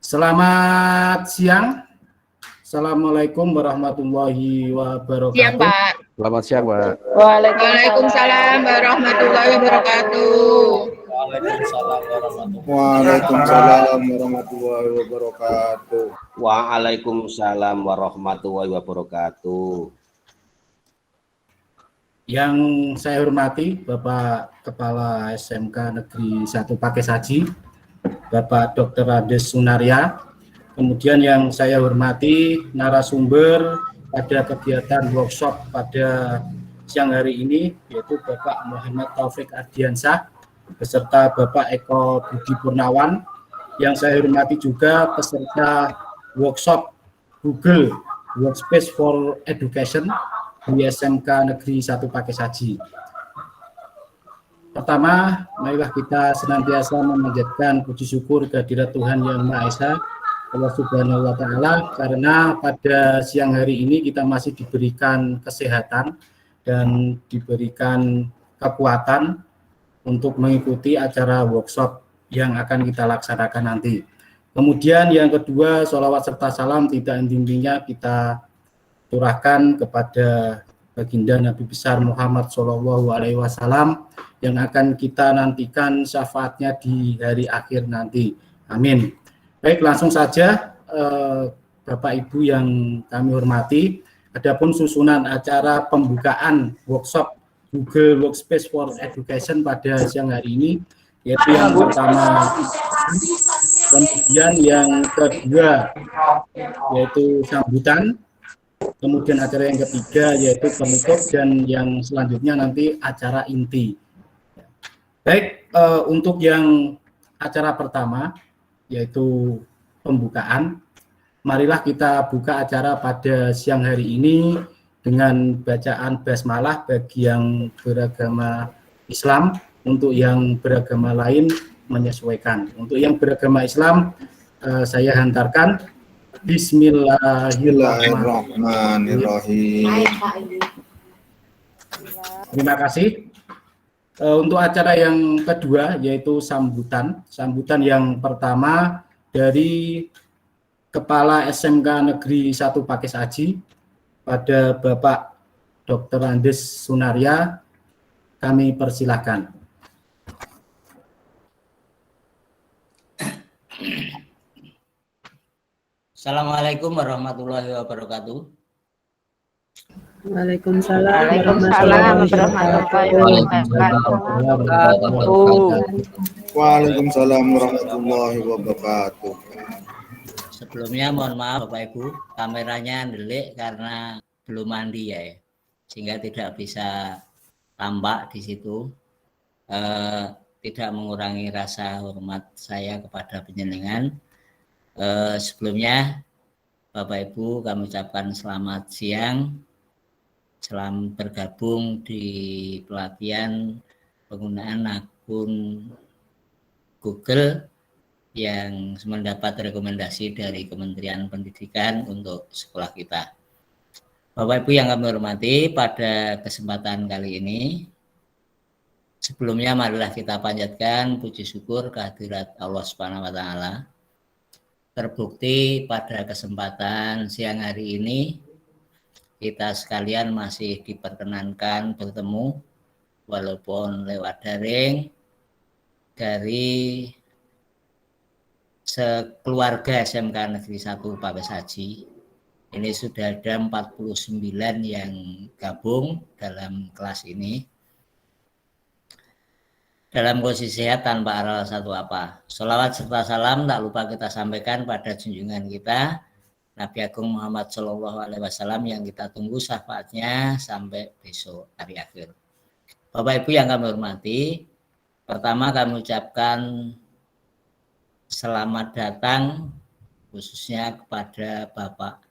Selamat siang. Assalamualaikum warahmatullahi wabarakatuh. Siang, Pak. Selamat siang, Pak. Waalaikumsalam warahmatullahi wabarakatuh. Waalaikumsalam warahmatullahi wabarakatuh. Waalaikumsalam warahmatullahi wabarakatuh. Yang saya hormati Bapak Kepala SMK Negeri 1 Pakesaji, Bapak Dr. Andes Sunaria. Kemudian yang saya hormati narasumber pada kegiatan workshop pada siang hari ini, yaitu Bapak Muhammad Taufik Ardiansyah beserta Bapak Eko Budi Purnawan. Yang saya hormati juga peserta workshop Google Workspace for Education di SMK Negeri 1 Pakesaji. Pertama, marilah kita senantiasa memanjatkan puji syukur kehadirat Tuhan Yang Maha Esa, Allah Subhanahu wa Ta'ala, karena pada siang hari ini kita masih diberikan kesehatan dan diberikan kekuatan untuk mengikuti acara workshop yang akan kita laksanakan nanti. Kemudian yang kedua, sholawat serta salam tidak henti-hentinya kita curahkan kepada baginda Nabi besar Muhammad Shallallahu Alaihi Wasallam yang akan kita nantikan syafaatnya di hari akhir nanti. Amin. Baik, langsung saja Bapak Ibu yang kami hormati, adapun susunan acara pembukaan workshop Google Workspace for Education pada siang hari ini, yaitu yang pertama, kemudian yang kedua yaitu sambutan, kemudian acara yang ketiga yaitu penutup, dan yang selanjutnya nanti acara inti. Baik, untuk yang acara pertama yaitu pembukaan, marilah kita buka acara pada siang hari ini dengan bacaan basmalah bagi yang beragama Islam, untuk yang beragama lain menyesuaikan. Untuk yang beragama Islam, saya hantarkan Bismillahirrahmanirrahim. Terima kasih. Untuk acara yang kedua yaitu sambutan. Sambutan yang pertama dari Kepala SMK Negeri 1 Pakesaji pada Bapak Dr. Andes Sunaria, kami persilahkan. Assalamualaikum warahmatullahi wabarakatuh. Waalaikumsalam warahmatullahi wabarakatuh. Waalaikumsalam warahmatullahi wabarakatuh. Sebelumnya mohon maaf Bapak Ibu, kameranya ndelik karena belum mandi ya, sehingga tidak bisa tampak di situ. Tidak mengurangi rasa hormat saya kepada penjenengan. Sebelumnya Bapak Ibu kami ucapkan selamat siang. Selamat bergabung di pelatihan penggunaan akun Google yang mendapat rekomendasi dari Kementerian Pendidikan untuk sekolah kita. Bapak Ibu yang kami hormati, pada kesempatan kali ini, sebelumnya marilah kita panjatkan puji syukur kehadirat Allah Subhanahu wa Ta'ala. Terbukti pada kesempatan siang hari ini kita sekalian masih diperkenankan bertemu walaupun lewat daring dari sekeluarga SMK Negeri 1 Pakesaji. Ini sudah ada 49 yang gabung dalam kelas ini. Dalam posisi sehat tanpa aral satu apa. Sholawat serta salam tak lupa kita sampaikan pada junjungan kita Nabi Agung Muhammad Shallallahu Alaihi Wasallam yang kita tunggu syafaatnya sampai besok hari akhir. Bapak Ibu yang kami hormati, pertama kami ucapkan selamat datang khususnya kepada Bapak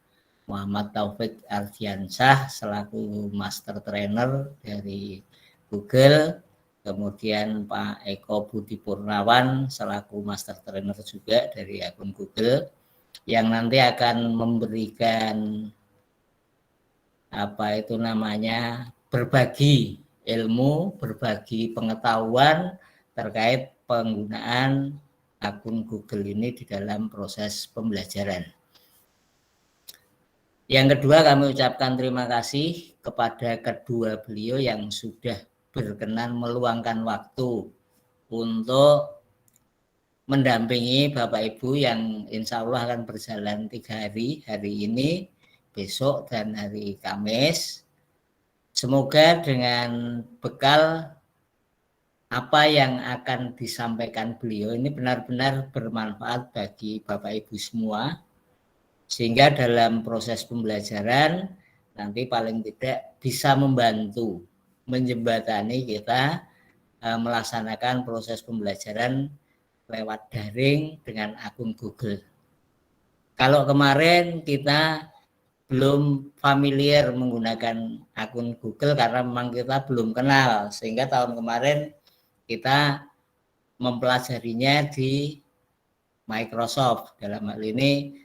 Muhammad Taufik Ardiansyah selaku Master Trainer dari Google, kemudian Pak Eko Budi Purnawan selaku Master Trainer juga dari akun Google, yang nanti akan memberikan berbagi ilmu, berbagi pengetahuan terkait penggunaan akun Google ini di dalam proses pembelajaran. Yang kedua, kami ucapkan terima kasih kepada kedua beliau yang sudah berkenan meluangkan waktu untuk mendampingi Bapak Ibu yang insya Allah akan berjalan 3 hari ini, besok, dan hari Kamis. Semoga dengan bekal apa yang akan disampaikan beliau ini benar-benar bermanfaat bagi Bapak Ibu semua, sehingga dalam proses pembelajaran nanti paling tidak bisa membantu menjembatani kita melaksanakan proses pembelajaran lewat daring dengan akun Google. Kalau kemarin kita belum familiar menggunakan akun Google karena memang kita belum kenal, sehingga tahun kemarin kita mempelajarinya di Microsoft. Dalam hal ini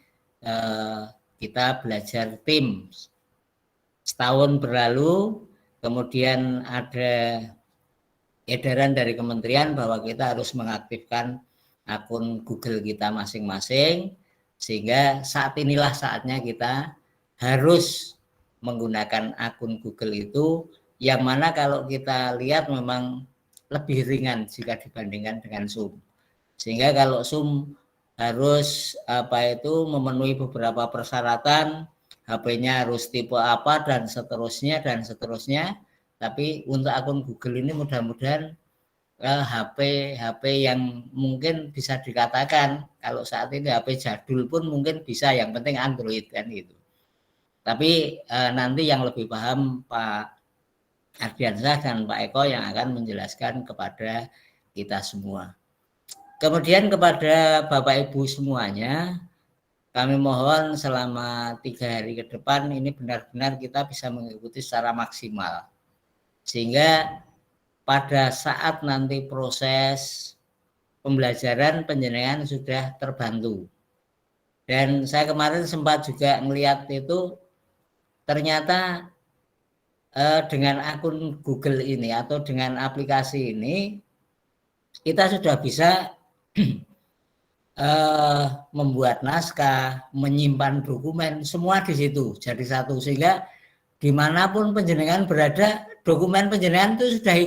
kita belajar Teams. Setahun berlalu, kemudian ada edaran dari kementerian bahwa kita harus mengaktifkan akun Google kita masing-masing, sehingga saat inilah saatnya kita harus menggunakan akun Google itu, yang mana kalau kita lihat memang lebih ringan jika dibandingkan dengan Zoom. Sehingga kalau Zoom harus memenuhi beberapa persyaratan, HP-nya harus tipe apa dan seterusnya. Tapi untuk akun Google ini mudah-mudahan HP yang mungkin bisa dikatakan kalau saat ini HP jadul pun mungkin bisa, yang penting Android kan gitu. Tapi nanti yang lebih paham Pak Ardiansyah dan Pak Eko yang akan menjelaskan kepada kita semua. Kemudian kepada Bapak Ibu semuanya, kami mohon selama 3 hari ke depan ini benar-benar kita bisa mengikuti secara maksimal. Sehingga pada saat nanti proses pembelajaran penjenengan sudah terbantu. Dan saya kemarin sempat juga melihat itu, ternyata dengan akun Google ini atau dengan aplikasi ini kita sudah bisa membuat naskah, menyimpan dokumen, semua di situ jadi satu, sehingga dimanapun penjenengan berada, dokumen penjenengan itu sudah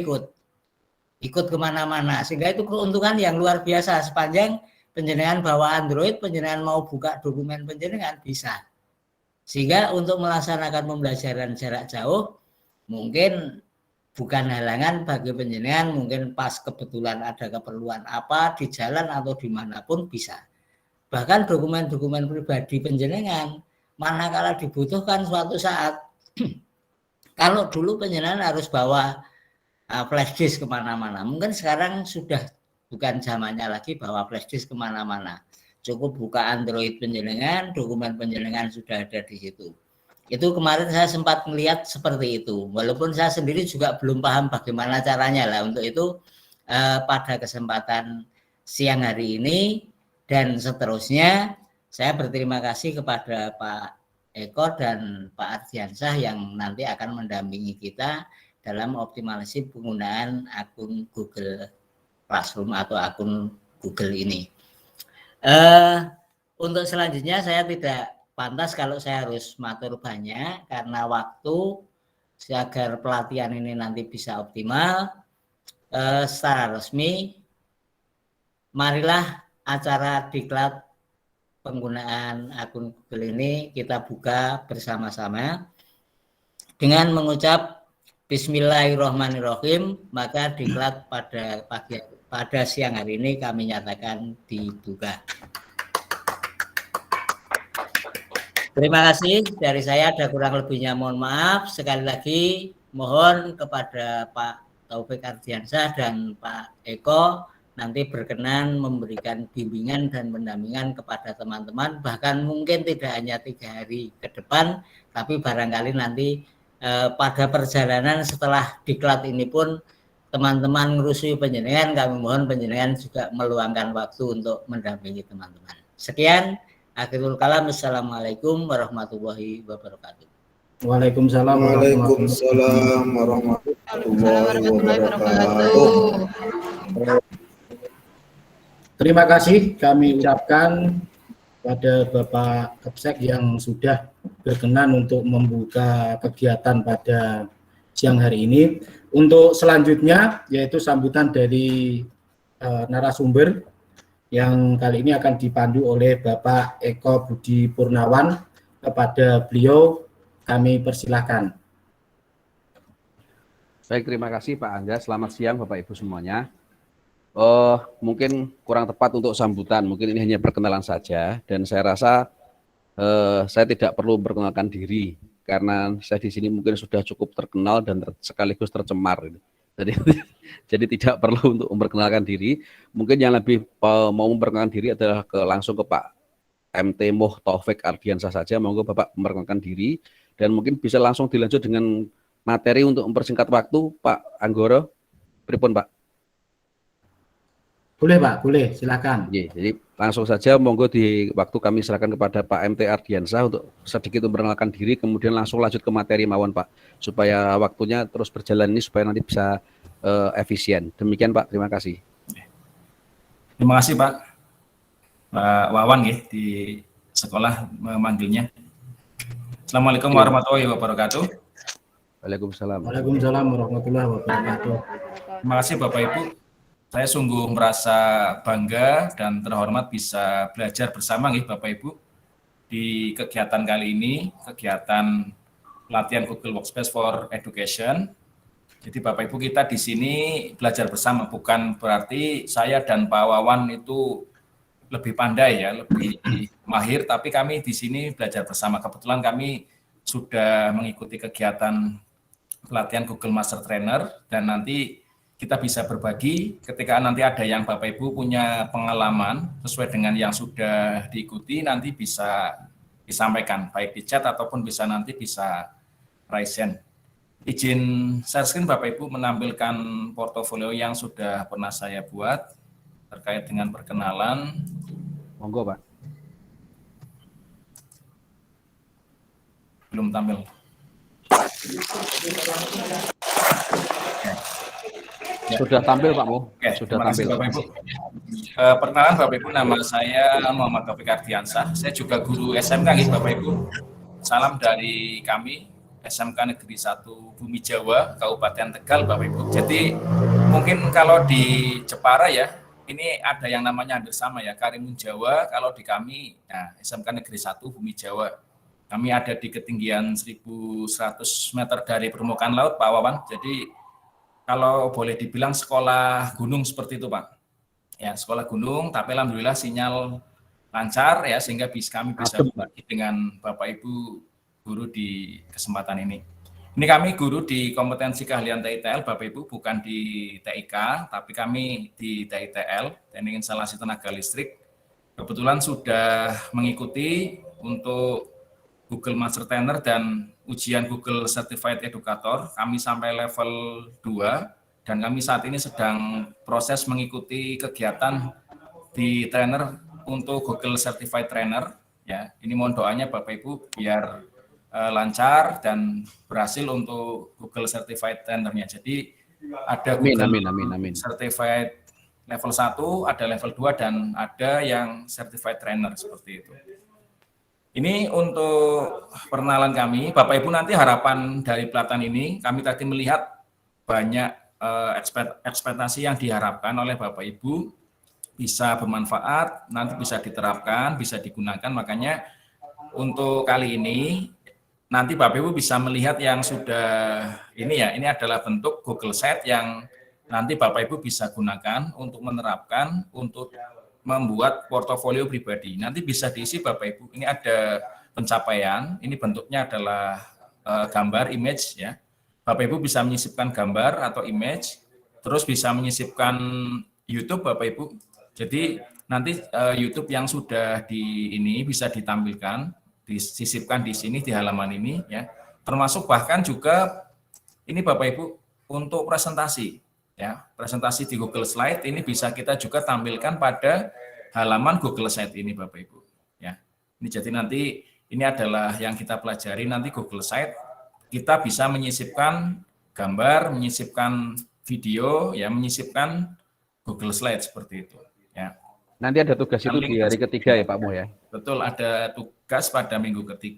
ikut kemana-mana, sehingga itu keuntungan yang luar biasa. Sepanjang penjenengan bawa Android, penjenengan mau buka dokumen penjenengan bisa. Sehingga untuk melaksanakan pembelajaran jarak jauh mungkin bukan halangan bagi penjenengan, mungkin pas kebetulan ada keperluan apa di jalan atau dimanapun bisa. Bahkan dokumen-dokumen pribadi penjenengan manakala dibutuhkan suatu saat, kalau dulu penjenengan harus bawa flash disk kemana-mana, mungkin sekarang sudah bukan zamannya lagi bawa flash disk kemana-mana. Cukup buka Android penjenengan, dokumen penjenengan sudah ada di situ. Itu kemarin saya sempat melihat seperti itu, walaupun saya sendiri juga belum paham bagaimana caranya lah. Untuk itu pada kesempatan siang hari ini dan seterusnya, saya berterima kasih kepada Pak Eko dan Pak Ardiansyah yang nanti akan mendampingi kita dalam optimalisasi penggunaan akun Google Classroom atau akun Google ini. Untuk selanjutnya saya tidak pantas kalau saya harus matur banyak karena waktu, agar pelatihan ini nanti bisa optimal. Secara resmi, marilah acara diklat penggunaan akun Google ini kita buka bersama-sama dengan mengucap Bismillahirrahmanirrahim. Maka diklat pada siang hari ini kami nyatakan dibuka. Terima kasih dari saya, ada kurang lebihnya mohon maaf. Sekali lagi mohon kepada Pak Taufik Ardiansyah dan Pak Eko nanti berkenan memberikan bimbingan dan pendampingan kepada teman-teman, bahkan mungkin tidak hanya 3 hari ke depan, tapi barangkali nanti pada perjalanan setelah diklat ini pun teman-teman ngerusui penjenengan, kami mohon penjenengan juga meluangkan waktu untuk mendampingi teman-teman. Sekian. Akhirul kalam, assalamualaikum warahmatullahi wabarakatuh. Waalaikumsalam warahmatullahi wabarakatuh. Terima kasih kami ucapkan pada Bapak Kapsek yang sudah berkenan untuk membuka kegiatan pada siang hari ini. Untuk selanjutnya yaitu sambutan dari narasumber yang kali ini akan dipandu oleh Bapak Eko Budi Purnawan. Kepada beliau kami persilahkan. Baik, terima kasih Pak Angga. Selamat siang Bapak Ibu semuanya. Mungkin kurang tepat untuk sambutan, mungkin ini hanya perkenalan saja, dan saya rasa saya tidak perlu memperkenalkan diri karena saya di sini mungkin sudah cukup terkenal dan sekaligus tercemar. Jadi tidak perlu untuk memperkenalkan diri. Mungkin yang lebih mau memperkenalkan diri adalah langsung ke Pak MT Moh Taufik Ardiansyah saja. Monggo Bapak memperkenalkan diri dan mungkin bisa langsung dilanjut dengan materi untuk mempersingkat waktu. Pak Anggoro, pripun Pak? Boleh Pak, boleh, silakan. Jadi langsung saja monggo di waktu kami serahkan kepada Pak MT Ardiansyah untuk sedikit memperkenalkan diri, kemudian langsung lanjut ke materi mawon Pak, supaya waktunya terus berjalan ini supaya nanti bisa efisien. Demikian Pak, terima kasih. Terima kasih Pak Wawan ya, di sekolah memanggilnya. Assalamualaikum warahmatullahi wabarakatuh. Waalaikumsalam. Waalaikumsalam warahmatullahi wabarakatuh. Terima kasih Bapak Ibu. Saya sungguh merasa bangga dan terhormat bisa belajar bersama nih Bapak Ibu di kegiatan kali ini, kegiatan pelatihan Google Workspace for Education. Jadi Bapak Ibu kita di sini belajar bersama, bukan berarti saya dan Pak Wawan itu lebih pandai ya, lebih mahir, tapi kami di sini belajar bersama. Kebetulan kami sudah mengikuti kegiatan pelatihan Google Master Trainer dan nanti kita bisa berbagi ketika nanti ada yang Bapak Ibu punya pengalaman sesuai dengan yang sudah diikuti, nanti bisa disampaikan baik di chat ataupun nanti bisa raise hand. Izin share screen Bapak Ibu menampilkan portofolio yang sudah pernah saya buat terkait dengan perkenalan. Monggo Pak. Belum tampil. Sudah tampil Pak Mo. Oke, Sudah terima kasih, tampil. Bapak Ibu. Perkenalan Bapak Ibu, nama saya Muhammad Taufik Ardiansyah. Saya juga guru SMK nih Bapak Ibu. Salam dari kami SMK Negeri 1 Bumi Jawa, Kabupaten Tegal Bapak Ibu. Jadi mungkin kalau di Jepara ya, ini ada yang namanya hampir sama ya, Karimun Jawa. Kalau di kami, nah, SMK Negeri 1 Bumi Jawa. Kami ada di ketinggian 1.100 meter dari permukaan laut Pak Wawan. Jadi kalau boleh dibilang sekolah gunung seperti itu Pak. Ya, sekolah gunung, tapi alhamdulillah sinyal lancar ya, sehingga kami bisa berbagi dengan Bapak Ibu guru di kesempatan ini. Ini kami guru di kompetensi keahlian TITL Bapak Ibu, bukan di TIK, tapi kami di TITL, Teknik Instalasi Tenaga Listrik. Kebetulan sudah mengikuti untuk Google Master Trainer dan ujian Google Certified Educator, kami sampai level 2 dan kami saat ini sedang proses mengikuti kegiatan di trainer untuk Google Certified Trainer. Ya, ini mohon doanya Bapak Ibu biar lancar dan berhasil untuk Google Certified Trainer-nya. Jadi ada Google Amin. Certified level 1, ada level 2 dan ada yang Certified Trainer seperti itu. Ini untuk perkenalan kami. Bapak Ibu nanti harapan dari pelatihan ini, kami tadi melihat banyak ekspektasi yang diharapkan oleh Bapak Ibu bisa bermanfaat, nanti bisa diterapkan, bisa digunakan. Makanya untuk kali ini, nanti Bapak Ibu bisa melihat yang sudah ini ya, ini adalah bentuk Google Sheet yang nanti Bapak Ibu bisa gunakan untuk menerapkan, untuk membuat portofolio pribadi. Nanti bisa diisi Bapak Ibu. Ini ada pencapaian, ini bentuknya adalah gambar, image ya. Bapak Ibu bisa menyisipkan gambar atau image, terus bisa menyisipkan YouTube Bapak Ibu. Jadi nanti YouTube yang sudah di ini bisa ditampilkan, disisipkan di sini di halaman ini ya. Termasuk bahkan juga ini Bapak Ibu untuk presentasi. Ya, presentasi di Google Slide ini bisa kita juga tampilkan pada halaman Google Slide ini Bapak Ibu. Ya, ini jadi nanti ini adalah yang kita pelajari nanti Google Slide. Kita bisa menyisipkan gambar, menyisipkan video, ya, menyisipkan Google Slide seperti itu. Ya, Nanti ada tugas itu di hari ketiga ya Pak Mo ya. Betul, ada tugas pada minggu ketiga,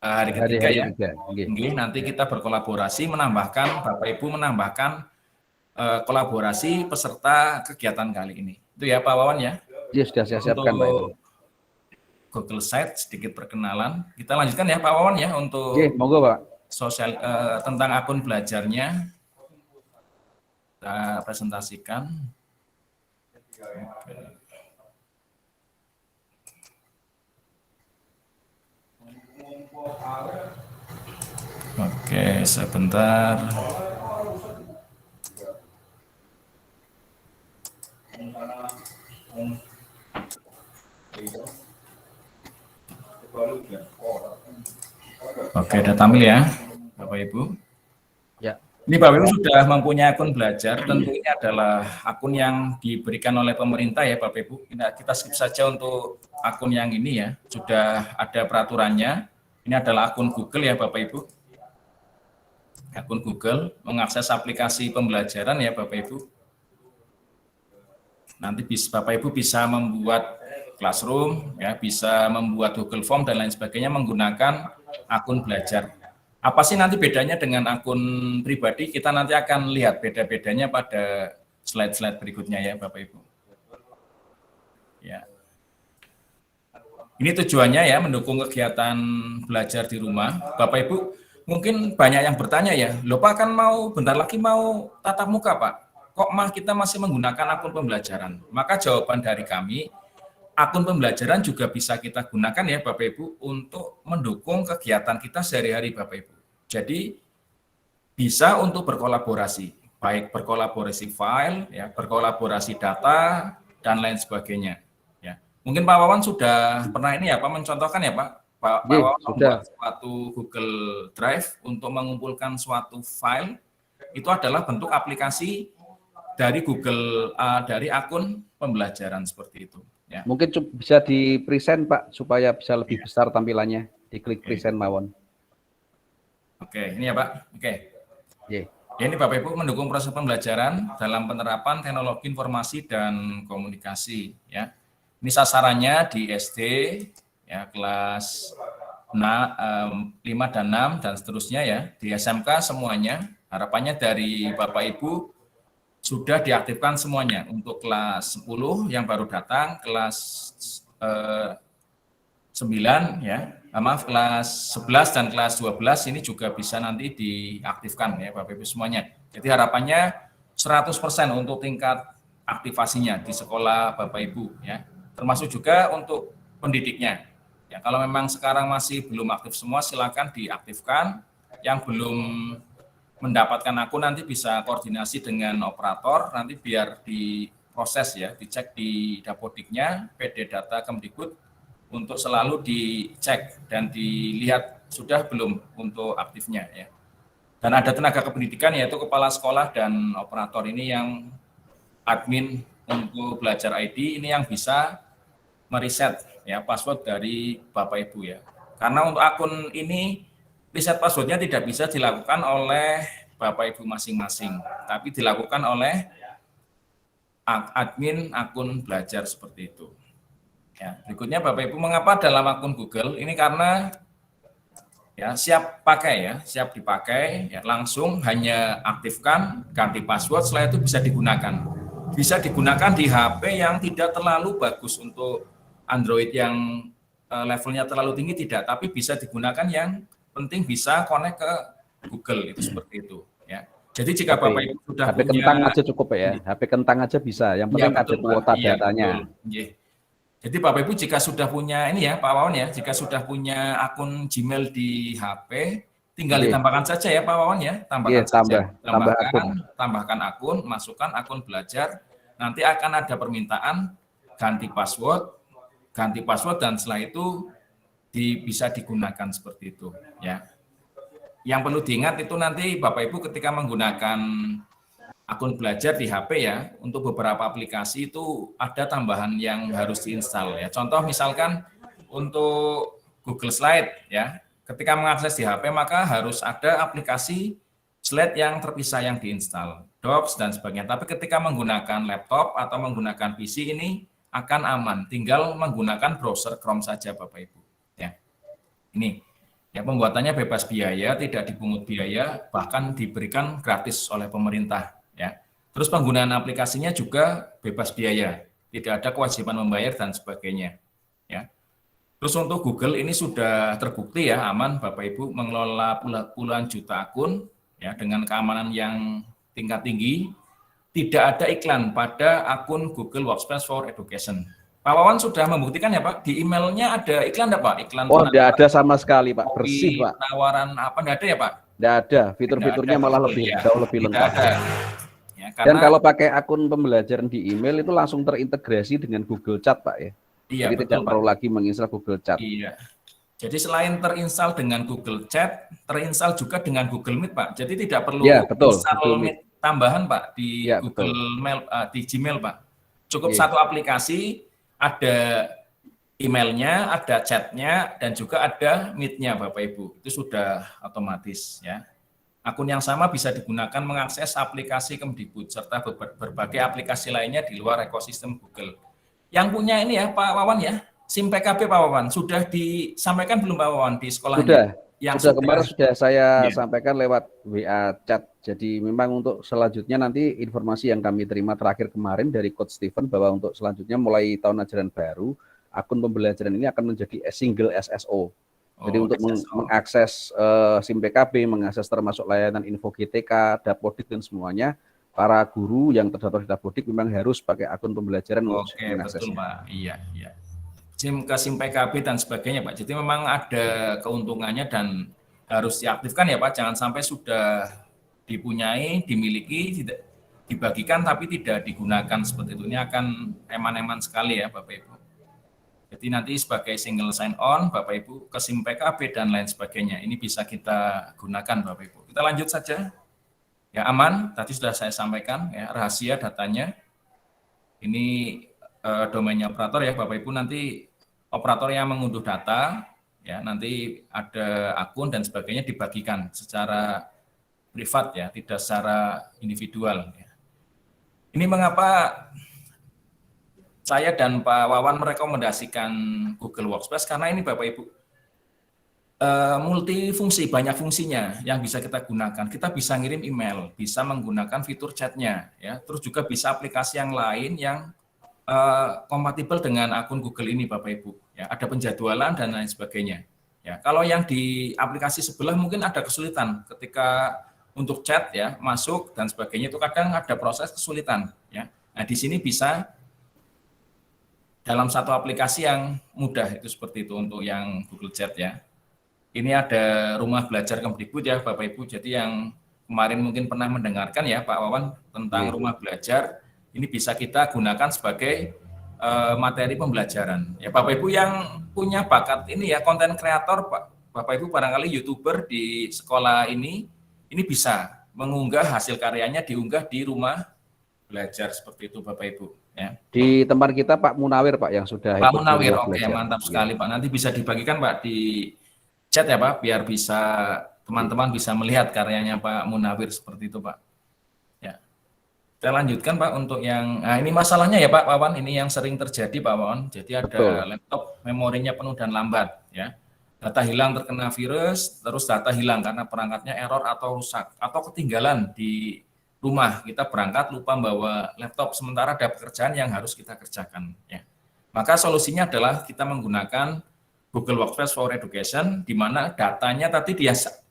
hari Hari ketiga ya. ketiga. Nggih. Nggih, nanti kita berkolaborasi menambahkan, Bapak Ibu menambahkan kolaborasi peserta kegiatan kali ini. Itu ya Pak Wawan ya. Iya sudah saya siapkan Pak itu. Untuk Google Site sedikit perkenalan. Kita lanjutkan ya Pak Wawan ya untuk Nggih, monggo Pak. sosial tentang akun belajarnya. Kita presentasikan. Oke, sebentar. Oke, udah tampil ya, Bapak Ibu. Ya. Ini Bapak Ibu sudah mempunyai akun belajar, tentu ini adalah akun yang diberikan oleh pemerintah ya Bapak Ibu. Kita skip saja untuk akun yang ini ya, sudah ada peraturannya. Ini adalah akun Google ya Bapak Ibu. Akun Google, mengakses aplikasi pembelajaran ya Bapak Ibu. Nanti Bapak Ibu bisa membuat Classroom, ya, bisa membuat Google Form dan lain sebagainya menggunakan akun belajar. Apa sih nanti bedanya dengan akun pribadi? Kita nanti akan lihat beda-bedanya pada slide-slide berikutnya ya Bapak Ibu. Ya. Ini tujuannya ya mendukung kegiatan belajar di rumah. Bapak Ibu mungkin banyak yang bertanya ya, loh Pak kan bentar lagi mau tatap muka Pak. Kok kita masih menggunakan akun pembelajaran? Maka jawaban dari kami, akun pembelajaran juga bisa kita gunakan ya Bapak Ibu untuk mendukung kegiatan kita sehari-hari Bapak Ibu. Jadi bisa untuk berkolaborasi, baik berkolaborasi file, ya, berkolaborasi data dan lain sebagainya. Ya, mungkin Pak Wawan sudah pernah ini ya Pak mencontohkan ya Pak. Pak Wawan membuat suatu Google Drive untuk mengumpulkan suatu file itu adalah bentuk aplikasi dari Google dari akun pembelajaran seperti itu. Ya. Mungkin bisa di present Pak supaya bisa lebih besar tampilannya. Diklik present mawon. Oke, ini ya Pak. Oke. Yeah. Ya, ini Bapak Ibu mendukung proses pembelajaran dalam penerapan teknologi informasi dan komunikasi. Ya, ini sasarannya di SD, ya kelas 5 dan 6 dan seterusnya ya. Di SMK semuanya. Harapannya dari Bapak Ibu sudah diaktifkan semuanya untuk kelas 10 yang baru datang, kelas 9 ya, kelas 11 dan kelas 12 ini juga bisa nanti diaktifkan ya Bapak Ibu semuanya. Jadi harapannya 100% untuk tingkat aktivasinya di sekolah Bapak Ibu ya. Termasuk juga untuk pendidiknya. Ya, kalau memang sekarang masih belum aktif semua silakan diaktifkan. Yang belum mendapatkan akun nanti bisa koordinasi dengan operator, nanti biar diproses ya, dicek di Dapodiknya, PD Data Kemdikbud, untuk selalu dicek dan dilihat sudah belum untuk aktifnya ya. Dan ada tenaga kependidikan yaitu kepala sekolah dan operator ini yang admin untuk belajar ID ini yang bisa mereset ya password dari Bapak Ibu ya. Karena untuk akun ini reset passwordnya tidak bisa dilakukan oleh Bapak Ibu masing-masing, tapi dilakukan oleh admin akun belajar seperti itu. Ya, berikutnya Bapak Ibu mengapa dalam akun Google ini karena ya siap pakai ya, siap dipakai ya, langsung hanya aktifkan, ganti password, setelah itu bisa digunakan. Bisa digunakan di HP yang tidak terlalu bagus untuk Android yang levelnya terlalu tinggi tidak, tapi bisa digunakan yang penting bisa connect ke Google itu seperti itu ya. Jadi jika Bapak Ibu sudah HP punya kentang aja cukup ya. HP kentang aja bisa. Yang penting ada kuota datanya. Betul. Jadi Bapak Ibu jika sudah punya ini ya Pak Wawan ya, jika sudah punya akun Gmail di HP, tinggal ditambahkan saja ya Pak Wawan ya, tambahkan akun, masukkan akun belajar, nanti akan ada permintaan ganti password dan setelah itu bisa digunakan seperti itu ya. Yang perlu diingat itu nanti Bapak Ibu ketika menggunakan akun belajar di HP ya, untuk beberapa aplikasi itu ada tambahan yang harus diinstal ya. Contoh misalkan untuk Google Slide ya, ketika mengakses di HP maka harus ada aplikasi slide yang terpisah yang diinstal, Docs dan sebagainya. Tapi ketika menggunakan laptop atau menggunakan PC ini akan aman, tinggal menggunakan browser Chrome saja Bapak Ibu. Ya, ini ya pembuatannya bebas biaya, tidak dipungut biaya, bahkan diberikan gratis oleh pemerintah. Ya, terus penggunaan aplikasinya juga bebas biaya, tidak ada kewajiban membayar dan sebagainya. Ya, terus untuk Google ini sudah terbukti ya aman Bapak Ibu mengelola puluhan juta akun ya dengan keamanan yang tingkat tinggi. Tidak ada iklan pada akun Google Workspace for Education. Pak Wawan sudah membuktikan ya Pak, di emailnya ada iklan enggak Pak? Iklan Oh, tidak ada sama sekali Pak, bersih Pak. Penawaran apa enggak ada ya Pak? Tidak ada, fitur-fiturnya malah jauh lebih lengkap. Ya, dan kalau pakai akun pembelajaran di email itu langsung terintegrasi dengan Google Chat Pak ya. Iya, jadi betul, tidak perlu lagi menginstal Google Chat. Iya. Jadi selain terinstall dengan Google Chat, terinstall juga dengan Google Meet Pak. Jadi tidak perlu install Meet tambahan Pak di Google Mail, di Gmail Pak. Cukup satu aplikasi, ada emailnya, ada chatnya, dan juga ada Meet-nya Bapak Ibu. Itu sudah otomatis ya. Akun yang sama bisa digunakan mengakses aplikasi Kemdikbud serta berbagai aplikasi lainnya di luar ekosistem Google. Yang punya ini ya Pak Wawan ya, SIM PKB Pak Wawan, sudah disampaikan belum Pak Wawan di sekolahnya? Sudah. Yang sudah kemarin sudah saya sampaikan lewat WA chat. Jadi memang untuk selanjutnya nanti informasi yang kami terima terakhir kemarin dari Coach Stephen bahwa untuk selanjutnya mulai tahun ajaran baru, akun pembelajaran ini akan menjadi single SSO. Jadi untuk mengakses SIM PKB, mengakses termasuk layanan info GTK, Dapodik dan semuanya, para guru yang terdaftar di Dapodik memang harus pakai akun pembelajaran untuk mengaksesnya. Betul Pak. Iya, iya. SIM ke SIM PKB dan sebagainya Pak. Jadi memang ada keuntungannya dan harus diaktifkan ya Pak. Jangan sampai sudah dipunyai, dimiliki, tidak dibagikan tapi tidak digunakan seperti itu. Ini akan eman-eman sekali ya Bapak Ibu. Jadi nanti sebagai single sign on Bapak Ibu ke SIM PKB dan lain sebagainya. Ini bisa kita gunakan Bapak Ibu. Kita lanjut saja. Ya aman, tadi sudah saya sampaikan ya rahasia datanya. Ini domainnya operator ya Bapak Ibu, nanti operator yang mengunduh data ya nanti ada akun dan sebagainya dibagikan secara privat ya, tidak secara individual ya. Ini mengapa saya dan Pak Wawan merekomendasikan Google Workspace, karena ini Bapak Ibu multifungsi, banyak fungsinya yang bisa kita gunakan. Kita bisa ngirim email, bisa menggunakan fitur chatnya ya, terus juga bisa aplikasi yang lain yang kompatibel dengan akun Google ini Bapak Ibu. Ya, ada penjadwalan dan lain sebagainya. Ya, kalau yang di aplikasi sebelah mungkin ada kesulitan ketika untuk chat ya masuk dan sebagainya, itu kadang ada proses kesulitan. Ya, nah di sini bisa dalam satu aplikasi yang mudah itu seperti itu untuk yang Google Chat ya. Ini ada rumah belajar Kemdikbud ya Bapak Ibu. Jadi yang kemarin mungkin pernah mendengarkan ya Pak Wawan tentang rumah belajar. Ini bisa kita gunakan sebagai materi pembelajaran. Ya Bapak Ibu yang punya bakat ini ya konten kreator Bapak Ibu barangkali YouTuber di sekolah ini bisa mengunggah hasil karyanya diunggah di rumah belajar seperti itu Bapak Ibu ya. Di tempat kita Pak Munawir Pak yang sudah Pak Munawir, oke mantap sekali Pak. Nanti bisa dibagikan Pak di chat ya Pak biar bisa teman-teman bisa melihat karyanya Pak Munawir seperti itu Pak. Kita lanjutkan Pak untuk yang, nah ini masalahnya ya Pak Wawan, ini yang sering terjadi Pak Wawan. Jadi ada laptop memorinya penuh dan lambat ya. Data hilang terkena virus, terus data hilang karena perangkatnya error atau rusak atau ketinggalan di rumah. Kita berangkat lupa bawa laptop sementara ada pekerjaan yang harus kita kerjakan ya. Maka solusinya adalah kita menggunakan Google Workspace for Education di mana datanya tadi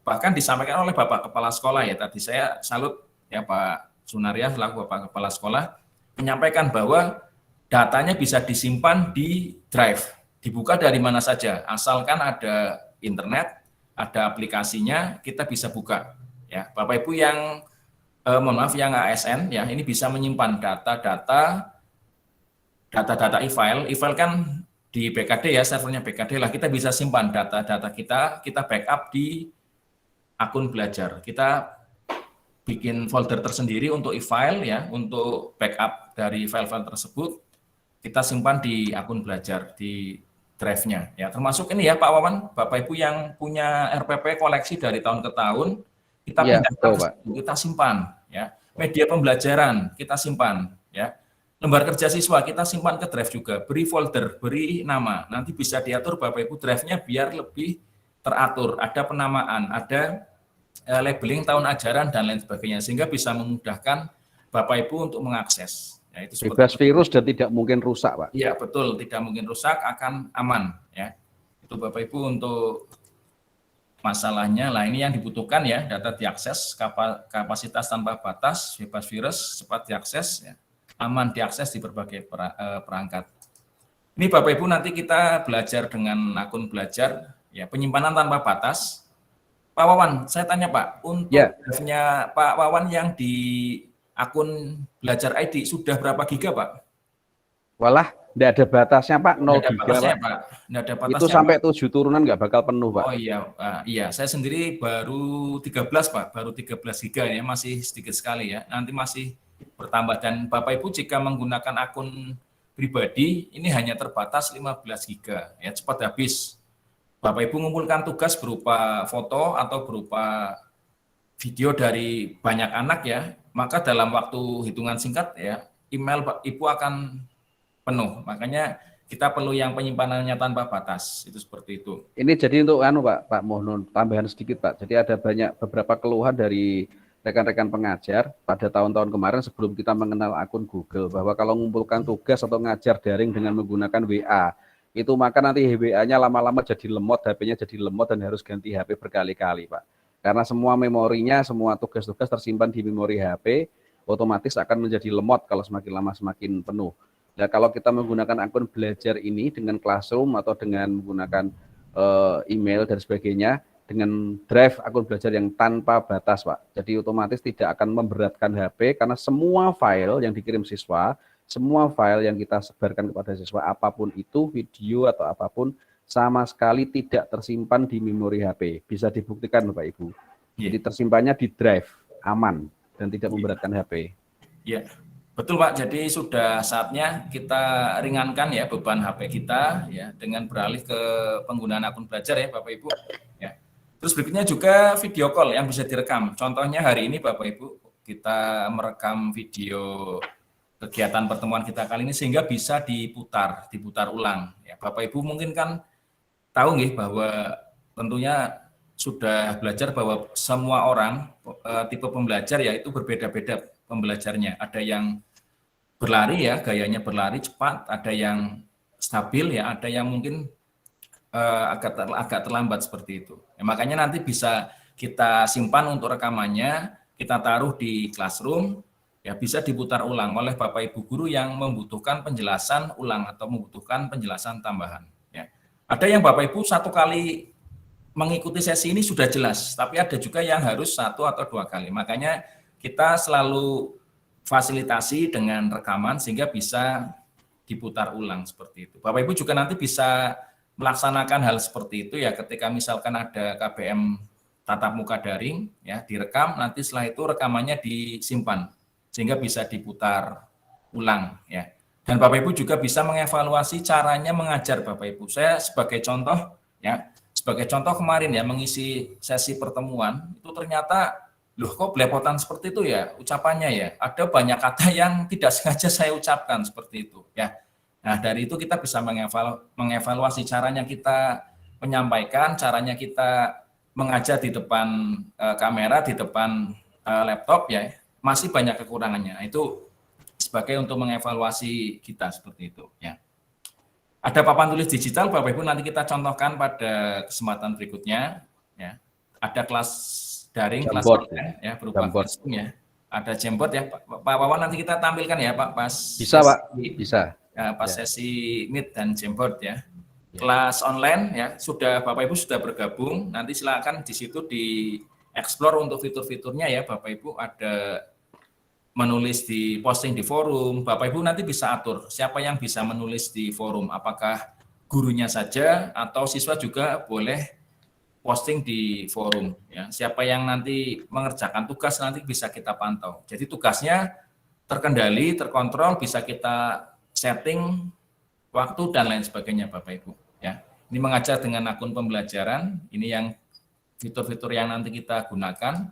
bahkan disampaikan oleh Bapak Kepala Sekolah ya. Tadi saya salut ya Pak Sunaria selaku Bapak Kepala Sekolah menyampaikan bahwa datanya bisa disimpan di drive, dibuka dari mana saja, asalkan ada internet, ada aplikasinya, kita bisa buka. Ya, Bapak Ibu yang mohon maaf yang ASN ya, ini bisa menyimpan data-data e-file kan di BKD ya, servernya BKD lah, kita bisa simpan data-data kita backup di akun belajar. Kita bikin folder tersendiri untuk e-file ya, untuk backup dari file-file tersebut kita simpan di akun belajar di drive-nya ya. Termasuk ini ya Pak Wawan, Bapak Ibu yang punya RPP koleksi dari tahun ke tahun, kita simpan ya. Media pembelajaran kita simpan ya. lembar kerja siswa kita simpan ke drive juga, beri folder, beri nama. Nanti bisa diatur Bapak Ibu drive-nya biar lebih teratur, ada penamaan, ada labeling tahun ajaran dan lain sebagainya, sehingga bisa memudahkan Bapak Ibu untuk mengakses. Ya, itu Bebas virus dan tidak mungkin rusak, Pak. Iya, betul, tidak mungkin rusak, akan aman. Ya, itu Bapak Ibu untuk masalahnya. Lah ini yang dibutuhkan ya, data diakses, kapasitas tanpa batas, bebas virus, cepat diakses, ya, aman diakses di berbagai perangkat. Ini Bapak Ibu nanti kita belajar dengan akun belajar, ya, penyimpanan tanpa batas. Pak Wawan, saya tanya Pak, untuk drive-nya Pak Wawan yang di akun belajar ID sudah berapa giga Pak? Walah, tidak ada batasnya Pak, 0 Nggak ada giga batasnya, Pak. Pak. Nggak ada batasnya, Itu sampai Pak. 7 turunan nggak bakal penuh Pak. Oh iya, iya. Saya sendiri baru 13 Pak, baru 13 giga ya, masih sedikit sekali ya. Nanti masih bertambah dan Bapak Ibu jika menggunakan akun pribadi ini hanya terbatas 15 giga ya, cepat habis. Bapak Ibu mengumpulkan tugas berupa foto atau berupa video dari banyak anak ya, maka dalam waktu hitungan singkat ya, email Ibu akan penuh. Makanya kita perlu yang penyimpanannya tanpa batas, itu seperti itu. Ini jadi untuk Pak mohon tambahan sedikit Pak. Jadi ada beberapa keluhan dari rekan-rekan pengajar pada tahun-tahun kemarin sebelum kita mengenal akun Google, bahwa kalau mengumpulkan tugas atau ngajar daring dengan menggunakan WA, itu maka nanti WA-nya lama-lama jadi lemot, HP-nya jadi lemot dan harus ganti HP berkali-kali Pak. Karena semua memorinya, semua tugas-tugas tersimpan di memori HP, otomatis akan menjadi lemot kalau semakin lama semakin penuh. Nah, kalau kita menggunakan akun belajar ini dengan Classroom atau dengan menggunakan email dan sebagainya, dengan drive akun belajar yang tanpa batas, Pak. Jadi otomatis tidak akan memberatkan HP karena semua file yang dikirim siswa, semua file yang kita sebarkan kepada siswa, apapun itu, video atau apapun, sama sekali tidak tersimpan di memori HP. Bisa dibuktikan Bapak Ibu. Jadi tersimpannya di drive, aman, dan tidak memberatkan HP. Ya, betul Pak. Jadi sudah saatnya kita ringankan ya beban HP kita ya dengan beralih ke penggunaan akun belajar ya Bapak Ibu. Ya. Terus berikutnya juga video call yang bisa direkam. Contohnya hari ini Bapak Ibu kita merekam video kegiatan pertemuan kita kali ini sehingga bisa diputar ulang. Ya, Bapak Ibu mungkin kan tahu nih bahwa tentunya sudah belajar bahwa semua orang tipe pembelajar ya itu berbeda-beda pembelajarnya. Ada yang berlari ya, gayanya berlari cepat, ada yang stabil ya, ada yang mungkin agak terlambat seperti itu. Ya, makanya nanti bisa kita simpan untuk rekamannya, kita taruh di Classroom, ya bisa diputar ulang oleh Bapak Ibu guru yang membutuhkan penjelasan ulang atau membutuhkan penjelasan tambahan. Ya. Ada yang Bapak Ibu satu kali mengikuti sesi ini sudah jelas, tapi ada juga yang harus 1 atau 2 kali. Makanya kita selalu fasilitasi dengan rekaman sehingga bisa diputar ulang seperti itu. Bapak Ibu juga nanti bisa melaksanakan hal seperti itu ya ketika misalkan ada KBM tatap muka daring ya direkam, nanti setelah itu rekamannya disimpan sehingga bisa diputar ulang ya. Dan Bapak Ibu juga bisa mengevaluasi caranya mengajar Bapak Ibu. Saya sebagai contoh ya, sebagai contoh kemarin ya mengisi sesi pertemuan itu ternyata loh kok belepotan seperti itu ya ucapannya ya. Ada banyak kata yang tidak sengaja saya ucapkan seperti itu ya. Nah, dari itu kita bisa mengevaluasi caranya kita menyampaikan, caranya kita mengajar di depan kamera, di depan laptop ya. Masih banyak kekurangannya. Itu sebagai untuk mengevaluasi kita seperti itu ya. Ada papan tulis digital Bapak Ibu nanti kita contohkan pada kesempatan berikutnya ya. Ada kelas daring, kelas online ya berupa Zoom ya. Ada Jamboard ya Pak Wawan nanti kita tampilkan ya Pak pas bisa Pak, bisa. Ya, pas sesi Meet dan Jamboard ya. Kelas online ya sudah Bapak Ibu sudah bergabung. Nanti silakan di situ di explore untuk fitur-fiturnya ya Bapak Ibu ada menulis di posting di forum. Bapak Ibu nanti bisa atur siapa yang bisa menulis di forum. Apakah gurunya saja atau siswa juga boleh posting di forum ya. Siapa yang nanti mengerjakan tugas nanti bisa kita pantau. Jadi tugasnya terkendali, terkontrol, bisa kita setting waktu dan lain sebagainya Bapak Ibu ya. Ini mengajar dengan akun pembelajaran, ini yang fitur-fitur yang nanti kita gunakan.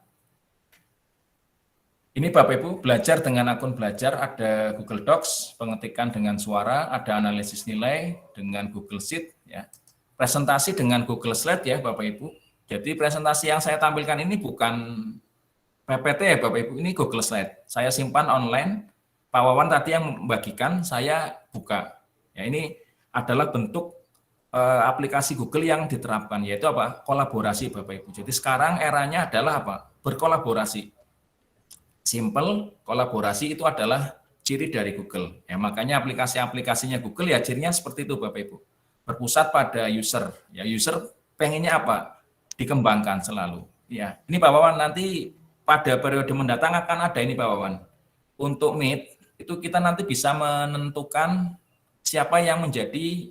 Ini Bapak Ibu belajar dengan akun belajar, ada Google Docs, pengetikan dengan suara, ada analisis nilai dengan Google Sheet, ya. Presentasi dengan Google Slide ya Bapak Ibu. Jadi presentasi yang saya tampilkan ini bukan PPT ya Bapak Ibu, ini Google Slide. Saya simpan online, Pak Wawan tadi yang membagikan, saya buka. Ya, ini adalah bentuk aplikasi Google yang diterapkan, yaitu apa? Kolaborasi Bapak Ibu. Jadi sekarang eranya adalah apa? Berkolaborasi. Simple, kolaborasi itu adalah ciri dari Google. Ya, makanya aplikasi-aplikasinya Google ya cirinya seperti itu Bapak Ibu. Berpusat pada user. Ya, user pengennya apa? Dikembangkan selalu. Ya, ini Pak Wawan nanti pada periode mendatang akan ada ini Pak Wawan. Untuk Meet itu kita nanti bisa menentukan siapa yang menjadi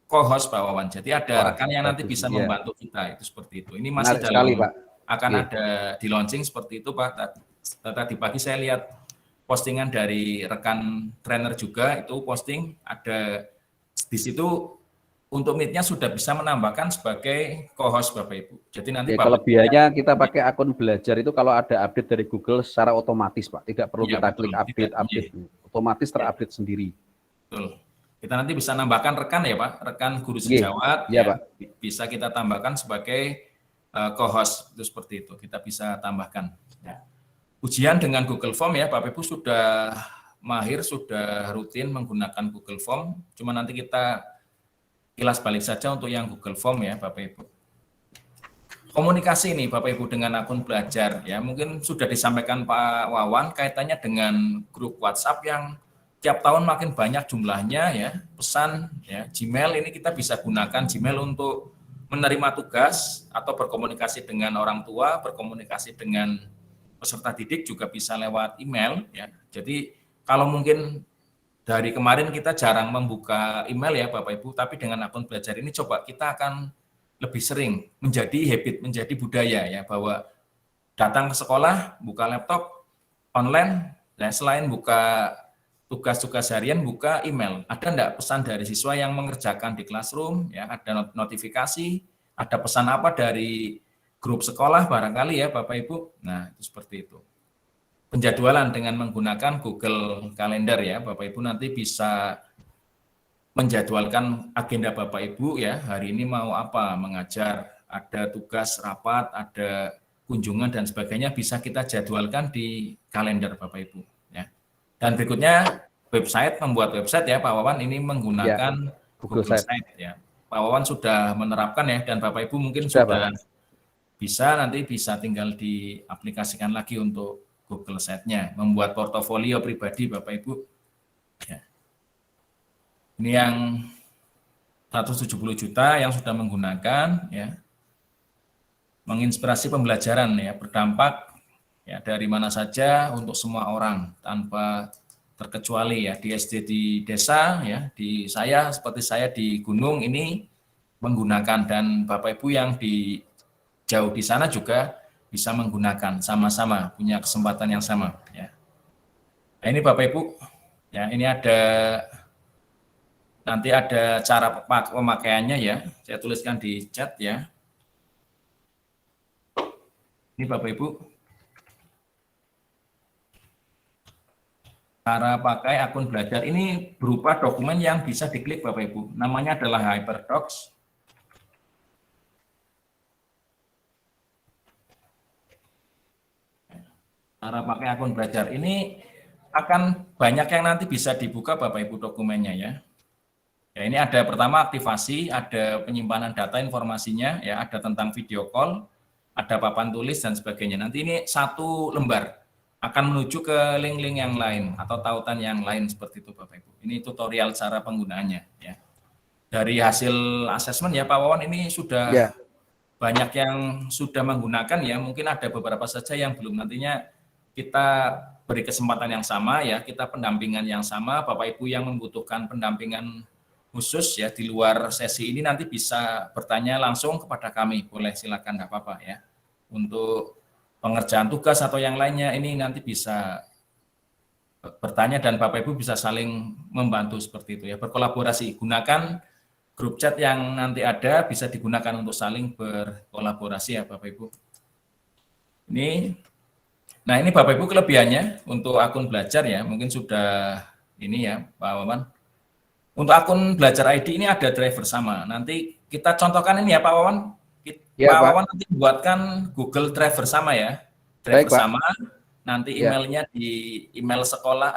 co-host Pak Wawan. Jadi ada rekan yang nanti bisa membantu kita, itu seperti itu. Ini masih Menarik sekali, Pak. Akan ada di launching seperti itu Pak. Tadi pagi saya lihat postingan dari rekan trainer juga, itu posting ada di situ untuk Meet-nya sudah bisa menambahkan sebagai co-host Bapak Ibu. Jadi nanti kelebihannya kita pakai akun belajar itu kalau ada update dari Google secara otomatis Pak, tidak perlu kita klik update, otomatis terupdate sendiri. Betul. Kita nanti bisa nambahkan rekan ya Pak, rekan guru sejawat, ya, Pak. Bisa kita tambahkan sebagai co-host, itu seperti itu, kita bisa tambahkan. Ya. Ujian dengan Google Form ya, Bapak Ibu sudah mahir, sudah rutin menggunakan Google Form, cuma nanti kita kilas balik saja untuk yang Google Form ya Bapak Ibu. Komunikasi nih Bapak Ibu dengan akun belajar ya, mungkin sudah disampaikan Pak Wawan kaitannya dengan grup WhatsApp yang tiap tahun makin banyak jumlahnya ya, pesan ya, Gmail ini kita bisa gunakan Gmail untuk menerima tugas atau berkomunikasi dengan orang tua, berkomunikasi dengan peserta didik juga bisa lewat email ya. Jadi kalau mungkin dari kemarin kita jarang membuka email ya Bapak Ibu, tapi dengan akun belajar ini coba kita akan lebih sering menjadi habit, menjadi budaya ya, bahwa datang ke sekolah, buka laptop, online, ya, selain buka tugas-tugas harian, buka email. Ada enggak pesan dari siswa yang mengerjakan di classroom, ya, ada notifikasi, ada pesan apa dari grup sekolah barangkali ya Bapak Ibu. Nah, itu seperti itu. Penjadwalan dengan menggunakan Google Calendar ya, Bapak Ibu nanti bisa menjadwalkan agenda Bapak Ibu ya, hari ini mau apa, mengajar, ada tugas rapat, ada kunjungan dan sebagainya, bisa kita jadwalkan di kalender Bapak Ibu ya. Dan berikutnya website, membuat website ya Pak Wawan, ini menggunakan Google Site ya. Pak Wawan sudah menerapkan ya, dan Bapak Ibu mungkin sudah bisa, nanti bisa tinggal diaplikasikan lagi untuk Google Site-nya, membuat portofolio pribadi Bapak Ibu. Ya. Ini yang 170 juta yang sudah menggunakan, ya, menginspirasi pembelajaran ya, berdampak ya dari mana saja untuk semua orang tanpa terkecuali ya, di SD di desa ya, di saya seperti saya di gunung ini menggunakan, dan Bapak Ibu yang di jauh di sana juga bisa menggunakan, sama-sama punya kesempatan yang sama ya. Nah, ini Bapak Ibu ya, ini ada nanti ada cara pemakaiannya ya, saya tuliskan di chat ya. Ini Bapak Ibu cara pakai akun belajar, ini berupa dokumen yang bisa diklik Bapak Ibu, namanya adalah HyperDocs. Cara pakai akun belajar ini akan banyak yang nanti bisa dibuka Bapak Ibu dokumennya ya. Ya, ini ada pertama aktivasi, ada penyimpanan data informasinya ya, ada tentang video call, ada papan tulis dan sebagainya. Nanti ini satu lembar akan menuju ke link-link yang lain atau tautan yang lain seperti itu Bapak Ibu. Ini tutorial cara penggunaannya ya. Dari hasil asesmen ya Pak Wawan, ini sudah banyak yang sudah menggunakan ya, mungkin ada beberapa saja yang belum. Nantinya kita beri kesempatan yang sama ya, kita pendampingan yang sama. Bapak Ibu yang membutuhkan pendampingan khusus ya di luar sesi ini nanti bisa bertanya langsung kepada kami, boleh silakan, enggak apa-apa ya. Untuk pengerjaan tugas atau yang lainnya ini nanti bisa bertanya dan Bapak Ibu bisa saling membantu seperti itu ya, berkolaborasi. Gunakan grup chat yang nanti ada, bisa digunakan untuk saling berkolaborasi ya Bapak Ibu. Ini Nah, ini Bapak Ibu kelebihannya untuk akun belajar ya, mungkin sudah ini ya Pak Wawan. Untuk akun belajar ID ini ada driver sama. Nanti kita contohkan ini ya Pak Wawan. Ya, Pak Pak. Wawan nanti buatkan Google Drive bersama ya. Drive Baik, Pak. bersama, nanti Ya. emailnya di email sekolah,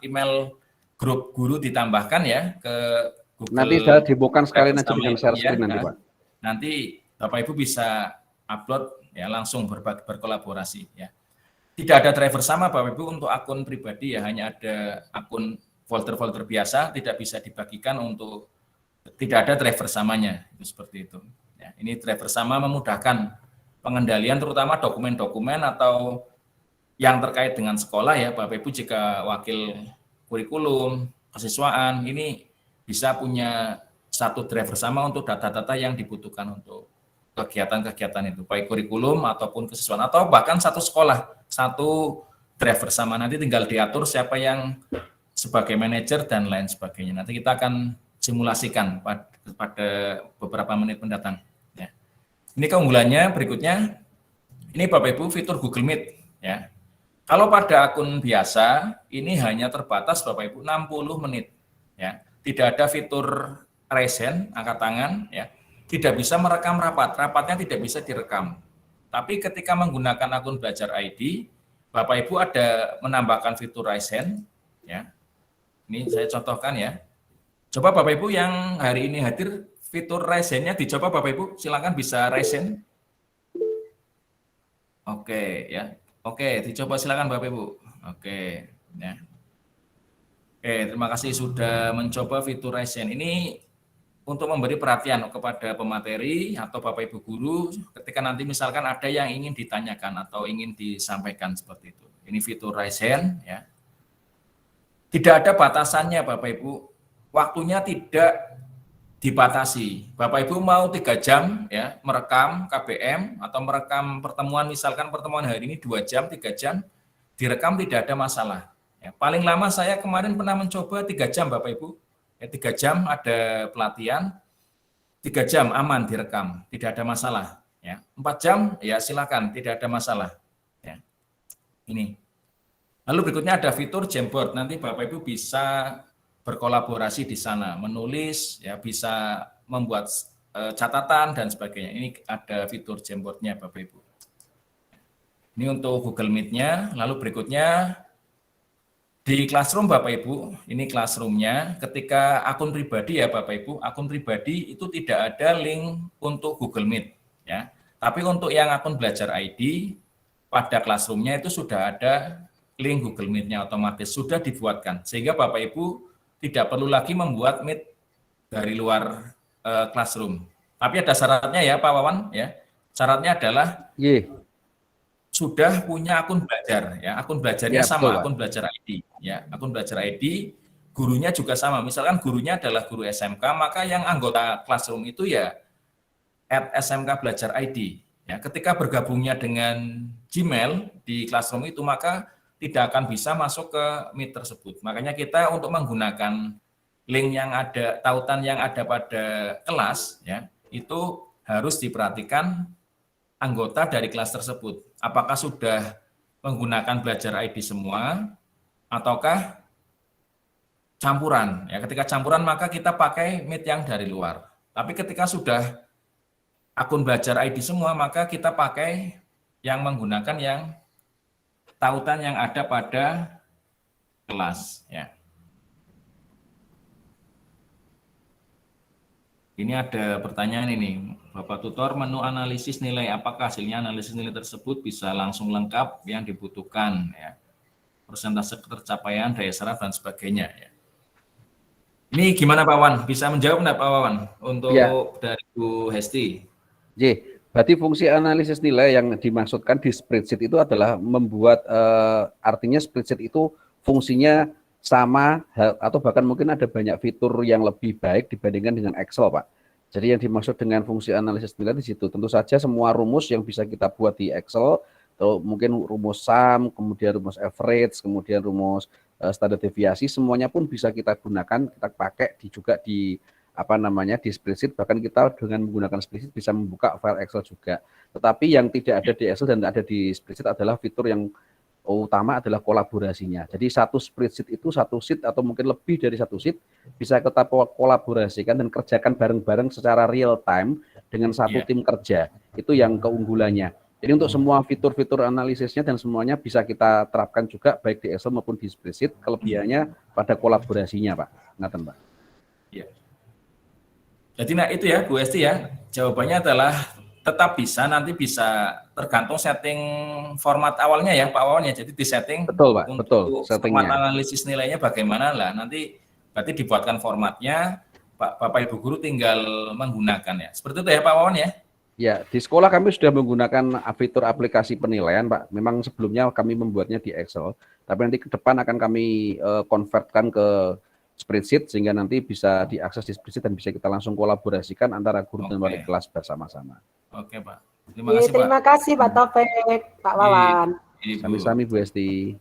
email grup guru ditambahkan ya ke Google. Nanti saya dibuka sekalian aja Drive dengan bersama share itu screen ya. nanti, Pak. Nanti Bapak Ibu bisa upload ya langsung berkolaborasi ya. Tidak ada driver sama Bapak Ibu untuk akun pribadi ya, hanya ada akun folder-folder biasa, tidak bisa dibagikan untuk tidak ada driver samanya, itu seperti itu. Ya, ini driver sama memudahkan pengendalian terutama dokumen-dokumen atau yang terkait dengan sekolah ya, Bapak Ibu jika wakil kurikulum, kesiswaan ini bisa punya satu driver sama untuk data-data yang dibutuhkan untuk kegiatan-kegiatan itu, baik kurikulum ataupun kesiswaan atau bahkan satu sekolah, satu driver sama, nanti tinggal diatur siapa yang sebagai manajer dan lain sebagainya. Nanti kita akan simulasikan pada beberapa menit mendatang. Ya. Ini keunggulannya berikutnya, ini Bapak Ibu fitur Google Meet. Ya. Kalau pada akun biasa, ini hanya terbatas Bapak Ibu 60 menit. Ya. Tidak ada fitur raise hand, angkat tangan. Ya. Tidak bisa merekam rapat, rapatnya tidak bisa direkam. Tapi ketika menggunakan akun belajar ID, Bapak Ibu ada menambahkan fitur raise hand. Ya. Ini saya contohkan ya. Coba Bapak Ibu yang hari ini hadir, fitur raise hand-nya dicoba Bapak Ibu, silakan bisa raise hand. Oke ya. Oke, dicoba silakan Bapak Ibu. Oke, ya. Oke, terima kasih sudah mencoba fitur raise hand. Ini untuk memberi perhatian kepada pemateri atau Bapak Ibu guru ketika nanti misalkan ada yang ingin ditanyakan atau ingin disampaikan seperti itu. Ini fitur raise hand ya. Tidak ada batasannya Bapak Ibu, waktunya tidak dibatasi. Bapak Ibu mau 3 jam ya merekam KBM atau merekam pertemuan, misalkan pertemuan hari ini 2 jam, 3 jam, direkam tidak ada masalah. Ya, paling lama saya kemarin pernah mencoba 3 jam Bapak Ibu, ya, 3 jam ada pelatihan, 3 jam aman direkam, tidak ada masalah. Ya, 4 jam ya silakan, tidak ada masalah. Ya, ini. Lalu berikutnya ada fitur Jamboard. Nanti Bapak Ibu bisa berkolaborasi di sana, menulis, ya bisa membuat catatan dan sebagainya. Ini ada fitur Jamboard-nya Bapak Ibu. Ini untuk Google Meet-nya. Lalu berikutnya di Classroom Bapak Ibu, ini Classroom-nya. Ketika akun pribadi ya Bapak Ibu, akun pribadi itu tidak ada link untuk Google Meet, ya. Tapi untuk yang akun belajar ID pada Classroom-nya itu sudah ada link Google Meet-nya otomatis sudah dibuatkan, sehingga Bapak Ibu tidak perlu lagi membuat Meet dari luar Classroom. Tapi ada syaratnya ya Pak Wawan ya. Syaratnya adalah sudah punya akun belajar ya. Akun belajarnya Ya, sama, betul, akun belajar ID ya. Akun belajar ID, gurunya juga sama. Misalkan gurunya adalah guru SMK, maka yang anggota Classroom itu ya @SMK Belajar ID. Ya, ketika bergabungnya dengan Gmail di Classroom itu maka tidak akan bisa masuk ke Meet tersebut. Makanya kita untuk menggunakan link yang ada, tautan yang ada pada kelas, ya, itu harus diperhatikan anggota dari kelas tersebut. Apakah sudah menggunakan belajar ID semua, ataukah campuran. Ya, ketika campuran maka kita pakai Meet yang dari luar. Tapi ketika sudah akun belajar ID semua, maka kita pakai yang menggunakan yang tautan yang ada pada kelas. Ya. Ini ada pertanyaan ini, Bapak Tutor, menu analisis nilai, apakah hasilnya analisis nilai tersebut bisa langsung lengkap yang dibutuhkan, ya, persentase ketercapaian, daya serap dan sebagainya. Ya. Ini gimana Pak Wan? Bisa menjawab enggak Pak Wan untuk dari Bu Hesti? Berarti fungsi analisis nilai yang dimaksudkan di spreadsheet itu adalah membuat, artinya spreadsheet itu fungsinya sama atau bahkan mungkin ada banyak fitur yang lebih baik dibandingkan dengan Excel, Pak. Jadi yang dimaksud dengan fungsi analisis nilai di situ tentu saja semua rumus yang bisa kita buat di Excel, atau mungkin rumus sum, kemudian rumus average, kemudian rumus standar deviasi, semuanya pun bisa kita gunakan, kita pakai juga di di spreadsheet, bahkan kita dengan menggunakan spreadsheet bisa membuka file Excel juga. Tetapi yang tidak ada di Excel dan ada di spreadsheet adalah fitur yang utama adalah kolaborasinya. Jadi satu spreadsheet itu satu sheet atau mungkin lebih dari satu sheet bisa kita kolaborasikan dan kerjakan bareng-bareng secara real time dengan satu tim kerja. Itu yang keunggulannya. Jadi untuk semua fitur-fitur analisisnya dan semuanya bisa kita terapkan juga baik di Excel maupun di spreadsheet. Kelebihannya pada kolaborasinya, Pak. Ngaten, Pak. Iya. Jadi nah itu ya Bu Esti ya, jawabannya adalah tetap bisa, nanti bisa tergantung setting format awalnya ya Pak Wawan ya. Jadi di setting betul Pak, untuk betul settingnya. Format analisis nilainya bagaimana lah, nanti berarti dibuatkan formatnya, Bapak Ibu guru tinggal menggunakan ya. Seperti itu ya Pak Wawan ya. Ya, di sekolah kami sudah menggunakan fitur aplikasi penilaian, Pak. Memang sebelumnya kami membuatnya di Excel, tapi nanti ke depan akan kami konvertkan ke spreadsheet sehingga nanti bisa diakses di spreadsheet dan bisa kita langsung kolaborasikan antara guru dan wali kelas bersama-sama. Oke, Pak. Terima kasih, Pak. Terima kasih Pak Taufik, Pak Wawan. Sami-sami Bu Esti.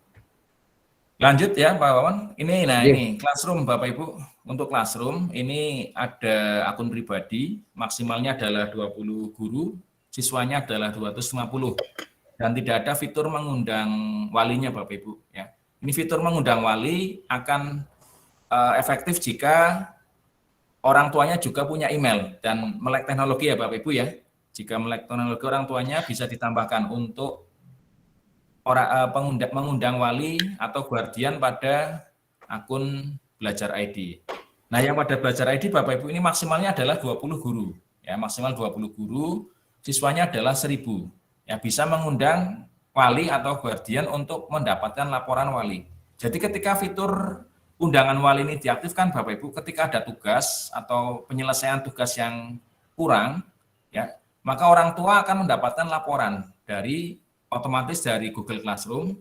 Lanjut ya Pak Wawan. Ini Classroom Bapak Ibu. Untuk Classroom ini ada akun pribadi, maksimalnya adalah 20 guru, siswanya adalah 250. Dan tidak ada fitur mengundang walinya Bapak Ibu ya. Ini fitur mengundang wali akan efektif jika orang tuanya juga punya email dan melek teknologi ya Bapak Ibu ya. Jika melek teknologi orang tuanya bisa ditambahkan untuk mengundang wali atau guardian pada akun Belajar ID. Nah, yang pada Belajar ID Bapak Ibu ini maksimalnya adalah 20 guru. Ya, maksimal 20 guru, siswanya adalah 1000. Ya, bisa mengundang wali atau guardian untuk mendapatkan laporan wali. Jadi ketika fitur undangan wali ini diaktifkan Bapak Ibu, ketika ada tugas atau penyelesaian tugas yang kurang, ya, maka orang tua akan mendapatkan laporan otomatis dari Google Classroom,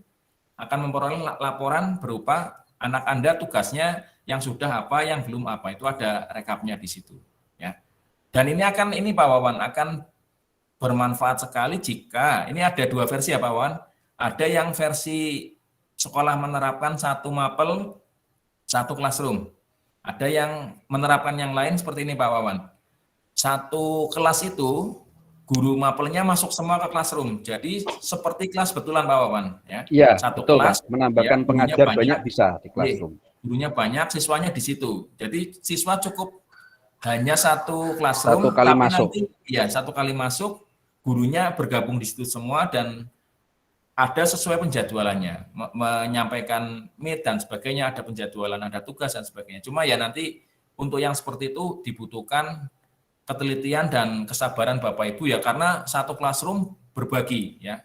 akan memperoleh laporan berupa anak Anda tugasnya yang sudah apa, yang belum apa, itu ada rekapnya di situ. Ya. Dan ini Pak Wawan akan bermanfaat sekali jika, ini ada dua versi ya Pak Wawan, ada yang versi sekolah menerapkan satu mapel, satu classroom. Ada yang menerapkan yang lain seperti ini Pak Wawan. Satu kelas itu guru mapelnya masuk semua ke classroom. Jadi seperti kelas betulan Pak Wawan ya. Iya, satu betul, kelas Pak. Menambahkan ya, pengajar banyak bisa di classroom. Gurunya banyak, siswanya di situ. Jadi siswa cukup hanya satu classroom, satu kali masuk. Nanti, ya, satu kali masuk, gurunya bergabung di situ semua dan ada sesuai penjadwalannya, menyampaikan meet dan sebagainya, ada penjadwalan, ada tugas dan sebagainya. Cuma ya nanti untuk yang seperti itu dibutuhkan ketelitian dan kesabaran Bapak Ibu ya, karena satu classroom berbagi ya,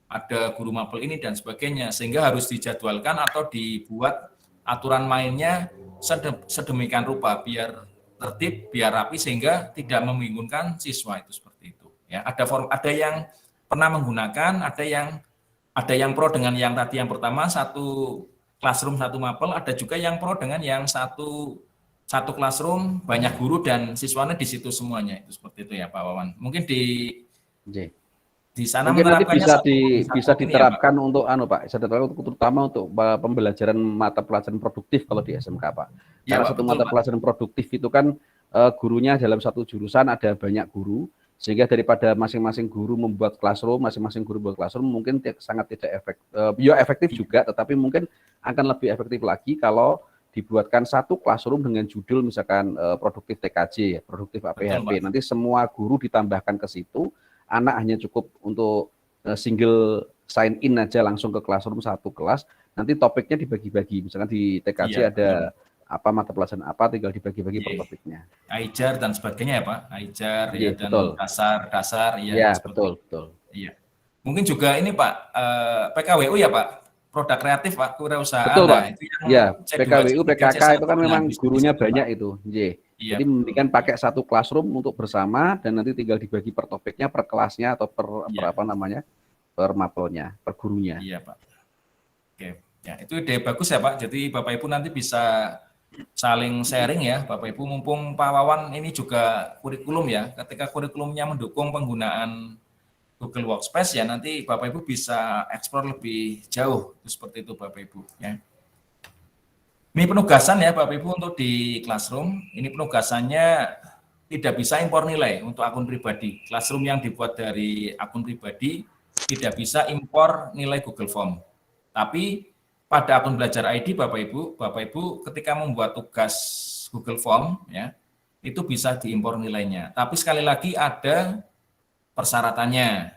ada guru mapel ini dan sebagainya, sehingga harus dijadwalkan atau dibuat aturan mainnya sedemikian rupa biar tertib, biar rapi sehingga tidak membingungkan siswa, itu seperti itu ya. Ada yang pernah menggunakan, ada yang pro dengan yang tadi yang pertama, satu classroom satu mapel, ada juga yang pro dengan yang satu classroom, banyak guru dan siswanya di situ semuanya. Itu seperti itu ya Pak Wawan. Mungkin di sana mungkin nanti bisa diterapkan ya, untuk Pak, terutama untuk pembelajaran mata pelajaran produktif kalau di SMK Pak. Ya, karena Pak, satu mata pelajaran produktif itu kan gurunya dalam satu jurusan ada banyak guru, sehingga daripada masing-masing guru membuat classroom, mungkin sangat tidak efektif juga, tetapi mungkin akan lebih efektif lagi kalau dibuatkan satu classroom dengan judul misalkan produktif TKJ, produktif APHP. Nanti semua guru ditambahkan ke situ, anak hanya cukup untuk single sign in aja langsung ke classroom satu kelas. Nanti topiknya dibagi-bagi, misalkan di TKJ ada apa mata pelajaran apa, tinggal dibagi-bagi per topiknya. Aijar dan sebagainya ya Pak, Aijar ya, dan betul. dasar ya. Betul. Iya. Mungkin juga ini Pak PKWU ya Pak. Produk kreatif Pak, kewirausahaan. Betul Pak. Nah, itu ya, PKWU, PKK itu kan memang gurunya banyak itu. Iya, jadi mendingan pakai satu classroom untuk bersama dan nanti tinggal dibagi per topiknya, per kelasnya atau per mapelnya, per gurunya. Iya Pak. Oke, ya itu ide bagus ya Pak. Jadi Bapak Ibu nanti bisa saling sharing ya Bapak Ibu. Mumpung Pak Wawan ini juga kurikulum ya. Ketika kurikulumnya mendukung penggunaan Google Workspace ya, nanti Bapak Ibu bisa eksplor lebih jauh, seperti itu Bapak Ibu ya. Ini penugasan ya Bapak Ibu untuk di Classroom. Ini penugasannya tidak bisa impor nilai untuk akun pribadi. Classroom yang dibuat dari akun pribadi tidak bisa impor nilai Google Form. Tapi pada akun Belajar ID Bapak Ibu ketika membuat tugas Google Form ya, itu bisa diimpor nilainya. Tapi sekali lagi ada persyaratannya,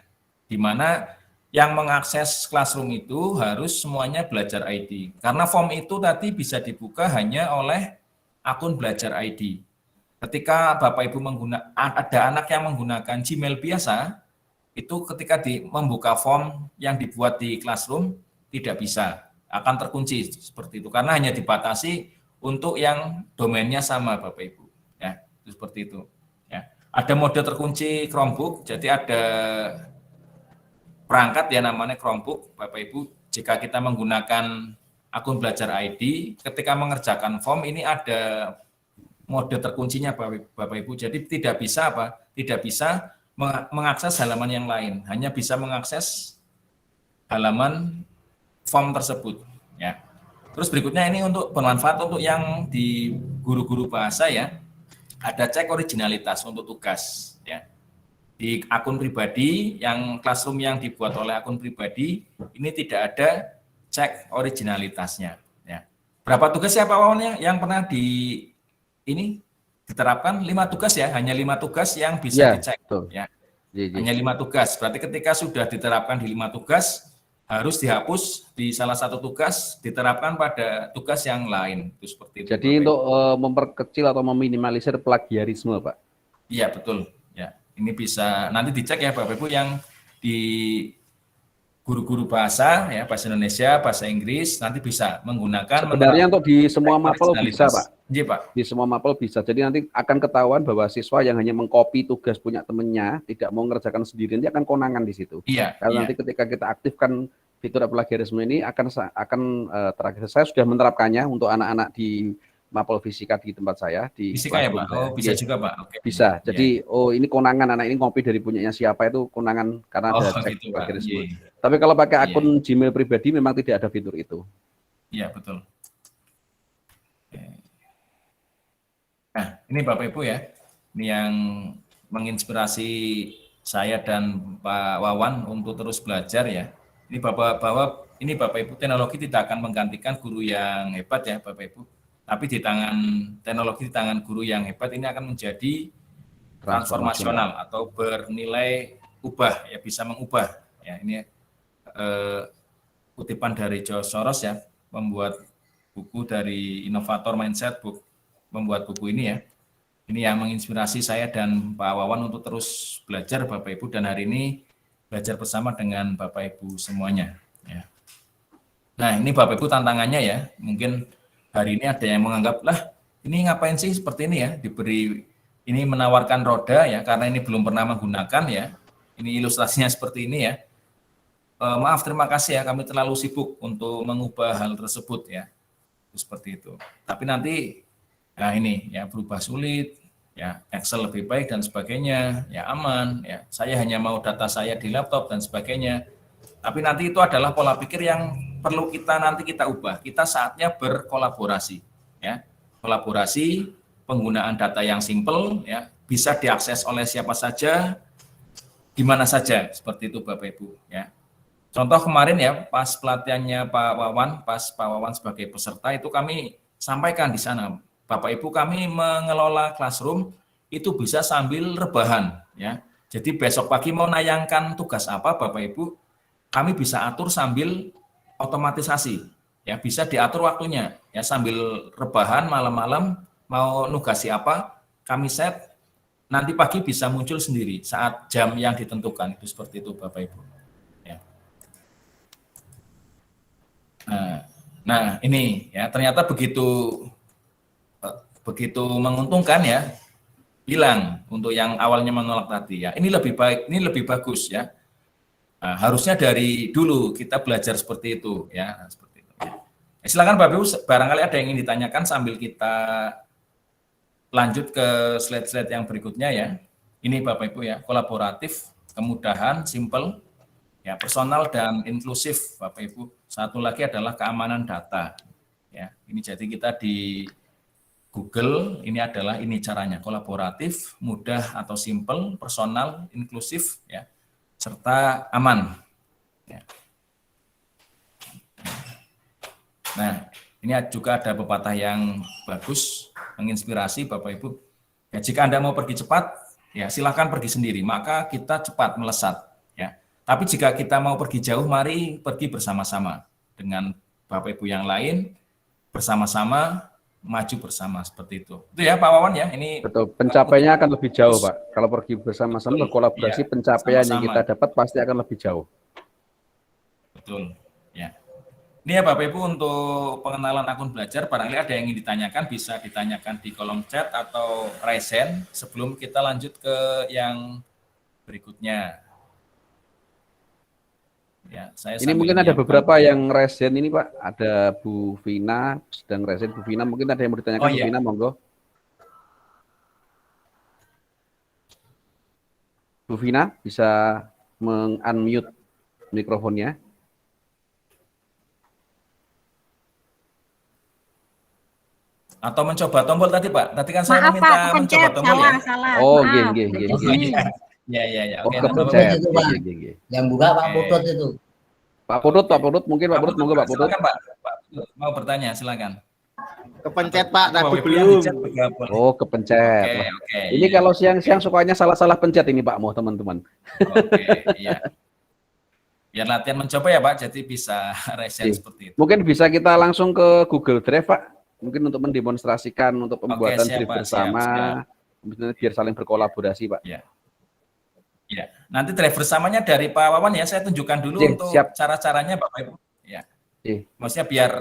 di mana yang mengakses Classroom itu harus semuanya Belajar ID. Karena form itu tadi bisa dibuka hanya oleh akun Belajar ID. Ketika Bapak Ibu ada anak yang menggunakan Gmail biasa, itu ketika membuka form yang dibuat di Classroom tidak bisa, akan terkunci seperti itu karena hanya dibatasi untuk yang domainnya sama Bapak Ibu. Ya, itu seperti itu. Ya. Ada mode terkunci Chromebook, jadi ada perangkat ya namanya Chromebook Bapak Ibu. Jika kita menggunakan akun Belajar ID, ketika mengerjakan form ini ada mode terkuncinya Bapak Ibu. Jadi tidak bisa Tidak bisa mengakses halaman yang lain, hanya bisa mengakses halaman form tersebut ya. Terus berikutnya ini untuk bermanfaat untuk yang di guru-guru bahasa ya. Ada cek originalitas untuk tugas ya. Di akun pribadi yang Classroom yang dibuat oleh akun pribadi ini tidak ada cek originalitasnya ya. Berapa tugas ya Pak Wawan yang pernah ini diterapkan 5 tugas ya, hanya 5 tugas yang bisa dicek ya. Hanya 5 tugas. Berarti ketika sudah diterapkan di 5 tugas harus dihapus di salah satu tugas, diterapkan pada tugas yang lain. Itu seperti itu. Jadi untuk memperkecil atau meminimalisir plagiarisme, Pak. Iya, betul. Ya, ini bisa nanti dicek ya Bapak Ibu yang di guru-guru bahasa ya, bahasa Indonesia, bahasa Inggris nanti bisa menggunakan sebenarnya untuk di semua mapel bisa, Pak. Iya, Pak. Di semua mapel bisa. Jadi nanti akan ketahuan bahwa siswa yang hanya mengcopy tugas punya temennya, tidak mau mengerjakan sendiri, nanti akan konangan di situ. Iya. Karena nanti ketika kita aktifkan fitur plagiarisme ini akan terakhir. Saya sudah menerapkannya untuk anak-anak di mapel fisika di tempat saya di fisika ya Pak. Oh, bisa juga Pak. Oke. Bisa. Jadi ini konangan, anak ini ngopi dari punyanya siapa itu konangan karena ada cek gitu, plagiarisme. Tapi kalau pakai akun Gmail pribadi memang tidak ada fitur itu. Iya, betul. Nah, ini Bapak Ibu ya. Ini yang menginspirasi saya dan Pak Wawan untuk terus belajar ya. Ini Bapak Ibu, teknologi tidak akan menggantikan guru yang hebat ya Bapak Ibu. Tapi teknologi di tangan guru yang hebat ini akan menjadi transformasional atau bernilai ubah ya, bisa mengubah ya. Ini kutipan dari George Soros ya, membuat buku dari inovator mindset book, membuat buku ini ya. Ini yang menginspirasi saya dan Pak Wawan untuk terus belajar Bapak Ibu, dan hari ini belajar bersama dengan Bapak Ibu semuanya ya. Nah, ini Bapak Ibu tantangannya ya. Mungkin hari ini ada yang menganggap, lah ini ngapain sih seperti ini ya, ini menawarkan roda ya, karena ini belum pernah menggunakan ya. Ini ilustrasinya seperti ini ya. Maaf, terima kasih ya, kami terlalu sibuk untuk mengubah hal tersebut ya. Seperti itu. Tapi nanti, nah ini ya berubah sulit, ya Excel lebih baik dan sebagainya, ya aman, ya saya hanya mau data saya di laptop dan sebagainya. Tapi nanti itu adalah pola pikir yang perlu kita ubah. Kita saatnya berkolaborasi ya. Kolaborasi, penggunaan data yang simple ya, bisa diakses oleh siapa saja, di mana saja, seperti itu Bapak Ibu ya. Contoh kemarin ya, pas pelatihannya Pak Wawan sebagai peserta itu kami sampaikan di sana, Bapak Ibu kami mengelola Classroom itu bisa sambil rebahan ya. Jadi besok pagi mau nayangkan tugas apa Bapak Ibu, kami bisa atur sambil otomatisasi ya, bisa diatur waktunya ya, sambil rebahan malam-malam mau nugasi apa kami set, nanti pagi bisa muncul sendiri saat jam yang ditentukan. Itu seperti itu Bapak Ibu ya. Nah ini ya, ternyata begitu menguntungkan ya, hilang untuk yang awalnya menolak tadi ya. Ini lebih baik, ini lebih bagus ya. Nah, harusnya dari dulu kita belajar seperti itu ya, seperti itu. Silakan Bapak Ibu, barangkali ada yang ingin ditanyakan sambil kita lanjut ke slide-slide yang berikutnya ya. Ini Bapak Ibu ya, kolaboratif, kemudahan, simple, ya personal dan inklusif Bapak Ibu. Satu lagi adalah keamanan data. Ya, ini jadi kita di Google ini adalah ini caranya kolaboratif, mudah atau simple, personal, inklusif, ya, serta aman. Ya. Nah, ini juga ada pepatah yang bagus, menginspirasi Bapak Ibu. Ya, jika Anda mau pergi cepat, ya silahkan pergi sendiri, maka kita cepat melesat. Ya. Tapi jika kita mau pergi jauh, mari pergi bersama-sama dengan Bapak Ibu yang lain, bersama-sama maju bersama seperti itu. Itu ya Pak Wawan ya. Ini Betul, pencapaiannya akan lebih jauh, Pak. Kalau pergi bersama-sama berkolaborasi, ya, pencapaian yang sama-sama. kita dapat pasti akan lebih jauh. Betul. Ya. Ini ya Bapak Ibu untuk pengenalan akun belajar, barangkali ada yang ingin ditanyakan bisa ditanyakan di kolom chat atau raise hand sebelum kita lanjut ke yang berikutnya. Ya, Ini mungkin ada beberapa yang resen ini Pak, ada Bu Vina sedang resen. Bu Vina mungkin ada yang mau ditanyakan. Bu Vina, monggo. Bu Vina bisa meng-unmute mikrofonnya. Atau mencoba tombol tadi Pak. Tadi kan saya Maaf, minta Pak, mencoba kepencet. tombol Salah, ya. salah. Oh, Maaf. Ya. Oh, Oke, kepencet. itu, Pak. Yang buka Pak Putut itu. Pak Putut, mungkin Pak Putut, monggo Pak Putut. Silakan Pak. Pak mau bertanya, silakan. Kepencet Pak, tadi Bapak Ibu yang belum. di chat juga boleh. Oh, kepencet. Oke. Ini Iya. kalau siang-siang sukanya salah-salah pencet ini Pak, mau teman-teman. Oke, iya. Biar latihan mencoba ya Pak, jadi bisa resen Oke. seperti itu. Mungkin bisa kita langsung ke Google Drive Pak, mungkin untuk mendemonstrasikan untuk pembuatan siap, drive Pak, bersama, siap. biar saling berkolaborasi Pak. Ya. Nanti drive bersamanya dari Pak Wawan ya, saya tunjukkan dulu Oke, untuk siap. cara-caranya Bapak Ibu. Ya. Oke. Maksudnya biar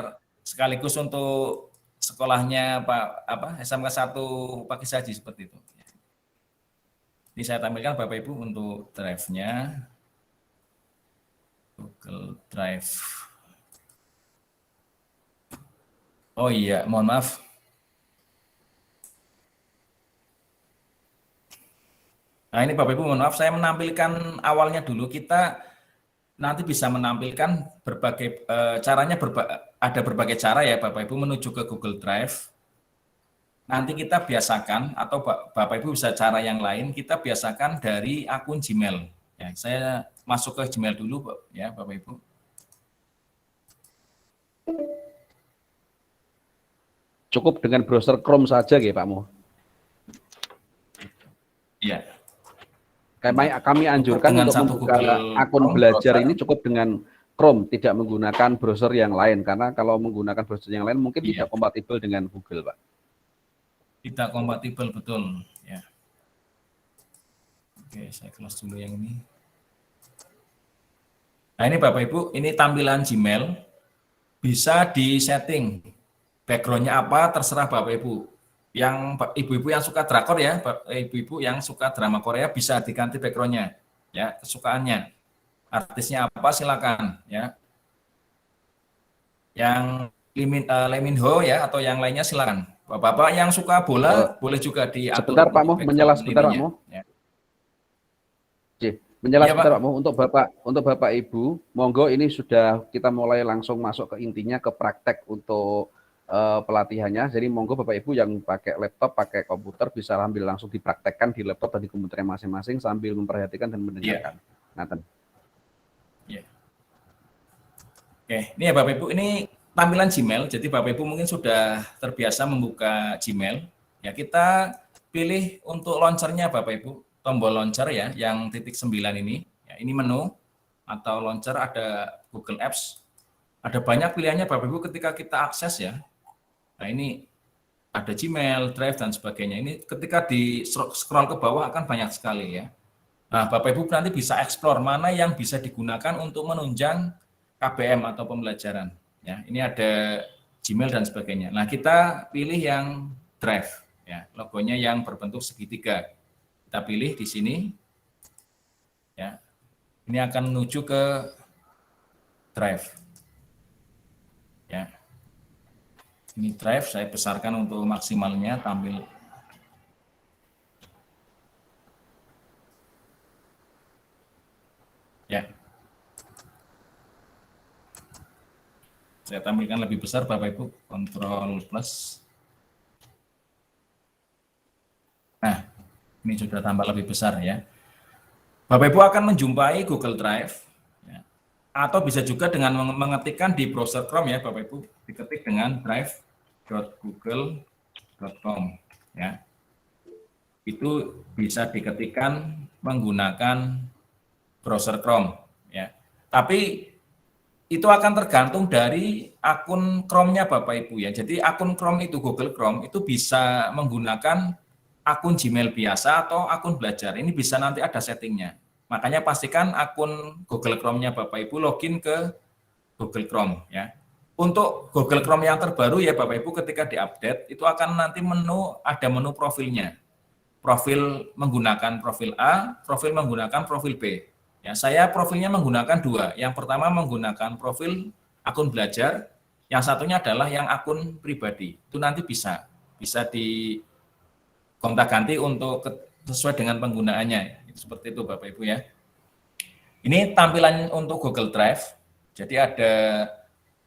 sekaligus untuk sekolahnya Pak SMK 1 Pagi Saji seperti itu. Ini saya tampilkan Bapak Ibu untuk drive-nya. Google Drive. Oh iya, mohon maaf. Nah ini Bapak Ibu mohon maaf, saya menampilkan awalnya dulu. Kita nanti bisa menampilkan berbagai caranya, ada berbagai cara ya Bapak Ibu menuju ke Google Drive. Nanti kita biasakan, atau Bapak Ibu bisa cara yang lain, kita biasakan dari akun Gmail. Ya, saya masuk ke Gmail dulu ya Bapak Ibu. Cukup dengan browser Chrome saja ya Pak Mo. Iya. Kami anjurkan dengan untuk membuka Google akun Chrome belajar browser. ini cukup dengan Chrome, tidak menggunakan browser yang lain, karena kalau menggunakan browser yang lain mungkin tidak kompatibel dengan Google Pak. Tidak kompatibel, betul ya. Oke, saya close dulu yang ini. Nah ini Bapak Ibu, ini tampilan Gmail, bisa di setting backgroundnya apa terserah Bapak Ibu. Yang ibu-ibu yang suka drakor ya, ibu-ibu yang suka drama Korea bisa diganti backgroundnya, ya kesukaannya. Artisnya apa silakan ya. Yang Lee Min Ho ya atau yang lainnya silakan. Bapak-bapak yang suka bola boleh juga diatur. Sebentar Pak Mo, menyala sebentar Pak Mo. Ya. Menyala Ya, sebentar Pak. Pak Mo. Untuk Bapak Ibu, monggo ini sudah kita mulai langsung masuk ke intinya, ke praktek untuk pelatihannya. Jadi monggo Bapak Ibu yang pakai laptop, pakai komputer bisa sambil langsung dipraktekkan di laptop atau di komputernya masing-masing sambil memperhatikan dan mendengarkan. Nathan. Oke, ini ya Bapak Ibu, ini tampilan Gmail. Jadi Bapak Ibu mungkin sudah terbiasa membuka Gmail. Ya kita pilih untuk launchernya Bapak Ibu, tombol launcher ya, yang ×9 ini. Ya, ini menu atau launcher, ada Google Apps. Ada banyak pilihannya Bapak Ibu ketika kita akses ya. Nah ini ada Gmail, Drive dan sebagainya. Ini ketika di scroll ke bawah akan banyak sekali ya. Nah Bapak Ibu nanti bisa explore mana yang bisa digunakan untuk menunjang KBM atau pembelajaran. Ya, ini ada Gmail dan sebagainya. Nah, kita pilih yang Drive, ya, logonya yang berbentuk segitiga. Kita pilih di sini, ya. Ini akan menuju ke Drive. Ya, ini Drive. Saya besarkan untuk maksimalnya tampil. Ya. Saya tampilkan lebih besar Bapak Ibu, Ctrl plus. Nah, ini sudah tambah lebih besar ya. Bapak Ibu akan menjumpai Google Drive, ya. Atau bisa juga dengan mengetikkan di browser Chrome ya Bapak Ibu, diketik dengan drive.google.com ya. Itu bisa diketikkan menggunakan browser Chrome ya. Tapi itu akan tergantung dari akun Chrome-nya Bapak Ibu ya. Jadi akun Chrome itu, Google Chrome itu bisa menggunakan akun Gmail biasa atau akun belajar. Ini bisa nanti ada settingnya. Makanya pastikan akun Google Chrome-nya Bapak Ibu login ke Google Chrome ya. Untuk Google Chrome yang terbaru ya Bapak Ibu, ketika diupdate itu akan nanti ada menu profilnya. Profil menggunakan profil A, profil menggunakan profil B. Ya, saya profilnya menggunakan 2. Yang pertama menggunakan profil akun belajar, yang satunya adalah yang akun pribadi. Itu nanti bisa di gonta-ganti untuk sesuai dengan penggunaannya. Seperti itu Bapak Ibu ya. Ini tampilan untuk Google Drive. Jadi ada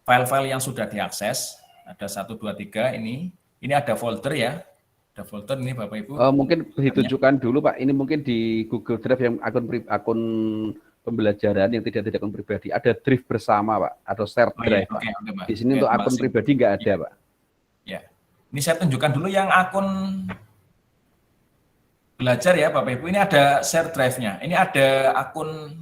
file-file yang sudah diakses, ada 1, 2, 3 ini. Ini ada folder ya. Ada folder ini Bapak Ibu. Mungkin ditunjukkan dulu Pak, ini mungkin di Google Drive yang akun pembelajaran yang tidak akun pribadi, ada drive bersama Pak, atau shared drive. Oke, Pak. Di sini untuk akun pribadi nggak ada Pak. Ya, ini saya tunjukkan dulu yang akun belajar ya Bapak Ibu, ini ada share drive-nya, ini ada akun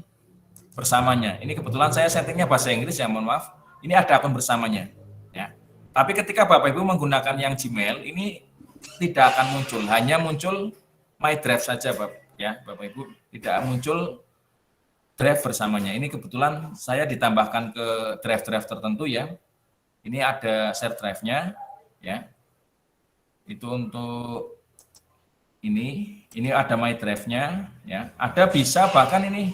bersamanya. Ini kebetulan saya settingnya bahasa Inggris ya, mohon maaf. Ini ada akun bersamanya. Ya. Tapi ketika Bapak Ibu menggunakan yang Gmail, ini tidak akan muncul, hanya muncul My Drive saja Bapak Ibu, tidak muncul drive bersamanya. Ini kebetulan saya ditambahkan ke drive-drive tertentu ya. Ini ada share drive-nya ya. Itu untuk ini ada My Drive-nya ya. Ada bisa bahkan ini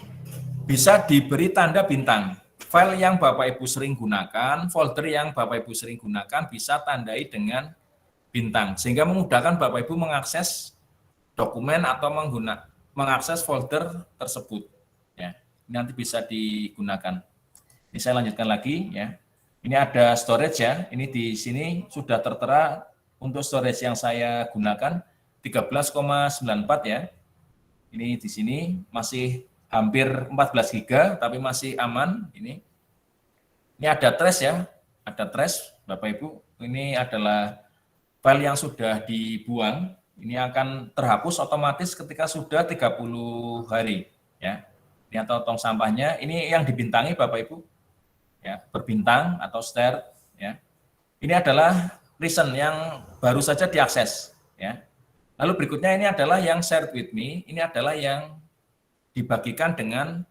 bisa diberi tanda bintang. File yang Bapak Ibu sering gunakan, folder yang Bapak Ibu sering gunakan bisa tandai dengan bintang, sehingga memudahkan Bapak Ibu mengakses dokumen atau mengakses folder tersebut. Ya, ini nanti bisa digunakan. Ini saya lanjutkan lagi ya. Ini ada storage ya. Ini di sini sudah tertera untuk storage yang saya gunakan 13,94 ya. Ini di sini masih hampir 14 GB tapi masih aman ini. Ini ada trace ya. Ada trace Bapak Ibu. Ini adalah file yang sudah dibuang, ini akan terhapus otomatis ketika sudah 30 hari. Ya. Ini atau tong sampahnya, ini yang dibintangi Bapak Ibu, ya, berbintang atau star. Ya. Ini adalah recent yang baru saja diakses. Ya. Lalu berikutnya ini adalah yang shared with me, ini adalah yang dibagikan dengan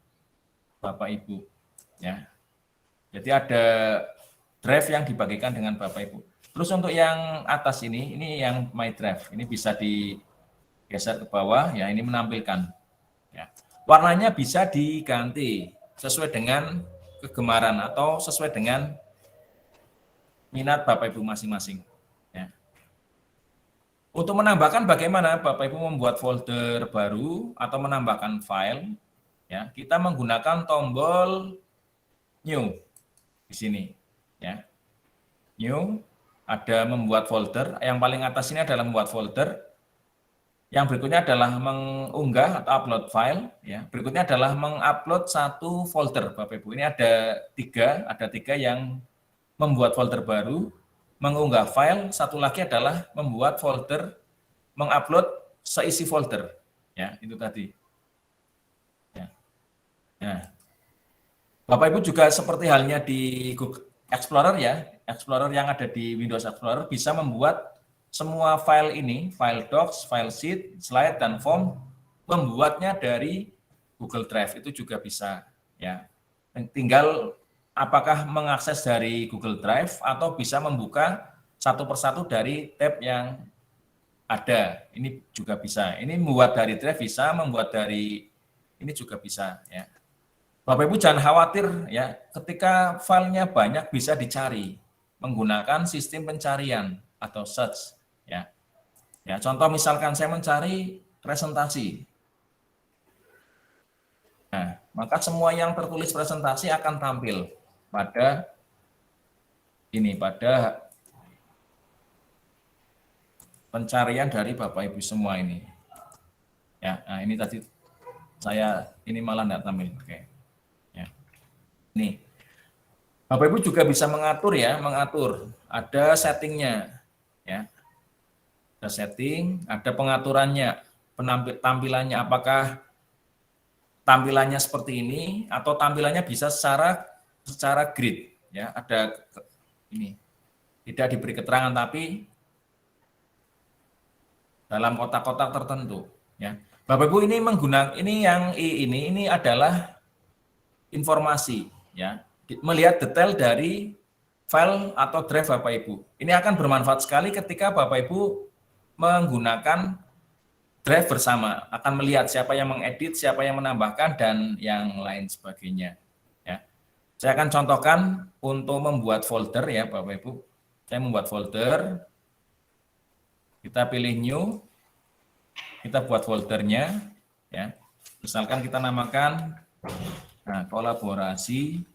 Bapak Ibu. Ya. Jadi ada drive yang dibagikan dengan Bapak Ibu. Terus untuk yang atas ini yang My Drive. Ini bisa digeser ke bawah, ya ini menampilkan. Ya. Warnanya bisa diganti sesuai dengan kegemaran atau sesuai dengan minat Bapak Ibu masing-masing. Ya. Untuk menambahkan bagaimana Bapak Ibu membuat folder baru atau menambahkan file, ya kita menggunakan tombol New di sini. Ya. New. Ada membuat folder, yang paling atas ini adalah membuat folder, yang berikutnya adalah mengunggah atau upload file, ya. Berikutnya adalah mengupload satu folder, Bapak Ibu. Ini ada tiga yang membuat folder baru, mengunggah file, satu lagi adalah membuat folder, mengupload seisi folder, ya itu tadi. Ya. Nah, Bapak Ibu juga seperti halnya di Google Explorer ya. Explorer yang ada di Windows Explorer bisa membuat semua file ini, file docs, file sheet, slide, dan form, membuatnya dari Google Drive itu juga bisa. Ya, tinggal apakah mengakses dari Google Drive atau bisa membuka satu persatu dari tab yang ada. Ini juga bisa. Ini membuat dari Drive bisa, membuat dari ini juga bisa. Ya. Bapak Ibu jangan khawatir ya, ketika filenya banyak bisa dicari menggunakan sistem pencarian atau search ya. Ya, contoh misalkan saya mencari presentasi. Nah, maka semua yang tertulis presentasi akan tampil pada ini pada pencarian dari Bapak Ibu semua ini. Ya, nah ini tadi saya ini malah enggak tampil. Oke. Ya. Nih. Bapak Ibu juga bisa mengatur ya, mengatur. Ada settingnya. Ya. Ada setting, ada pengaturannya, tampilannya apakah tampilannya seperti ini atau tampilannya bisa secara grid ya, ada ini. Tidak diberi keterangan tapi dalam kotak-kotak tertentu ya. Bapak Ibu ini menggunakan ini adalah informasi ya. Melihat detail dari file atau drive Bapak Ibu. Ini akan bermanfaat sekali ketika Bapak Ibu menggunakan drive bersama, akan melihat siapa yang mengedit, siapa yang menambahkan, dan yang lain sebagainya. Ya. Saya akan contohkan untuk membuat folder ya Bapak Ibu. Saya membuat folder, kita pilih new, kita buat foldernya, ya. Misalkan kita namakan kolaborasi.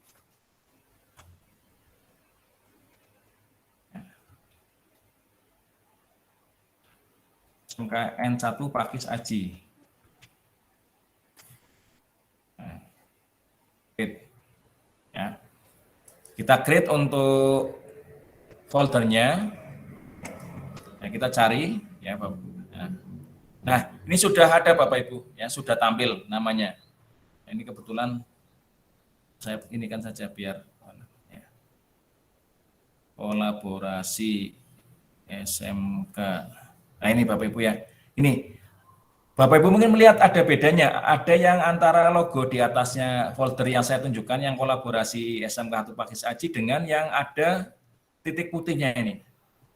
N1 Pakis Aji. Ya. Kita create untuk foldernya. Ya, kita cari ya Bapak. Nah, ini sudah ada Bapak Ibu ya, sudah tampil namanya. Ini kebetulan saya ini kan saja biar ya. Kolaborasi SMK. Nah ini Bapak Ibu ya, ini Bapak Ibu mungkin melihat ada bedanya, ada yang antara logo di atasnya folder yang saya tunjukkan yang kolaborasi SMK 1 Pakis Aji dengan yang ada titik putihnya ini.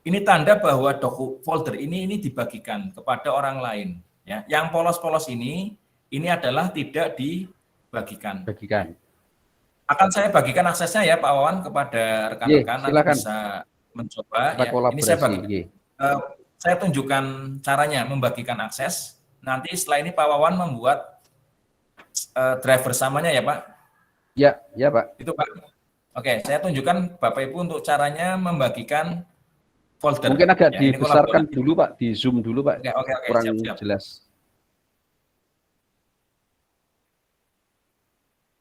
Ini tanda bahwa folder ini dibagikan kepada orang lain. Ya, yang polos-polos ini adalah tidak dibagikan. Akan saya bagikan aksesnya ya Pak Wawan kepada rekan-rekan, nanti bisa mencoba. Ya. Ini saya bagi. Saya tunjukkan caranya membagikan akses. Nanti setelah ini Pak Wawan membuat drive bersamanya ya Pak? Ya Pak. Itu Pak. Oke, saya tunjukkan Bapak Ibu untuk caranya membagikan folder. Mungkin agak dibesarkan dulu Pak, di zoom dulu Pak. Oke, kurang siap. Jelas.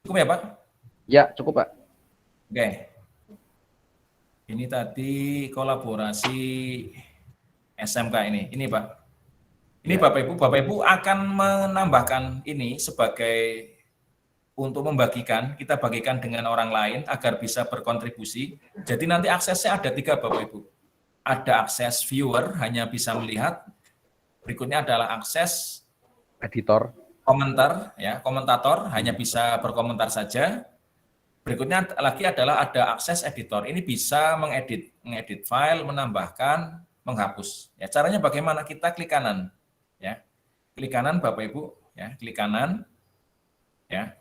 Cukup ya Pak? Ya, cukup Pak. Oke. Ini tadi kolaborasi SMK ini Pak. Ini Bapak Ibu akan menambahkan ini sebagai untuk membagikan, kita bagikan dengan orang lain agar bisa berkontribusi. Jadi nanti aksesnya ada 3 Bapak Ibu. Ada akses viewer, hanya bisa melihat. Berikutnya adalah akses editor. Komentar, ya, komentator, hanya bisa berkomentar saja. Berikutnya lagi adalah ada akses editor. Ini bisa mengedit file, menambahkan, menghapus. Ya, caranya bagaimana? Kita klik kanan, ya, klik kanan Bapak Ibu, ya, klik kanan, ya,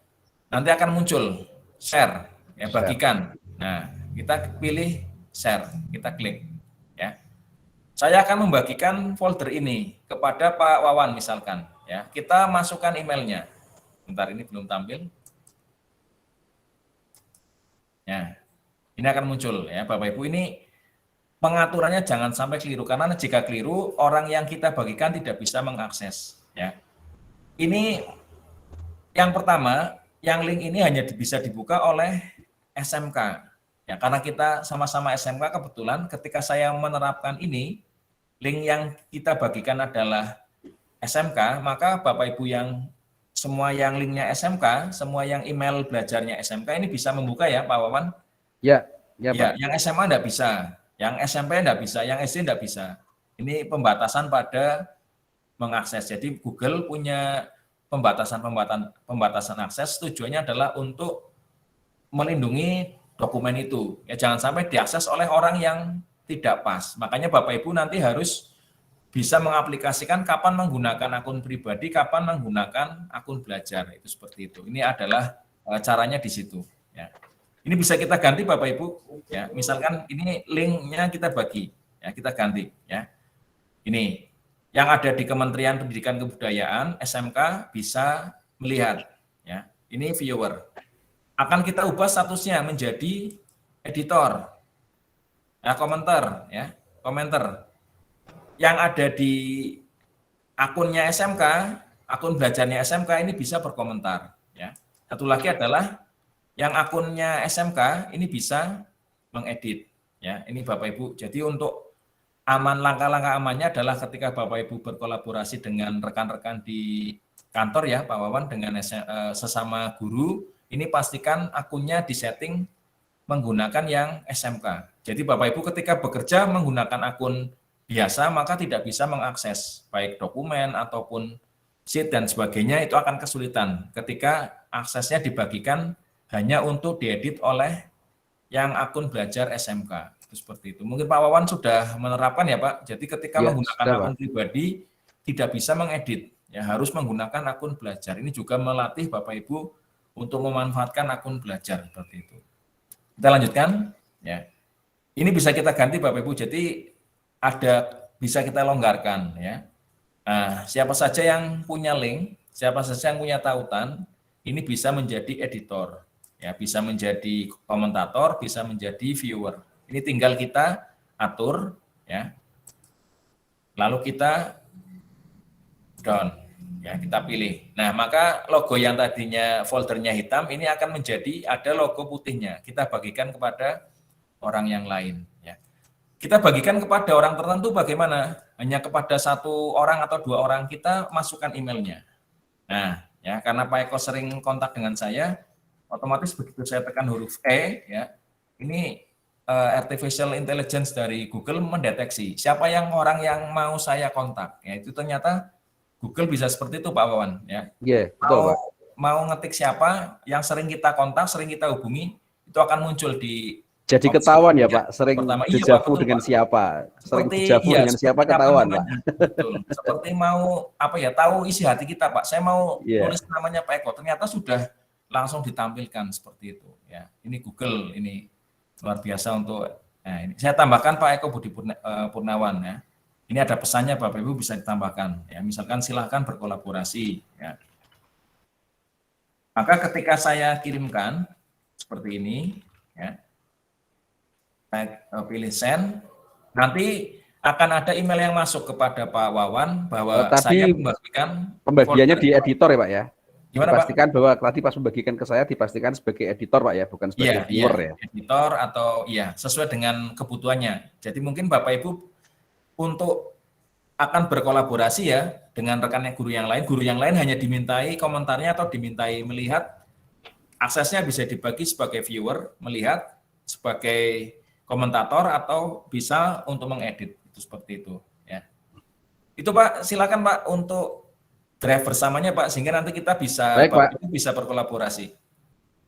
nanti akan muncul share, ya, bagikan. Nah, kita pilih share, kita klik, ya. Saya akan membagikan folder ini kepada Pak Wawan misalkan, ya. Kita masukkan emailnya. Bentar, ini belum tampil. Ya, ini akan muncul, ya, Bapak Ibu. Ini pengaturannya jangan sampai keliru, karena jika keliru orang yang kita bagikan tidak bisa mengakses. Ya, ini yang pertama, yang link ini hanya bisa dibuka oleh SMK. Ya, karena kita sama-sama SMK kebetulan, ketika saya menerapkan ini, link yang kita bagikan adalah SMK, maka Bapak Ibu yang semua yang linknya SMK, semua yang email belajarnya SMK ini bisa membuka ya Pak Wawan? Ya Pak. Yang SMA enggak bisa. Yang SMP enggak bisa, yang SD enggak bisa. Ini pembatasan pada mengakses. Jadi Google punya pembatasan akses, tujuannya adalah untuk melindungi dokumen itu. Ya, jangan sampai diakses oleh orang yang tidak pas. Makanya Bapak Ibu nanti harus bisa mengaplikasikan kapan menggunakan akun pribadi, kapan menggunakan akun belajar. Itu seperti itu. Ini adalah caranya di situ. Ya. Ini bisa kita ganti Bapak Ibu, ya. Misalkan ini linknya kita bagi, ya, kita ganti, ya. Ini yang ada di Kementerian Pendidikan Kebudayaan, SMK bisa melihat, ya. Ini viewer. Akan kita ubah statusnya menjadi editor. Nah, komentar ya, komentar yang ada di akunnya SMK, akun belajarnya SMK ini bisa berkomentar ya. Satu lagi adalah yang akunnya SMK ini bisa mengedit ya. Ini Bapak Ibu. Jadi untuk langkah-langkah amannya adalah ketika Bapak Ibu berkolaborasi dengan rekan-rekan di kantor ya Pak Wawan dengan sesama guru, ini pastikan akunnya disetting menggunakan yang SMK. Jadi Bapak Ibu ketika bekerja menggunakan akun biasa maka tidak bisa mengakses baik dokumen ataupun sheet dan sebagainya, itu akan kesulitan ketika aksesnya dibagikan hanya untuk diedit oleh yang akun belajar SMK. Itu seperti itu. Mungkin Pak Wawan sudah menerapkan ya Pak. Jadi ketika Ya, menggunakan sudah, akun Pak. pribadi tidak bisa mengedit, ya harus menggunakan akun belajar. Ini juga melatih Bapak Ibu untuk memanfaatkan akun belajar seperti itu. Kita lanjutkan ya. Ini bisa kita ganti Bapak Ibu. Jadi bisa kita longgarkan ya. Nah, siapa saja yang punya link, siapa saja yang punya tautan, ini bisa menjadi editor, ya, bisa menjadi komentator, bisa menjadi viewer. Ini tinggal kita atur, ya. Lalu kita down, ya, kita pilih. Nah, maka logo yang tadinya foldernya hitam ini akan menjadi ada logo putihnya. Kita bagikan kepada orang yang lain, ya. Kita bagikan kepada orang tertentu bagaimana? Hanya kepada satu orang atau dua orang kita masukkan emailnya. Nah, ya karena Pak Eko sering kontak dengan saya, otomatis begitu saya tekan huruf E, ya ini artificial intelligence dari Google mendeteksi siapa orang yang mau saya kontak. Ya itu ternyata Google bisa seperti itu Pak Wawan. Ya, Betul Pak. Mau ngetik siapa yang sering kita kontak, sering kita hubungi, itu akan muncul di Jadi ketahuan ya Pak, sering dejavu dengan siapa, sering dejavu dengan siapa ketahuan Pak. Betul. Seperti mau tahu isi hati kita Pak. Saya mau tulis namanya Pak Eko, ternyata sudah langsung ditampilkan seperti itu. Ya, ini Google ini luar biasa untuk. Nah, ini saya tambahkan Pak Eko Budi Purnawan ya. Ini ada pesannya Bapak Ibu bisa ditambahkan. Ya, misalkan silahkan berkolaborasi. Ya. Maka ketika saya kirimkan seperti ini, ya. Pilih send, nanti akan ada email yang masuk kepada Pak Wawan bahwa saya membagikan pembagiannya di editor ya Pak ya. Gimana dipastikan Pak? Bahwa tadi pas membagikan ke saya dipastikan sebagai editor Pak ya, bukan sebagai viewer ya. Editor atau sesuai dengan kebutuhannya. Jadi mungkin Bapak Ibu untuk akan berkolaborasi ya dengan rekannya guru yang lain hanya dimintai komentarnya atau dimintai melihat, aksesnya bisa dibagi sebagai viewer, melihat sebagai komentator atau bisa untuk mengedit, itu seperti itu ya. Itu Pak, silakan Pak untuk drive bersamanya Pak, sehingga nanti kita bisa bisa berkolaborasi.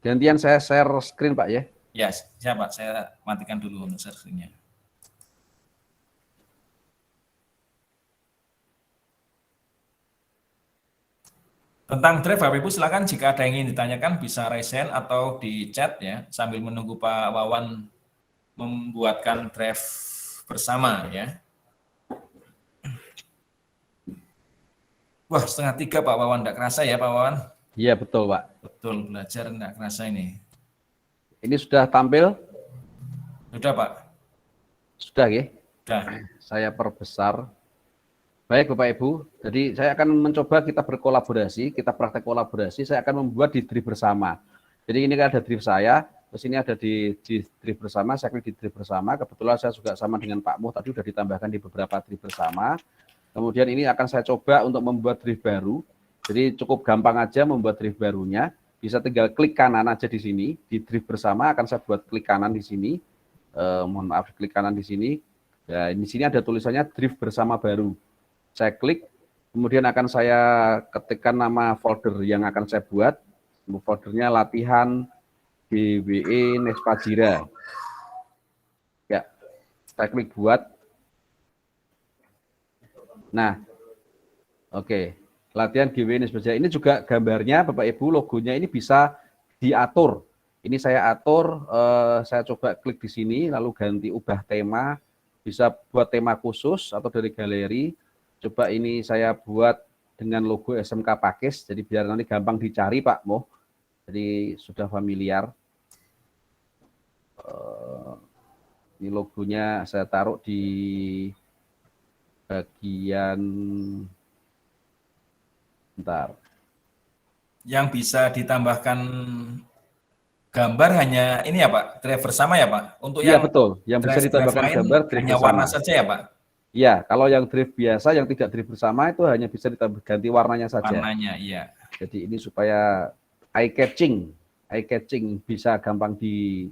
Gantian saya share screen Pak ya. Ya, siapa? Saya matikan dulu untuk share screen-nya. Tentang drive Bapak Ibu silakan jika ada yang ingin ditanyakan bisa raise hand atau di chat ya, sambil menunggu Pak Wawan membuatkan drive bersama ya. Wah, 2:30 Pak Wawan, enggak kerasa ya Pak Wawan? Iya betul Pak. Betul, belajar enggak kerasa ini. Ini sudah tampil? Sudah Pak. Sudah ya? Sudah. Saya perbesar. Baik Bapak Ibu, jadi saya akan mencoba kita berkolaborasi, kita praktek kolaborasi, saya akan membuat di drive bersama. Jadi ini kan ada drive saya, terus ini ada di drive bersama, saya klik di drive bersama, kebetulan saya juga sama dengan Pak Muh, tadi sudah ditambahkan di beberapa drive bersama. Kemudian ini akan saya coba untuk membuat drive baru, jadi cukup gampang aja membuat drive barunya, bisa tinggal klik kanan aja di sini, di drive bersama akan saya buat klik kanan di sini, mohon maaf klik kanan di sini, ya di sini ada tulisannya drive bersama baru. Saya klik, kemudian akan saya ketikkan nama folder yang akan saya buat, foldernya latihan GWE Nespajira. Ya, saya klik buat. Nah, oke, latihan GWE Nespajira. Ini juga gambarnya, Bapak Ibu, logonya ini bisa diatur. Ini saya atur, saya coba klik di sini, lalu ganti ubah tema, bisa buat tema khusus atau dari galeri. Coba ini saya buat dengan logo SMK Pakis, jadi biar nanti gampang dicari Pak Moh, jadi sudah familiar. Ini logonya saya taruh di bagian bentar. Yang bisa ditambahkan gambar hanya ini ya Pak, drive bersama ya Pak? Untuk Iya yang betul, yang bisa drive ditambahkan lain gambar drive hanya bersama. warna saja ya Pak? Iya, kalau yang drive biasa yang tidak drive bersama itu hanya bisa ditambah ganti warnanya saja. Warnanya, iya. Jadi ini supaya eye catching bisa gampang di.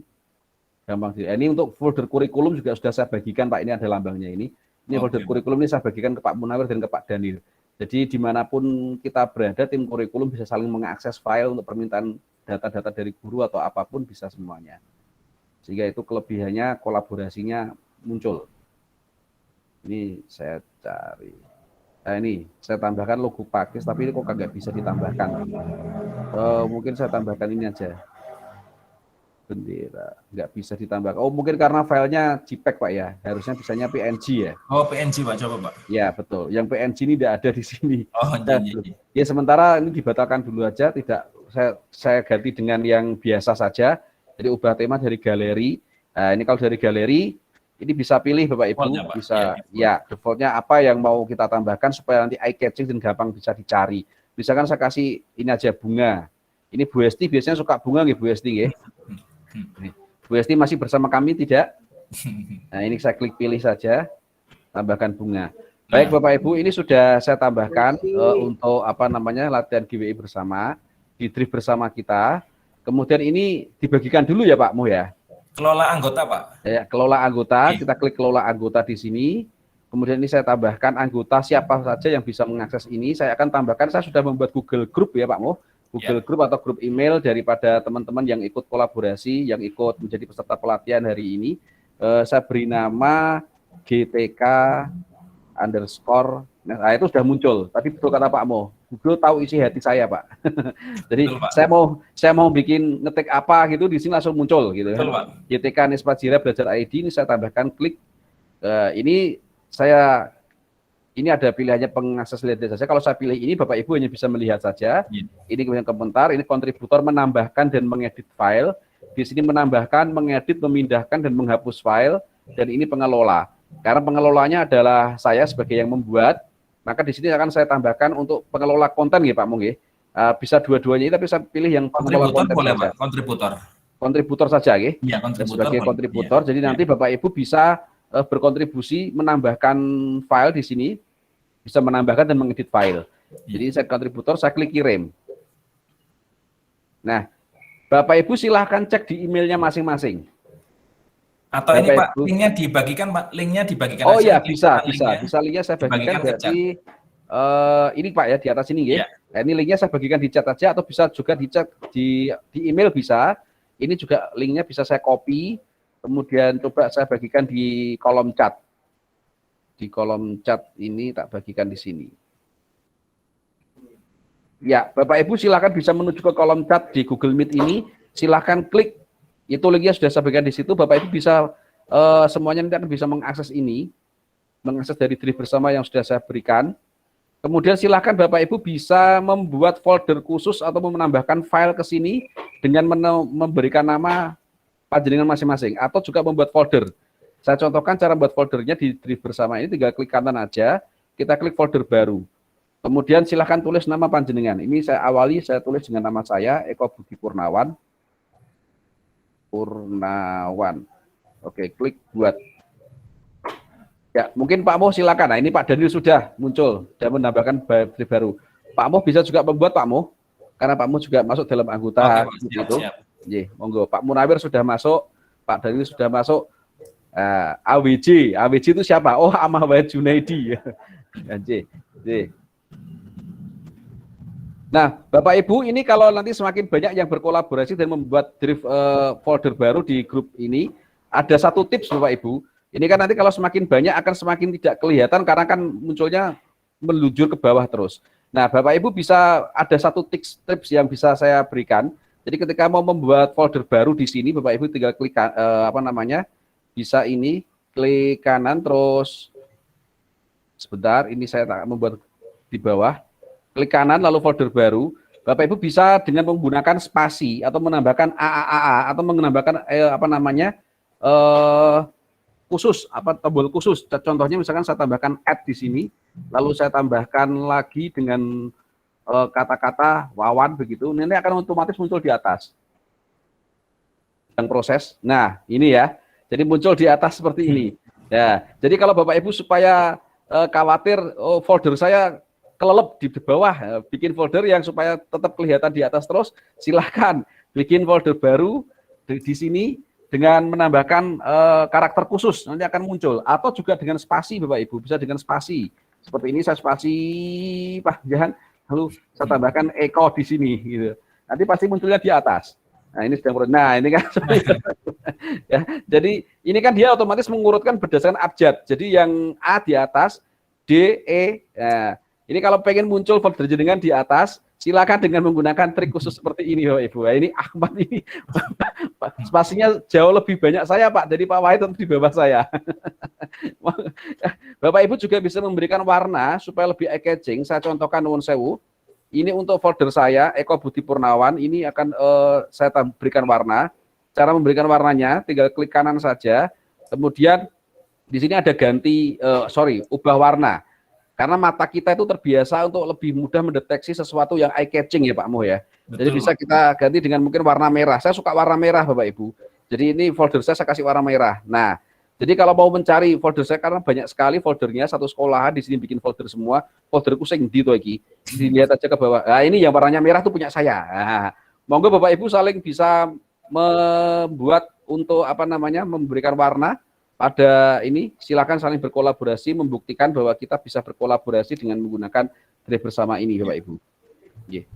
Ini untuk folder kurikulum juga sudah saya bagikan Pak, ini ada lambangnya ini. Ini folder kurikulum ini saya bagikan ke Pak Munawir dan ke Pak Daniel. Jadi dimanapun kita berada, tim kurikulum bisa saling mengakses file untuk permintaan data-data dari guru atau apapun bisa semuanya. Sehingga itu kelebihannya, kolaborasinya muncul. Ini saya cari. Nah ini saya tambahkan logo Pakis, tapi ini kok kagak bisa ditambahkan. Mungkin saya tambahkan ini aja. Bendera nggak bisa ditambah. Oh mungkin karena filenya JPEG Pak ya, harusnya bisanya PNG ya. Oh PNG Pak, coba Pak. Ya betul. Yang PNG ini tidak ada di sini. Oh iya. Ya sementara ini dibatalkan dulu aja, tidak saya ganti dengan yang biasa saja. Jadi ubah tema dari galeri. Nah ini kalau dari galeri ini bisa pilih Bapak Ibu, bisa ya defaultnya apa yang mau kita tambahkan supaya nanti eye catching dan gampang bisa dicari. Misalkan saya kasih ini aja bunga. Ini Bu Esti biasanya suka bunga nggih Bu Esti nggih. Bu Esti masih bersama kami tidak? Nah ini saya klik pilih saja, tambahkan bunga. Baik Bapak Ibu, ini sudah saya tambahkan untuk latihan GWI bersama, di drive bersama kita. Kemudian ini dibagikan dulu ya Pak Muh ya. Kelola anggota Pak. Ya, kelola anggota, kita klik kelola anggota di sini. Kemudian ini saya tambahkan anggota siapa saja yang bisa mengakses ini. Saya akan tambahkan, saya sudah membuat Google Group ya Pak Muh. Google Group atau grup email daripada teman-teman yang ikut kolaborasi, yang ikut menjadi peserta pelatihan hari ini. Saya beri nama GTK _ nah itu sudah muncul. Tapi betul kata Pak Mo, Google tahu isi hati saya Pak. Jadi betul, Pak. saya mau bikin ngetik apa gitu di sini langsung muncul gitu. Betul, Pak. GTK Nisbat Jira Belajar ID ini saya tambahkan klik. Ini ada pilihannya pengakses lihat saja. Kalau saya pilih ini, Bapak Ibu hanya bisa melihat saja. Ini kemudian komentar, ini kontributor menambahkan dan mengedit file. Di sini menambahkan, mengedit, memindahkan, dan menghapus file. Dan ini pengelola. Karena pengelolanya adalah saya sebagai yang membuat, maka di sini akan saya tambahkan untuk pengelola konten ya Pak Mung ya. Bisa dua-duanya, tapi saya pilih yang pengelola konten boleh, saja. Pak, kontributor saja ya. Iya, kontributor. Sebagai kontributor. Jadi nanti Bapak Ibu bisa berkontribusi menambahkan file di sini, bisa menambahkan dan mengedit file. Jadi saya kontributor, saya klik kirim. Nah, Bapak Ibu silahkan cek di emailnya masing-masing. Atau Bapak ini Pak, linknya dibagikan Pak, linknya dibagikan. Oh iya, bisa linknya saya bagikan berarti ini Pak ya di atas ini ya. Nah, ini linknya saya bagikan di chat aja atau bisa juga di chat di email bisa. Ini juga linknya bisa saya copy. Kemudian coba saya bagikan di kolom chat. Di kolom chat ini tak bagikan di sini. Ya, Bapak Ibu silakan bisa menuju ke kolom chat di Google Meet ini. Silakan klik. Itu linknya sudah saya bagikan di situ. Bapak Ibu bisa semuanya nanti akan bisa mengakses ini. Mengakses dari drive bersama yang sudah saya berikan. Kemudian silakan Bapak Ibu bisa membuat folder khusus atau menambahkan file ke sini dengan memberikan nama panjenengan masing-masing atau juga membuat folder. Saya contohkan cara membuat foldernya di drive bersama ini, tinggal klik kanan aja, kita klik folder baru. Kemudian silahkan tulis nama panjenengan. Ini saya awali, saya tulis dengan nama saya, Eko Budi Purnawan. Oke, klik buat. Ya, mungkin Pak Mo silakan. Nah, ini Pak Daniel sudah muncul, sudah menambahkan drive baru. Pak Mo bisa juga membuat Pak Mo, karena Pak Mo juga masuk dalam anggota itu. Ye, monggo. Pak Munawir sudah masuk, Pak Daniel sudah masuk. AWJ itu siapa? Oh, Amah Wahid Junaidi. Nah, Bapak Ibu, ini kalau nanti semakin banyak yang berkolaborasi dan membuat drive folder baru di grup ini, ada satu tips Bapak Ibu. Ini kan nanti kalau semakin banyak akan semakin tidak kelihatan karena kan munculnya meluncur ke bawah terus. Nah, Bapak Ibu bisa ada satu tips yang bisa saya berikan. Jadi ketika mau membuat folder baru di sini, Bapak Ibu tinggal klik bisa ini, klik kanan terus sebentar, ini saya tak membuat di bawah. Klik kanan lalu folder baru. Bapak Ibu bisa dengan menggunakan spasi atau menambahkan AAA atau menambahkan khusus, tombol khusus. Contohnya misalkan saya tambahkan add di sini, lalu saya tambahkan lagi dengan kata-kata Wawan begitu, nanti akan otomatis muncul di atas. Yang proses. Nah, ini ya. Jadi muncul di atas seperti ini. Ya. Jadi kalau Bapak Ibu supaya khawatir folder saya kelelep di bawah, bikin folder yang supaya tetap kelihatan di atas terus, silahkan bikin folder baru di sini dengan menambahkan karakter khusus, nanti akan muncul. Atau juga dengan spasi Bapak Ibu, bisa dengan spasi. Seperti ini saya spasi panjang, lalu saya tambahkan Eko di sini gitu. Nanti pasti munculnya di atas. Nah, ini sedang ini kan ya. Jadi ini kan dia otomatis mengurutkan berdasarkan abjad. Jadi yang A di atas, D, E. Nah, ini kalau pengen muncul folder jenengan di atas, silakan dengan menggunakan trik khusus seperti ini Bapak Ibu. Nah, ini Ahmad ini spasinya jauh lebih banyak saya Pak, dari Pak Wahid di bawah saya. Bapak Ibu juga bisa memberikan warna supaya lebih eye-catching. Saya contohkan nuwun sewu. Ini untuk folder saya, Eko Budi Purnawan, ini akan saya berikan warna. Cara memberikan warnanya, tinggal klik kanan saja. Kemudian di sini ada ubah warna. Karena mata kita itu terbiasa untuk lebih mudah mendeteksi sesuatu yang eye-catching ya Pak Mo ya. Betul. Jadi bisa kita ganti dengan mungkin warna merah. Saya suka warna merah Bapak Ibu. Jadi ini folder saya kasih warna merah. Nah, jadi kalau mau mencari folder saya, karena banyak sekali foldernya, satu sekolahan di sini bikin folder semua, folderku sing ndi to iki. Dilihat aja ke bawah. Nah, ini yang warnanya merah itu punya saya. Nah, monggo Bapak Ibu saling bisa membuat untuk memberikan warna pada ini, silakan saling berkolaborasi, membuktikan bahwa kita bisa berkolaborasi dengan menggunakan drive bersama ini Bapak Ibu. Yeah.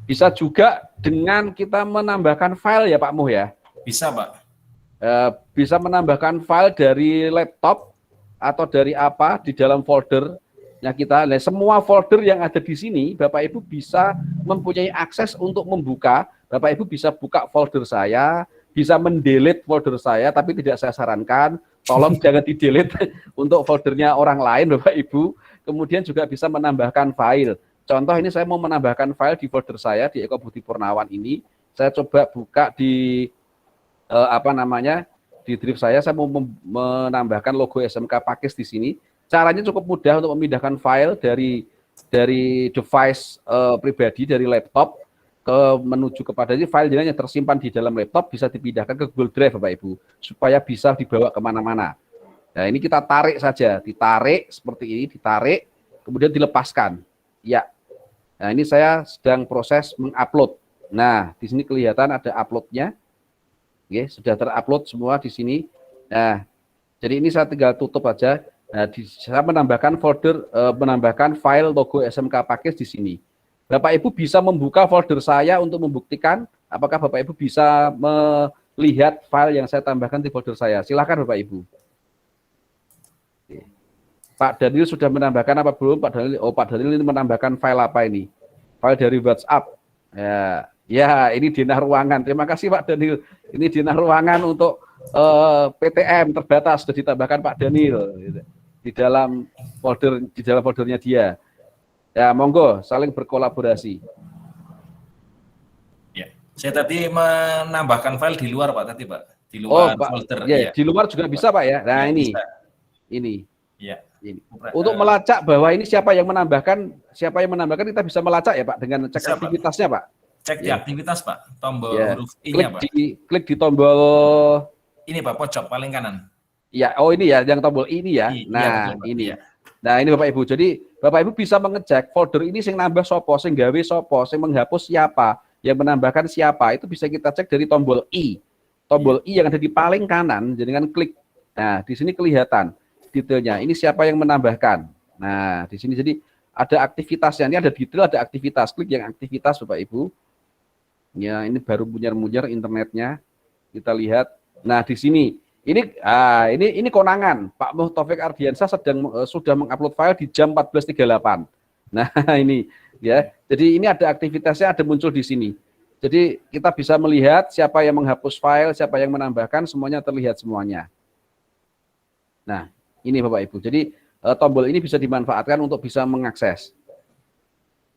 Bisa juga dengan kita menambahkan file ya Pak Muh ya. Bisa Pak. Bisa menambahkan file dari laptop atau dari apa di dalam foldernya kita. Nah, semua folder yang ada di sini Bapak Ibu bisa mempunyai akses untuk membuka. Bapak Ibu bisa buka folder saya, bisa mendelete folder saya, tapi tidak saya sarankan. Tolong jangan di-delete untuk foldernya orang lain Bapak Ibu. Kemudian juga bisa menambahkan file. Contoh ini saya mau menambahkan file di folder saya di Eko Budi Purnawan ini. Saya coba buka di di drive saya mau menambahkan logo SMK Pakis di sini. Caranya cukup mudah untuk memindahkan file dari device pribadi, dari laptop menuju kepada ini file yang tersimpan di dalam laptop bisa dipindahkan ke Google Drive Bapak Ibu supaya bisa dibawa kemana-mana. Nah ini kita tarik saja, ditarik seperti ini, ditarik kemudian dilepaskan. Ya. Nah ini saya sedang proses mengupload. Nah di sini kelihatan ada uploadnya. Oke, sudah terupload semua di sini. Nah, jadi ini saya tinggal tutup aja. Nah, saya menambahkan folder, menambahkan file logo SMK Pakis di sini. Bapak Ibu bisa membuka folder saya untuk membuktikan apakah Bapak Ibu bisa melihat file yang saya tambahkan di folder saya. Silakan Bapak Ibu. Oke. Pak Daniel sudah menambahkan apa belum? Pak Daniel ini menambahkan file apa ini? File dari WhatsApp. Ya, ini Dinah Ruangan. Terima kasih Pak Daniel. Ini Dinah Ruangan untuk PTM terbatas sudah ditambahkan Pak Daniel di dalam foldernya dia. Ya, monggo saling berkolaborasi. Ya, saya tadi menambahkan file di luar Pak tadi Pak. Di luar Pak, folder. Ya, di luar juga bisa Pak ya. Nah, ya, ini. Ya. Ini. Untuk melacak bahwa ini siapa yang menambahkan kita bisa melacak ya Pak dengan cek aktivitasnya Pak. Cek di aktivitas Pak, tombol huruf I-nya Pak. Klik di tombol ini Pak, pojok paling kanan. Ya, ini ya, yang tombol ini ya. Nah, betul, ini. Ya. Nah, ini Bapak Ibu. Jadi Bapak Ibu bisa mengecek folder ini sing nambah sopo, sing gawe sopo, sing menghapus siapa, yang menambahkan siapa. Itu bisa kita cek dari tombol I. Tombol I yang ada di paling kanan, dengan klik. Nah, di sini kelihatan detailnya. Ini siapa yang menambahkan. Nah, di sini jadi ada aktivitasnya. Ini ada detail, ada aktivitas. Klik yang aktivitas Bapak Ibu. Ya, ini baru munyar-munyar internetnya. Kita lihat. Nah, di sini ini konangan. Pak Taufik Ardiansyah sudah mengupload file di jam 14.38. Nah, ini ya. Jadi ini ada aktivitasnya, ada muncul di sini. Jadi kita bisa melihat siapa yang menghapus file, siapa yang menambahkan, semuanya terlihat semuanya. Nah, ini Bapak Ibu. Jadi tombol ini bisa dimanfaatkan untuk bisa mengakses.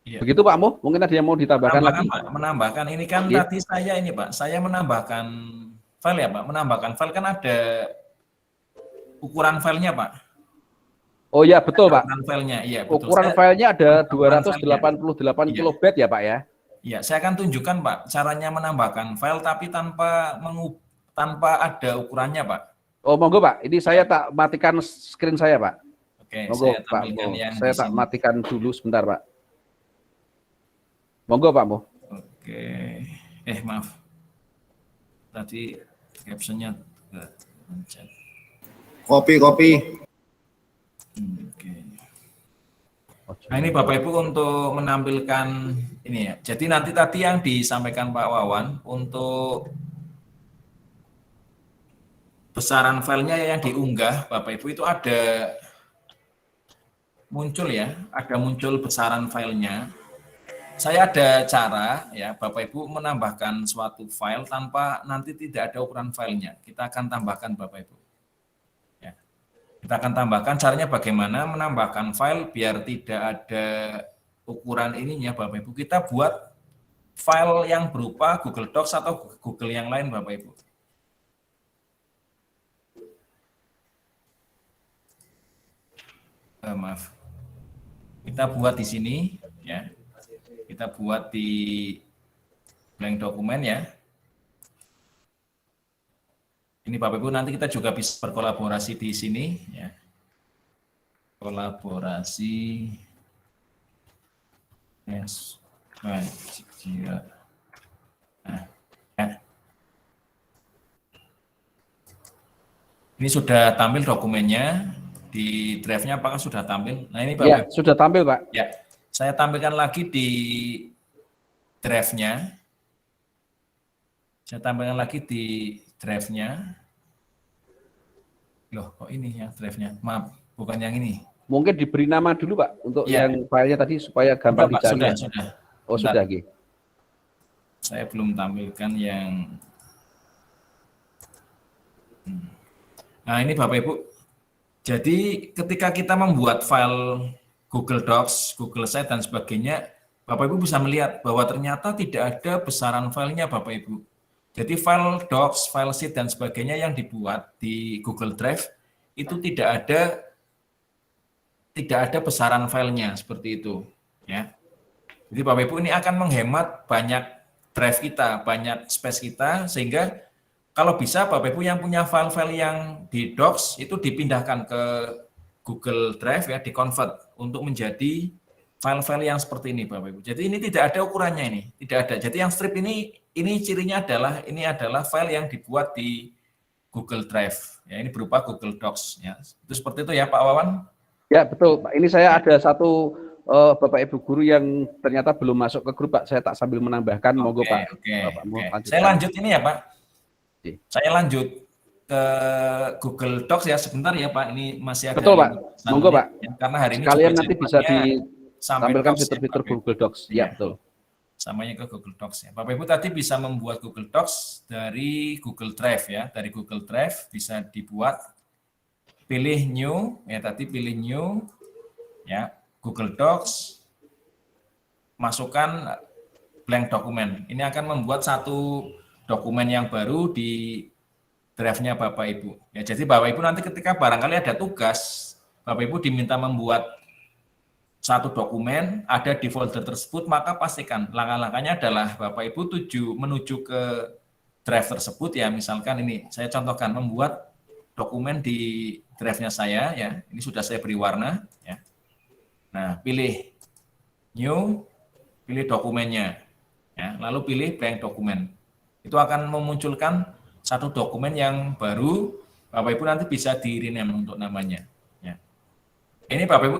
Iya. Begitu Pak Mo, mungkin ada yang mau ditambahkan lagi? Pak, menambahkan ini kan tadi saya ini Pak, saya menambahkan file ya Pak, menambahkan file kan ada ukuran filenya, Pak. Oh ya, betul, Pak. Ukuran filenya, iya betul. Ukuran filenya ada 288 Iya. kilobyte ya, Pak ya? Iya, saya akan tunjukkan, Pak, caranya menambahkan file tapi tanpa ada ukurannya, Pak. Oh, monggo, Pak. Ini saya tak matikan screen saya, Pak. Oke, Monggo, saya Pak. tampilkan yang Saya di tak sini. matikan dulu sebentar, Pak. Monggo, Pak Mo. Oke, maaf. Tadi captionnya nggak pencet. Kopi. Oke. Nah ini Bapak Ibu untuk menampilkan ini ya. Jadi nanti tadi yang disampaikan Pak Wawan untuk besaran filenya yang diunggah Bapak Ibu itu ada muncul besaran filenya. Saya ada cara ya Bapak Ibu menambahkan suatu file tanpa nanti tidak ada ukuran filenya. Kita akan tambahkan Bapak Ibu. Ya. Kita akan tambahkan caranya bagaimana menambahkan file biar tidak ada ukuran ininya Bapak Ibu. Kita buat file yang berupa Google Docs atau Google yang lain Bapak Ibu. Maaf. Kita buat di sini ya. Kita buat di blank dokumen ya. Ini Bapak Ibu nanti kita juga bisa berkolaborasi di sini ya. Kolaborasi. Yes. Baik. Nah, ya. Ini sudah tampil dokumennya di drive-nya apakah sudah tampil? Nah, ini Bapak Ya, Ibu. sudah tampil, Pak. Ya. Saya tampilkan lagi di drive-nya. Saya tampilkan lagi di drive-nya. Loh, kok ini ya drive-nya? Maaf, bukan yang ini. Mungkin diberi nama dulu, Pak, untuk Ya. yang filenya tadi supaya gampang Pak, dicari. sudah. Oh, Bentar. sudah, Gi. Saya belum tampilkan yang... Nah, ini Bapak Ibu. Jadi, ketika kita membuat file Google Docs, Google Sheet, dan sebagainya, Bapak Ibu bisa melihat bahwa ternyata tidak ada besaran filenya Bapak Ibu. Jadi file Docs, file Sheet, dan sebagainya yang dibuat di Google Drive itu tidak ada besaran filenya seperti itu. Ya. Jadi Bapak Ibu ini akan menghemat banyak drive kita, banyak space kita, sehingga kalau bisa Bapak Ibu yang punya file-file yang di Docs itu dipindahkan ke Google Drive ya, di-convert untuk menjadi file-file yang seperti ini Bapak Ibu. Jadi ini tidak ada ukurannya ini, tidak ada. Jadi yang strip ini cirinya adalah file yang dibuat di Google Drive. Ya, ini berupa Google Docs ya. Itu seperti itu ya Pak Wawan? Ya, betul, Pak. Ini saya ada satu Bapak Ibu guru yang ternyata belum masuk ke grup, Pak. Saya tak sambil menambahkan, monggo Pak. Bapak mau lanjutkan. Saya lanjut ini ya Pak. Oke. Saya lanjut ke Google Docs ya sebentar ya Pak. Ini masih ada. Betul Pak. Monggo Pak. Ya, karena hari ini sekalian juga nanti bisa ditampilkan Docs, fitur-fitur ya, Google Docs. Ya, betul. Samanya ke Google Docs ya. Bapak Ibu tadi bisa membuat Google Docs dari Google Drive ya. Dari Google Drive bisa dibuat. Pilih new ya, tadi pilih new ya, Google Docs, masukkan blank dokumen. Ini akan membuat satu dokumen yang baru di drive-nya Bapak Ibu. Ya, jadi Bapak Ibu nanti ketika barangkali ada tugas, Bapak Ibu diminta membuat satu dokumen ada di folder tersebut, maka pastikan langkah-langkahnya adalah Bapak Ibu menuju ke drive tersebut ya. Misalkan ini saya contohkan membuat dokumen di drive-nya saya ya. Ini sudah saya beri warna ya. Nah, pilih new, pilih dokumennya ya, lalu pilih blank dokumen. Itu akan memunculkan satu dokumen yang baru. Bapak Ibu nanti bisa di-rename untuk namanya ya. Ini Bapak Ibu,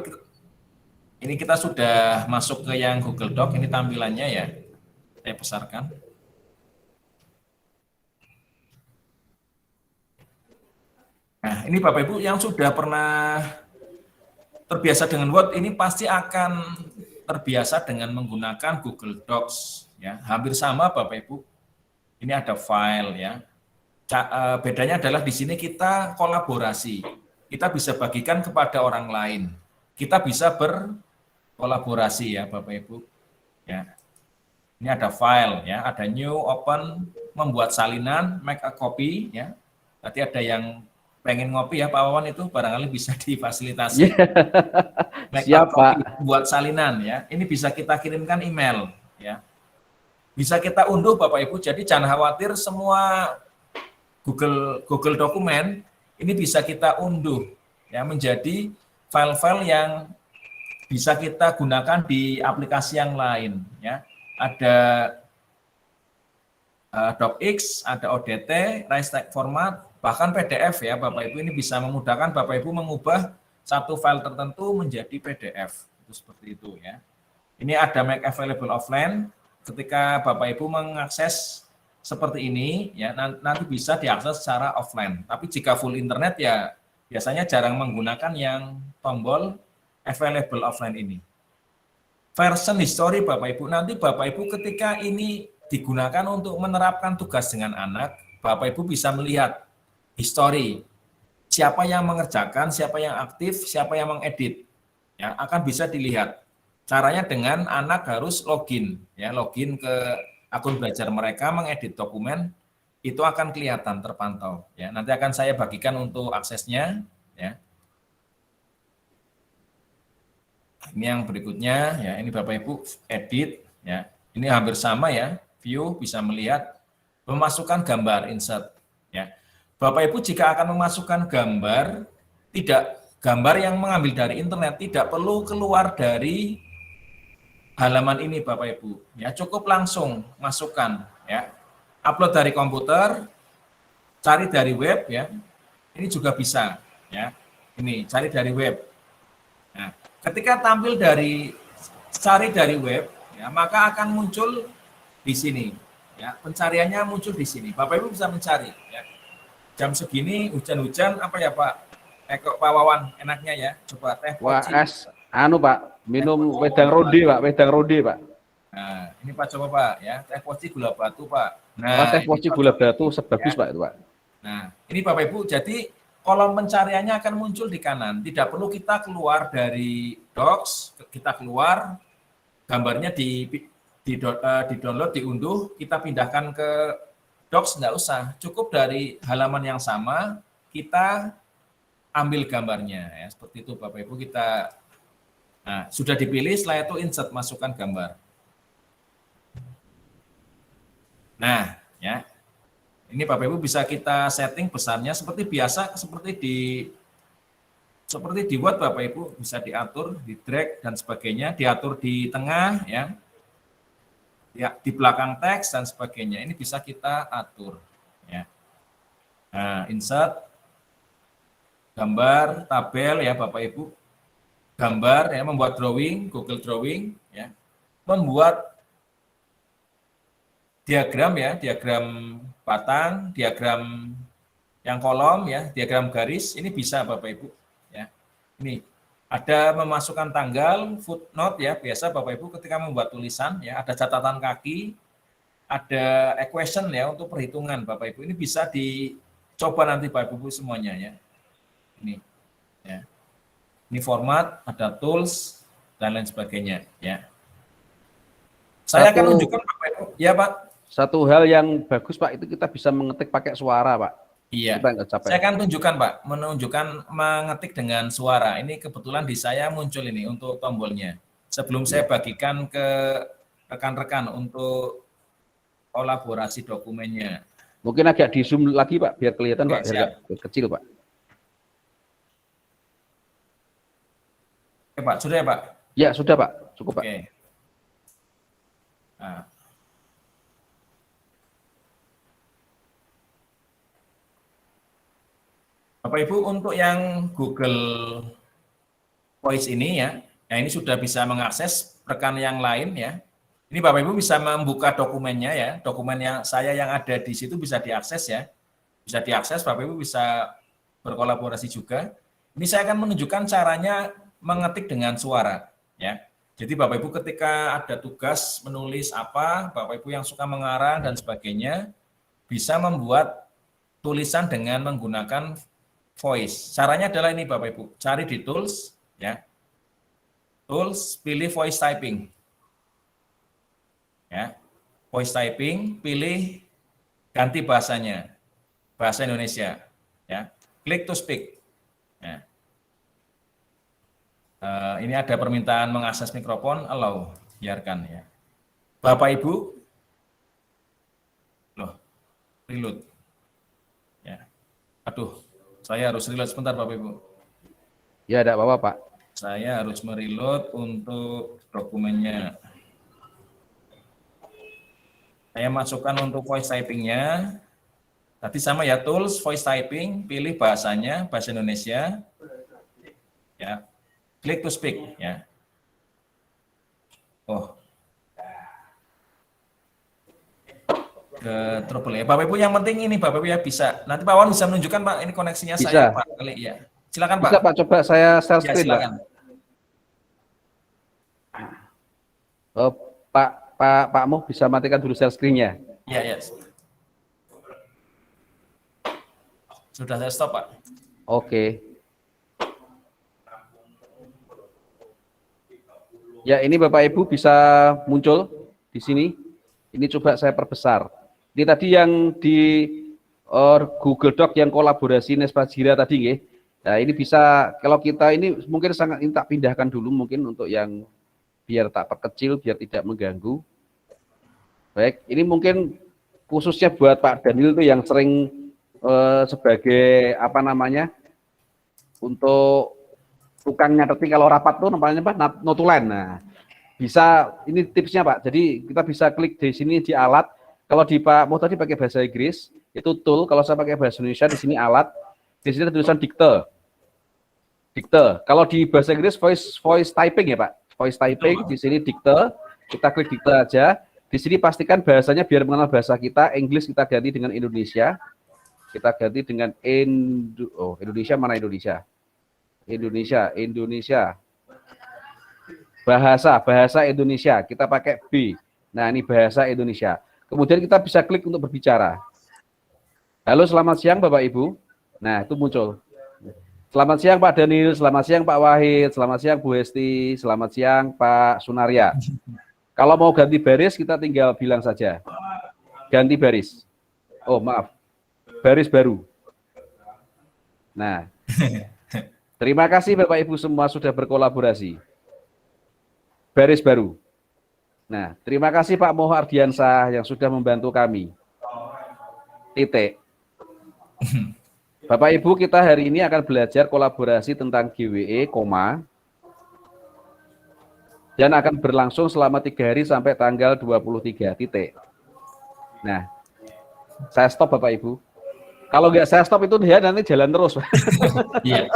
ini kita sudah masuk ke yang Google Doc, ini tampilannya ya. Saya besarkan. Nah, ini Bapak Ibu yang sudah pernah terbiasa dengan Word, ini pasti akan terbiasa dengan menggunakan Google Docs ya. Hampir sama Bapak Ibu. Ini ada file ya. Bedanya adalah di sini kita kolaborasi. Kita bisa bagikan kepada orang lain. Kita bisa berkolaborasi ya Bapak Ibu. Ya. Ini ada file ya, ada new, open, membuat salinan, make a copy ya. Tadi ada yang pengen ngopi ya Pak Wawan itu barangkali bisa difasilitasi. Make Siap, up copy Pak. buat salinan ya. Ini bisa kita kirimkan email ya. Bisa kita unduh Bapak Ibu. Jadi jangan khawatir, semua Google dokumen ini bisa kita unduh ya menjadi file-file yang bisa kita gunakan di aplikasi yang lain ya. Ada docx, ada ODT, raise text format, bahkan PDF ya Bapak Ibu. Ini bisa memudahkan Bapak Ibu mengubah satu file tertentu menjadi PDF. Itu seperti itu ya. Ini ada make available offline. Ketika Bapak Ibu mengakses seperti ini ya, nanti bisa diakses secara offline. Tapi jika full internet ya biasanya jarang menggunakan yang tombol available offline ini. Version history Bapak Ibu, nanti Bapak Ibu ketika ini digunakan untuk menerapkan tugas dengan anak, Bapak Ibu bisa melihat history, siapa yang mengerjakan, siapa yang aktif, siapa yang mengedit, ya akan bisa dilihat. Caranya dengan anak harus login, ya login ke akun belajar mereka, mengedit dokumen, itu akan kelihatan terpantau. Ya nanti akan saya bagikan untuk aksesnya, ya. Ini yang berikutnya, ya ini Bapak Ibu edit, ya ini hampir sama ya, view bisa melihat memasukkan gambar insert, ya. Bapak Ibu jika akan memasukkan gambar, tidak gambar yang mengambil dari internet, tidak perlu keluar dari halaman ini Bapak Ibu, ya cukup langsung masukkan, ya upload dari komputer, cari dari web, ya ini juga bisa, ya ini cari dari web. Nah, ketika tampil dari cari dari web, ya maka akan muncul di sini, ya pencariannya muncul di sini. Bapak Ibu bisa mencari, ya jam segini hujan-hujan apa ya Pak? Kok Pak Wawan enaknya ya, coba teh Wah, poci. Pak, minum wedang rode, Pak, wedang rode, Pak. Nah, ini Pak coba Pak, ya teh poci gula batu Pak. Nah, teh poci gula batu sebagus ya. Pak itu Pak. Nah, ini Bapak Ibu, jadi kolom pencariannya akan muncul di kanan. Tidak perlu kita keluar dari Docs, kita keluar, gambarnya di download, diunduh, kita pindahkan ke Docs, nggak usah. Cukup dari halaman yang sama, kita ambil gambarnya. Ya, seperti itu Bapak Ibu, kita sudah dipilih, setelah itu insert, masukkan gambar. Nah, ya. Ini Bapak Ibu bisa kita setting besarnya seperti biasa, seperti di Word Bapak Ibu bisa diatur, di drag dan sebagainya, diatur di tengah ya. Ya, di belakang teks dan sebagainya. Ini bisa kita atur ya. Nah, insert gambar, tabel ya Bapak Ibu. Gambar ya, membuat drawing, Google Drawing ya. Membuat diagram ya, diagram batang, diagram yang kolom ya, diagram garis, ini bisa Bapak Ibu ya. Ini ada memasukkan tanggal, footnote ya, biasa Bapak Ibu ketika membuat tulisan ya, ada catatan kaki, ada equation ya untuk perhitungan Bapak Ibu. Ini bisa dicoba nanti Bapak Ibu semuanya ya. Ini ya. Ini format, ada tools dan lain sebagainya ya. Saya akan tunjukkan Bapak Ibu. Ya Pak. Satu hal yang bagus Pak, itu kita bisa mengetik pakai suara Pak. Iya, kita nggak capek. Saya akan tunjukkan Pak, menunjukkan mengetik dengan suara. Ini kebetulan di saya muncul ini untuk tombolnya. Sebelum saya bagikan ke rekan-rekan untuk kolaborasi dokumennya. Mungkin agak di zoom lagi Pak, biar kelihatan Pak, biar kecil Pak. Oke Pak, sudah ya Pak? Ya sudah Pak, cukup Pak. Oke. Nah. Bapak Ibu, untuk yang Google Voice ini ya, ini sudah bisa mengakses rekan yang lain ya. Ini Bapak Ibu bisa membuka dokumennya ya, dokumen yang saya yang ada di situ bisa diakses ya. Bisa diakses, Bapak Ibu bisa berkolaborasi juga. Ini saya akan menunjukkan caranya mengetik dengan suara ya. Jadi Bapak Ibu ketika ada tugas menulis apa, Bapak Ibu yang suka mengarang dan sebagainya, bisa membuat tulisan dengan menggunakan voice. Caranya adalah ini Bapak Ibu, cari di tools ya. Tools, pilih voice typing. Ya. Voice typing, pilih ganti bahasanya. Bahasa Indonesia ya. Click to speak. Ya. Ini ada permintaan mengakses mikrofon, allow, biarkan ya. Bapak Ibu, loh, reload. Ya. Aduh, saya harus reload sebentar Bapak Ibu. Ya, tidak apa-apa Pak. Saya harus mereload untuk dokumennya. Saya masukkan untuk voice typingnya. Tadi sama ya, tools voice typing, pilih bahasanya, bahasa Indonesia. Ya, click to speak ya. Oh. Ke trouble ya. Bapak Ibu yang penting ini Bapak Ibu ya bisa. Nanti Pak Wan bisa menunjukkan Pak, ini koneksinya Bisa. saya Pak kali ya. Silakan Pak. Bisa Pak, coba saya share Ya, screen Pak. silakan. Oh, Pak Mo bisa matikan dulu share screen-nya. Ya, ya. Sudah saya stop Pak. Oke. Ya, ini Bapak Ibu bisa muncul di sini. Ini coba saya perbesar. Ini tadi yang di Google Doc yang kolaborasi Nespajira tadi nggih. Nah, ini bisa kalau kita ini mungkin sangat ini tak pindahkan dulu mungkin untuk yang biar tak perkecil, biar tidak mengganggu. Baik, ini mungkin khususnya buat Pak Daniel itu yang sering sebagai apa namanya untuk tukang nyatetin kalau rapat tuh namanya apa notulen. Nah, bisa ini tipsnya Pak. Jadi kita bisa klik di sini di alat. Kalau di Pak Mo tadi pakai bahasa Inggris itu tool. Kalau saya pakai bahasa Indonesia di sini alat. Di sini ada tulisan dikte. Dikte. Kalau di bahasa Inggris voice typing ya Pak. Voice typing di sini dikte. Kita klik dikte aja. Di sini pastikan bahasanya biar mengenal bahasa kita. Inggris kita ganti dengan Indonesia. Kita ganti dengan Indonesia mana Indonesia? Indonesia. Bahasa Indonesia. Kita pakai B. Nah, ini bahasa Indonesia. Kemudian kita bisa klik untuk berbicara. Halo, selamat siang Bapak Ibu. Nah, itu muncul. Selamat siang Pak Daniel, selamat siang Pak Wahid, selamat siang Bu Hesti, selamat siang Pak Sunaria. Kalau mau ganti baris kita tinggal bilang saja. Ganti baris. Oh, maaf. Baris baru. Nah, terima kasih Bapak Ibu semua sudah berkolaborasi. Baris baru. Nah, terima kasih Pak Moh Ardiansah yang sudah membantu kami. Titik. Bapak Ibu, kita hari ini akan belajar kolaborasi tentang GWE, dan akan berlangsung selama 3 hari sampai tanggal 23. Titik. Nah, saya stop Bapak Ibu. Kalau nggak saya stop itu dia nanti jalan terus. Iya.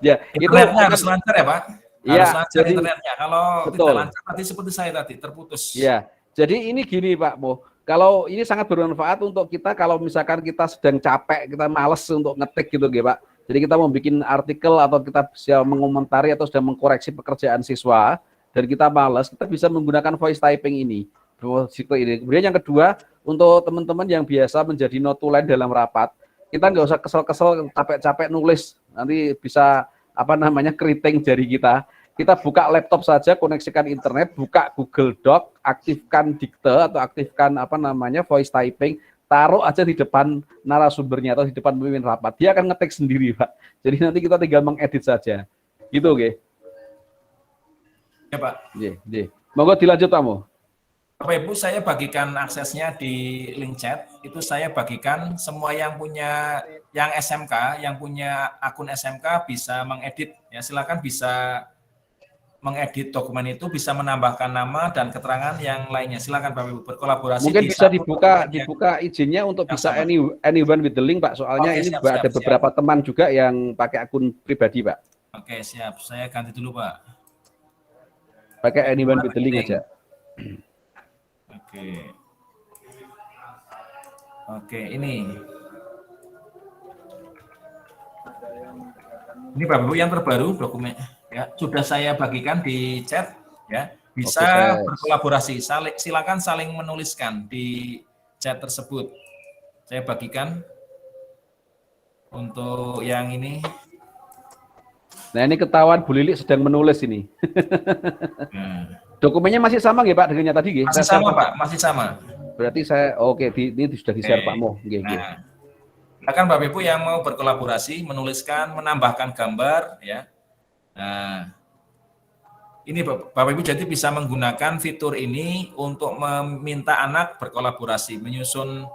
Ya, itu internetnya harus lancar ya Pak. Iya, Harus lancar jadi internetnya. Kalau betul. tidak lancar nanti seperti saya tadi terputus. Ya, jadi ini gini Pak Mo. Kalau ini sangat bermanfaat untuk kita kalau misalkan kita sedang capek, kita males untuk ngetik gitu Pak. Jadi kita mau bikin artikel atau kita bisa mengomentari atau sedang mengkoreksi pekerjaan siswa dan kita males, kita bisa menggunakan voice typing ini. Kemudian yang kedua, untuk teman-teman yang biasa menjadi notulen dalam rapat, kita nggak usah kesel-kesel, capek-capek nulis, nanti bisa keriting jari kita. Kita buka laptop saja, koneksikan internet, buka Google Doc, aktifkan dikte atau aktifkan voice typing, taruh aja di depan narasumbernya atau di depan pemimpin rapat. Dia akan ngetik sendiri, Pak. Jadi nanti kita tinggal mengedit saja. Gitu, oke? Ya, Pak. Iya. Monggo dilanjut, Tamu. Bapak Ibu, saya bagikan aksesnya di link chat. Itu saya bagikan semua yang punya yang SMK, yang punya akun SMK bisa mengedit. Ya, silakan bisa mengedit dokumen itu, bisa menambahkan nama dan keterangan yang lainnya. Silakan Bapak Ibu berkolaborasi. Mungkin bisa dibuka izinnya untuk bisa anyone with the link, Pak. Soalnya ini ada beberapa teman juga yang pakai akun pribadi, Pak. Oke, siap. Saya ganti dulu, Pak. Pakai anyone with the link aja. Oke, ini Bapak Ibu yang terbaru dokumen ya, sudah saya bagikan di chat ya. Bisa berkolaborasi, silakan saling menuliskan di chat tersebut. Saya bagikan untuk yang ini. Nah, ini ketahuan Bu Lili sedang menulis ini. Dokumennya masih sama nggih Pak dengan yang tadi nggih? Masih sama Pak, masih sama. Berarti saya ini sudah di-share Pak Mo. Silakan Bapak Ibu yang mau berkolaborasi, menuliskan, menambahkan gambar, ya. Nah, ini Bapak Ibu jadi bisa menggunakan fitur ini untuk meminta anak berkolaborasi, menyusun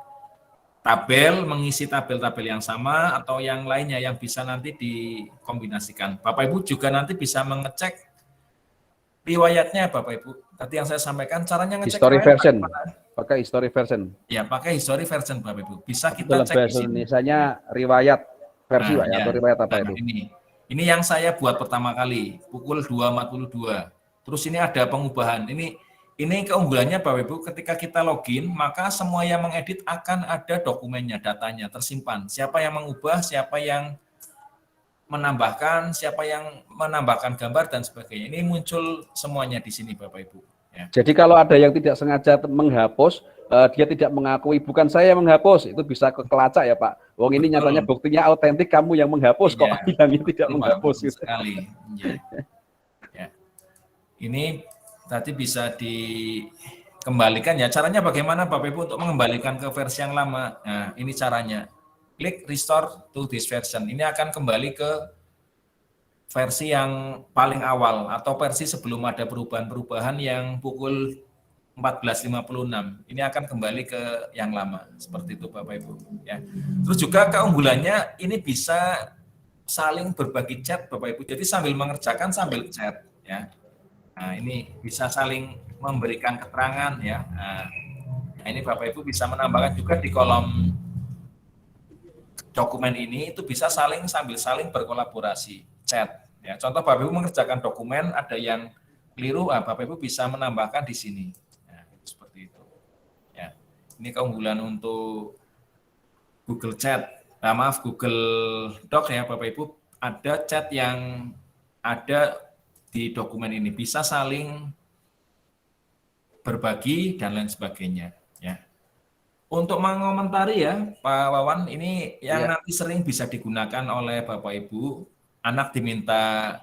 tabel, mengisi tabel-tabel yang sama atau yang lainnya yang bisa nanti dikombinasikan. Bapak Ibu juga nanti bisa mengecek riwayatnya Bapak Ibu. Tadi yang saya sampaikan caranya ngecek History riwayat version, bagaimana? pakai history version. Ya, pakai history version Bapak Ibu. Bisa kita Dalam cek di bahasa sini. Indonesia-nya riwayat versi Nah, Pak ya, ya. atau riwayat apa Nah, itu? Ini yang saya buat pertama kali, pukul 2.42. Terus ini ada pengubahan. Ini keunggulannya Bapak Ibu, ketika kita login, maka semua yang mengedit akan ada dokumennya, datanya tersimpan. Siapa yang mengubah, siapa yang menambahkan, siapa yang menambahkan gambar dan sebagainya. Ini muncul semuanya di sini Bapak Ibu. Ya. Jadi kalau ada yang tidak sengaja menghapus, dia tidak mengakui bukan saya yang menghapus, itu bisa kelacak ya Pak. Wong ini nyatanya buktinya autentik, kamu yang menghapus kok bilangnya tidak menghapus. Betul sekali. Ya. Ya. Ini tadi bisa dikembalikan ya. Caranya bagaimana Bapak Ibu untuk mengembalikan ke versi yang lama? Nah, ini caranya. Klik restore to this version. Ini akan kembali ke versi yang paling awal atau versi sebelum ada perubahan-perubahan yang pukul 14.56. Ini akan kembali ke yang lama. Seperti itu Bapak Ibu. Ya. Terus juga keunggulannya ini bisa saling berbagi chat Bapak Ibu. Jadi sambil mengerjakan sambil chat. Ya. Nah, ini bisa saling memberikan keterangan ya. Nah, ini Bapak Ibu bisa menambahkan juga di kolom dokumen ini itu bisa sambil saling berkolaborasi, chat. Ya, contoh Bapak Ibu mengerjakan dokumen ada yang keliru, Bapak Ibu bisa menambahkan di sini. Ya, seperti itu. Ya, ini keunggulan untuk Google Chat. Nah, maaf Google Doc ya Bapak Ibu, ada chat yang ada di dokumen ini bisa saling berbagi dan lain sebagainya. Ya. Untuk mengomentari ya Pak Wawan, ini yang nanti sering bisa digunakan oleh Bapak Ibu, anak diminta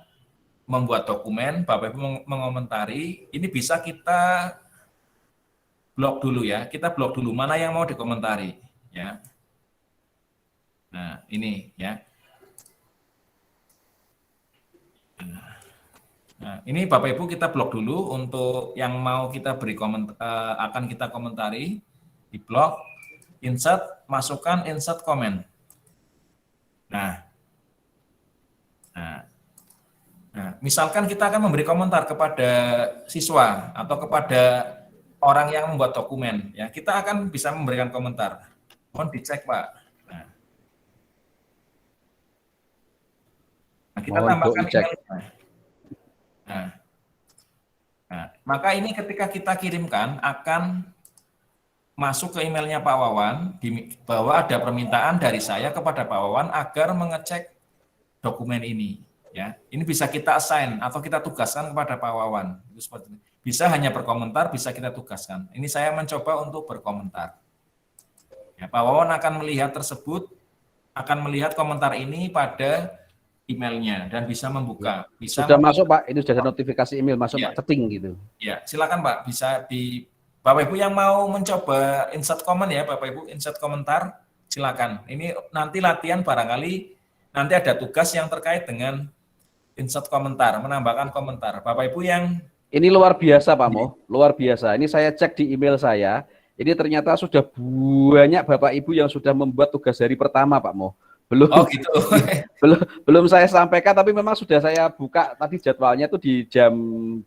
membuat dokumen, Bapak Ibu mengomentari, ini bisa kita blok dulu ya, kita blok dulu mana yang mau dikomentari ya. Nah ini ya. Nah, ini Bapak Ibu kita blok dulu untuk yang mau kita beri akan kita komentari. Di blok, insert, masukkan insert comment. Nah, misalkan kita akan memberi komentar kepada siswa atau kepada orang yang membuat dokumen, ya kita akan bisa memberikan komentar. Mohon dicek Pak. Nah kita tambahkan emailnya. Nah, maka ini ketika kita kirimkan akan masuk ke emailnya Pak Wawan, bahwa ada permintaan dari saya kepada Pak Wawan agar mengecek dokumen ini. Ya, ini bisa kita assign atau kita tugaskan kepada Pak Wawan. Itu seperti ini. Bisa hanya berkomentar, bisa kita tugaskan. Ini saya mencoba untuk berkomentar. Ya, Pak Wawan akan melihat tersebut, akan melihat komentar ini pada emailnya dan bisa membuka. Bisa sudah masuk Pak, ini sudah ada notifikasi email masuk Pak, ceting gitu. Ya, silakan Pak, bisa di Bapak Ibu yang mau mencoba insert comment ya, Bapak Ibu insert komentar, silakan. Ini nanti latihan barangkali nanti ada tugas yang terkait dengan insert komentar, menambahkan komentar. Bapak Ibu yang ini luar biasa Pak Mo, luar biasa. Ini saya cek di email saya, ini ternyata sudah banyak Bapak Ibu yang sudah membuat tugas hari pertama Pak Mo. Belum, gitu. belum saya sampaikan, tapi memang sudah saya buka tadi jadwalnya itu di jam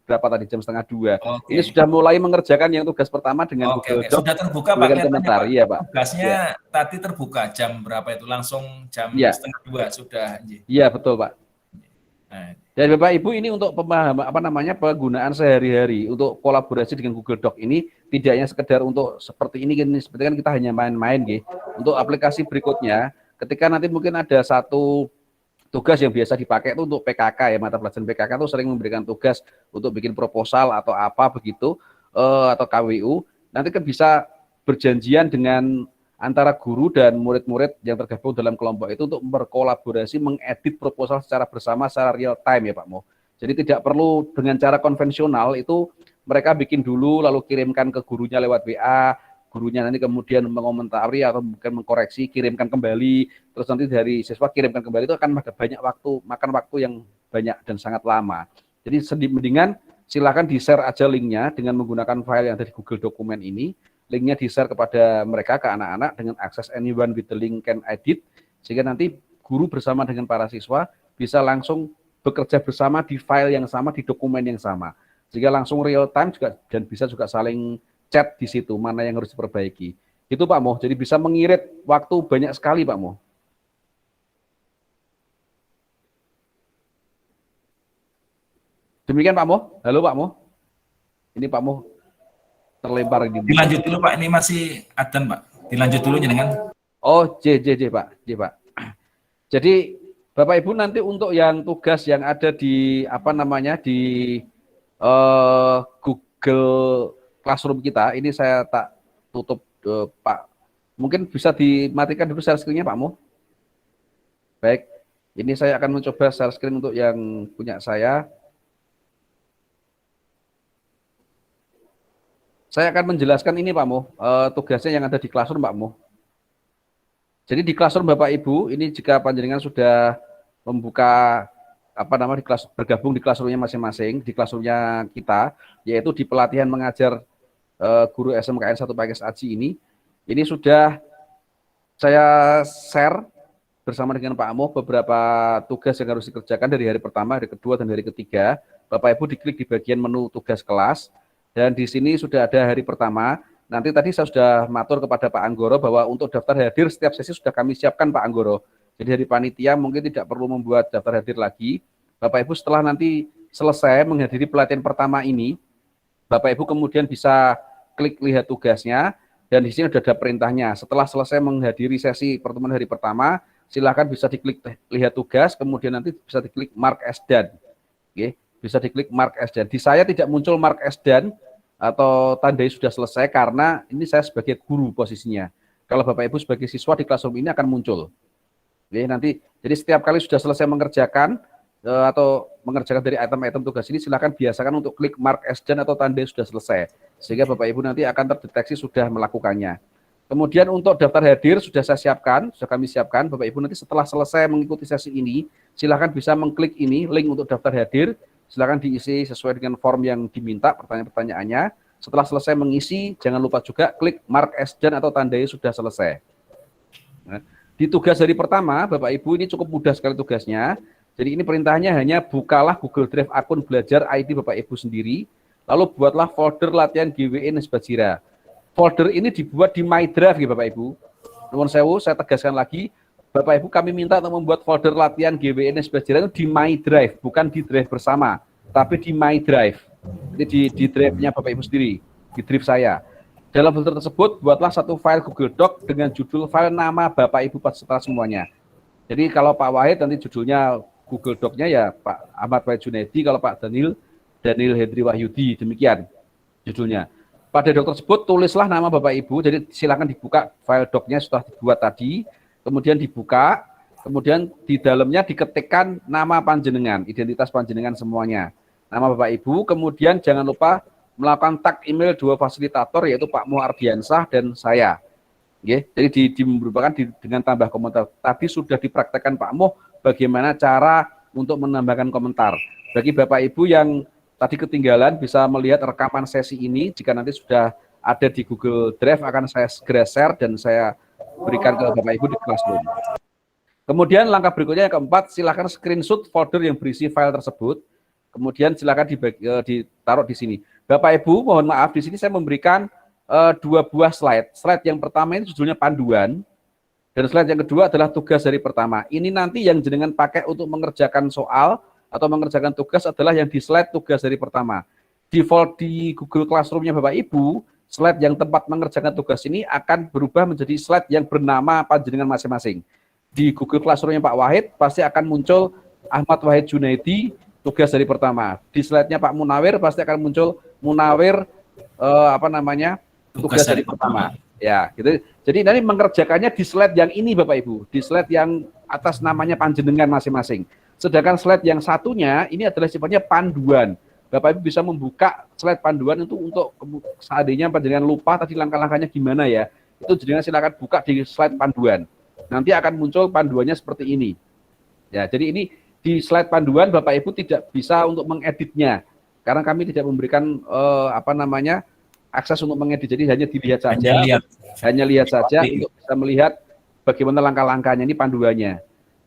berapa tadi, jam 1:30. Ini sudah mulai mengerjakan yang tugas pertama dengan Google Doc. Sudah terbuka Pak, komentar, iya Pak. Tugasnya tadi terbuka jam berapa itu, langsung jam 1:30 sudah. Iya betul Pak. Dan Bapak Ibu ini untuk pemahaman penggunaan sehari-hari untuk kolaborasi dengan Google Doc ini tidak hanya sekedar untuk seperti ini, seperti kan kita hanya main-main gitu. Untuk aplikasi berikutnya, ketika nanti mungkin ada satu tugas yang biasa dipakai itu untuk PKK ya, mata pelajaran PKK itu sering memberikan tugas untuk bikin proposal atau apa begitu, atau KWU, nanti kan bisa berjanjian dengan antara guru dan murid-murid yang tergabung dalam kelompok itu untuk berkolaborasi mengedit proposal secara bersama secara real time ya Pak Mo. Jadi tidak perlu dengan cara konvensional, itu mereka bikin dulu lalu kirimkan ke gurunya lewat WA, gurunya nanti kemudian mengomentari atau mungkin mengkoreksi, kirimkan kembali, terus nanti dari siswa kirimkan kembali, itu akan ada banyak waktu, makan waktu yang banyak dan sangat lama. Jadi mendingan silakan di-share aja linknya dengan menggunakan file yang ada di Google Dokumen ini, linknya di-share kepada mereka, ke anak-anak dengan akses anyone with the link can edit, sehingga nanti guru bersama dengan para siswa bisa langsung bekerja bersama di file yang sama, di dokumen yang sama, sehingga langsung real time juga dan bisa juga saling chat di situ mana yang harus diperbaiki. Itu Pak Moh, jadi bisa mengirit waktu banyak sekali Pak Moh. Demikian Pak Moh. Halo Pak Moh. Ini Pak Moh terlempar di. Dilanjut dulu Pak, ini masih adzan Pak. Dilanjut dulu dengan. Oh, J Pak. Jadi Bapak Ibu nanti untuk yang tugas yang ada di di Google Classroom kita, ini saya tak tutup Pak. Mungkin bisa dimatikan dulu share screen-nya Pak Mo. Baik, ini saya akan mencoba share screen untuk yang punya saya. Saya akan menjelaskan ini Pak Mo, tugasnya yang ada di Classroom Pak Mo. Jadi di Classroom Bapak Ibu, ini jika panjenengan sudah membuka bergabung di Classroom-nya masing-masing, di Classroom-nya kita, yaitu di pelatihan mengajar guru SMKN 1 Pakis Aji ini sudah saya share bersama dengan Pak Mo beberapa tugas yang harus dikerjakan dari hari pertama, hari kedua, dan hari ketiga. Bapak Ibu diklik di bagian menu tugas kelas, dan di sini sudah ada hari pertama. Nanti tadi saya sudah matur kepada Pak Anggoro bahwa untuk daftar hadir setiap sesi sudah kami siapkan Pak Anggoro. Jadi dari panitia mungkin tidak perlu membuat daftar hadir lagi. Bapak Ibu setelah nanti selesai menghadiri pelatihan pertama ini, Bapak Ibu kemudian bisa klik lihat tugasnya, dan di sini sudah ada perintahnya. Setelah selesai menghadiri sesi pertemuan hari pertama, silakan bisa diklik lihat tugas, kemudian nanti bisa diklik mark as done. Oke, bisa diklik mark as done. Di saya tidak muncul mark as done atau tandai sudah selesai karena ini saya sebagai guru posisinya. Kalau Bapak Ibu sebagai siswa di Classroom ini akan muncul. Oke, nanti jadi setiap kali sudah selesai mengerjakan atau mengerjakan dari item-item tugas ini, silakan biasakan untuk klik mark as done atau tandai sudah selesai, sehingga Bapak Ibu nanti akan terdeteksi sudah melakukannya. Kemudian untuk daftar hadir sudah kami siapkan. Bapak Ibu nanti setelah selesai mengikuti sesi ini, silakan bisa mengklik ini link untuk daftar hadir. Silakan diisi sesuai dengan form yang diminta pertanyaan-pertanyaannya. Setelah selesai mengisi, jangan lupa juga klik mark as done atau tandai sudah selesai. Nah, di tugas hari pertama, Bapak Ibu ini cukup mudah sekali tugasnya. Jadi ini perintahnya hanya bukalah Google Drive akun belajar ID Bapak Ibu sendiri, lalu buatlah folder latihan GWE Nisbajira. Folder ini dibuat di My Drive ya Bapak Ibu. Nuwun sewu, saya tegaskan lagi, Bapak Ibu kami minta untuk membuat folder latihan GWE Nisbajira itu di My Drive, bukan di Drive bersama, tapi di My Drive. Ini di Drive-nya Bapak Ibu sendiri, di Drive saya. Dalam folder tersebut, buatlah satu file Google Doc dengan judul file nama Bapak Ibu peserta semuanya. Jadi kalau Pak Wahid nanti judulnya Google Doc-nya ya Pak Ahmad Wahid Junaidi, kalau Pak Daniel Hendri Wahyudi, demikian judulnya. Pada doc tersebut tulislah nama Bapak Ibu, jadi silakan dibuka file doc-nya sudah dibuat tadi, kemudian dibuka, kemudian di dalamnya diketikkan nama panjenengan, identitas panjenengan semuanya. Nama Bapak Ibu, kemudian jangan lupa melakukan tag email dua fasilitator, yaitu Pak Mo Ardiansah dan saya. Oke, jadi merupakan dengan tambah komentar. Tadi sudah dipraktekkan Pak Mo bagaimana cara untuk menambahkan komentar. Bagi Bapak Ibu yang tadi ketinggalan bisa melihat rekaman sesi ini, jika nanti sudah ada di Google Drive akan saya segera share dan saya berikan ke Bapak Ibu di Classroom. Kemudian langkah berikutnya yang keempat, silakan screenshot folder yang berisi file tersebut. Kemudian silakan ditaruh di sini. Bapak Ibu, mohon maaf di sini saya memberikan dua buah slide. Slide yang pertama ini judulnya panduan, dan slide yang kedua adalah tugas hari pertama. Ini nanti yang jenengan pakai untuk mengerjakan soal atau mengerjakan tugas adalah yang di slide tugas hari pertama. Default di Google Classroom-nya Bapak Ibu, slide yang tempat mengerjakan tugas ini akan berubah menjadi slide yang bernama panjenengan masing-masing. Di Google Classroom-nya Pak Wahid pasti akan muncul Ahmad Wahid Junaidi, tugas hari pertama. Di slide-nya Pak Munawir pasti akan muncul Munawir tugas hari pertama. Ya, gitu. Jadi nanti mengerjakannya di slide yang ini Bapak Ibu, di slide yang atas namanya panjenengan masing-masing. Sedangkan slide yang satunya ini adalah sifatnya panduan. Bapak Ibu bisa membuka slide panduan itu untuk seandainya panjenengan lupa tadi langkah-langkahnya gimana ya, itu jenengan silakan buka di slide panduan. Nanti akan muncul panduannya seperti ini. Ya, jadi ini di slide panduan Bapak Ibu tidak bisa untuk mengeditnya karena kami tidak memberikan akses untuk mengedit. Jadi hanya dilihat saja. Hanya lihat saja untuk bisa melihat bagaimana langkah-langkahnya ini panduannya.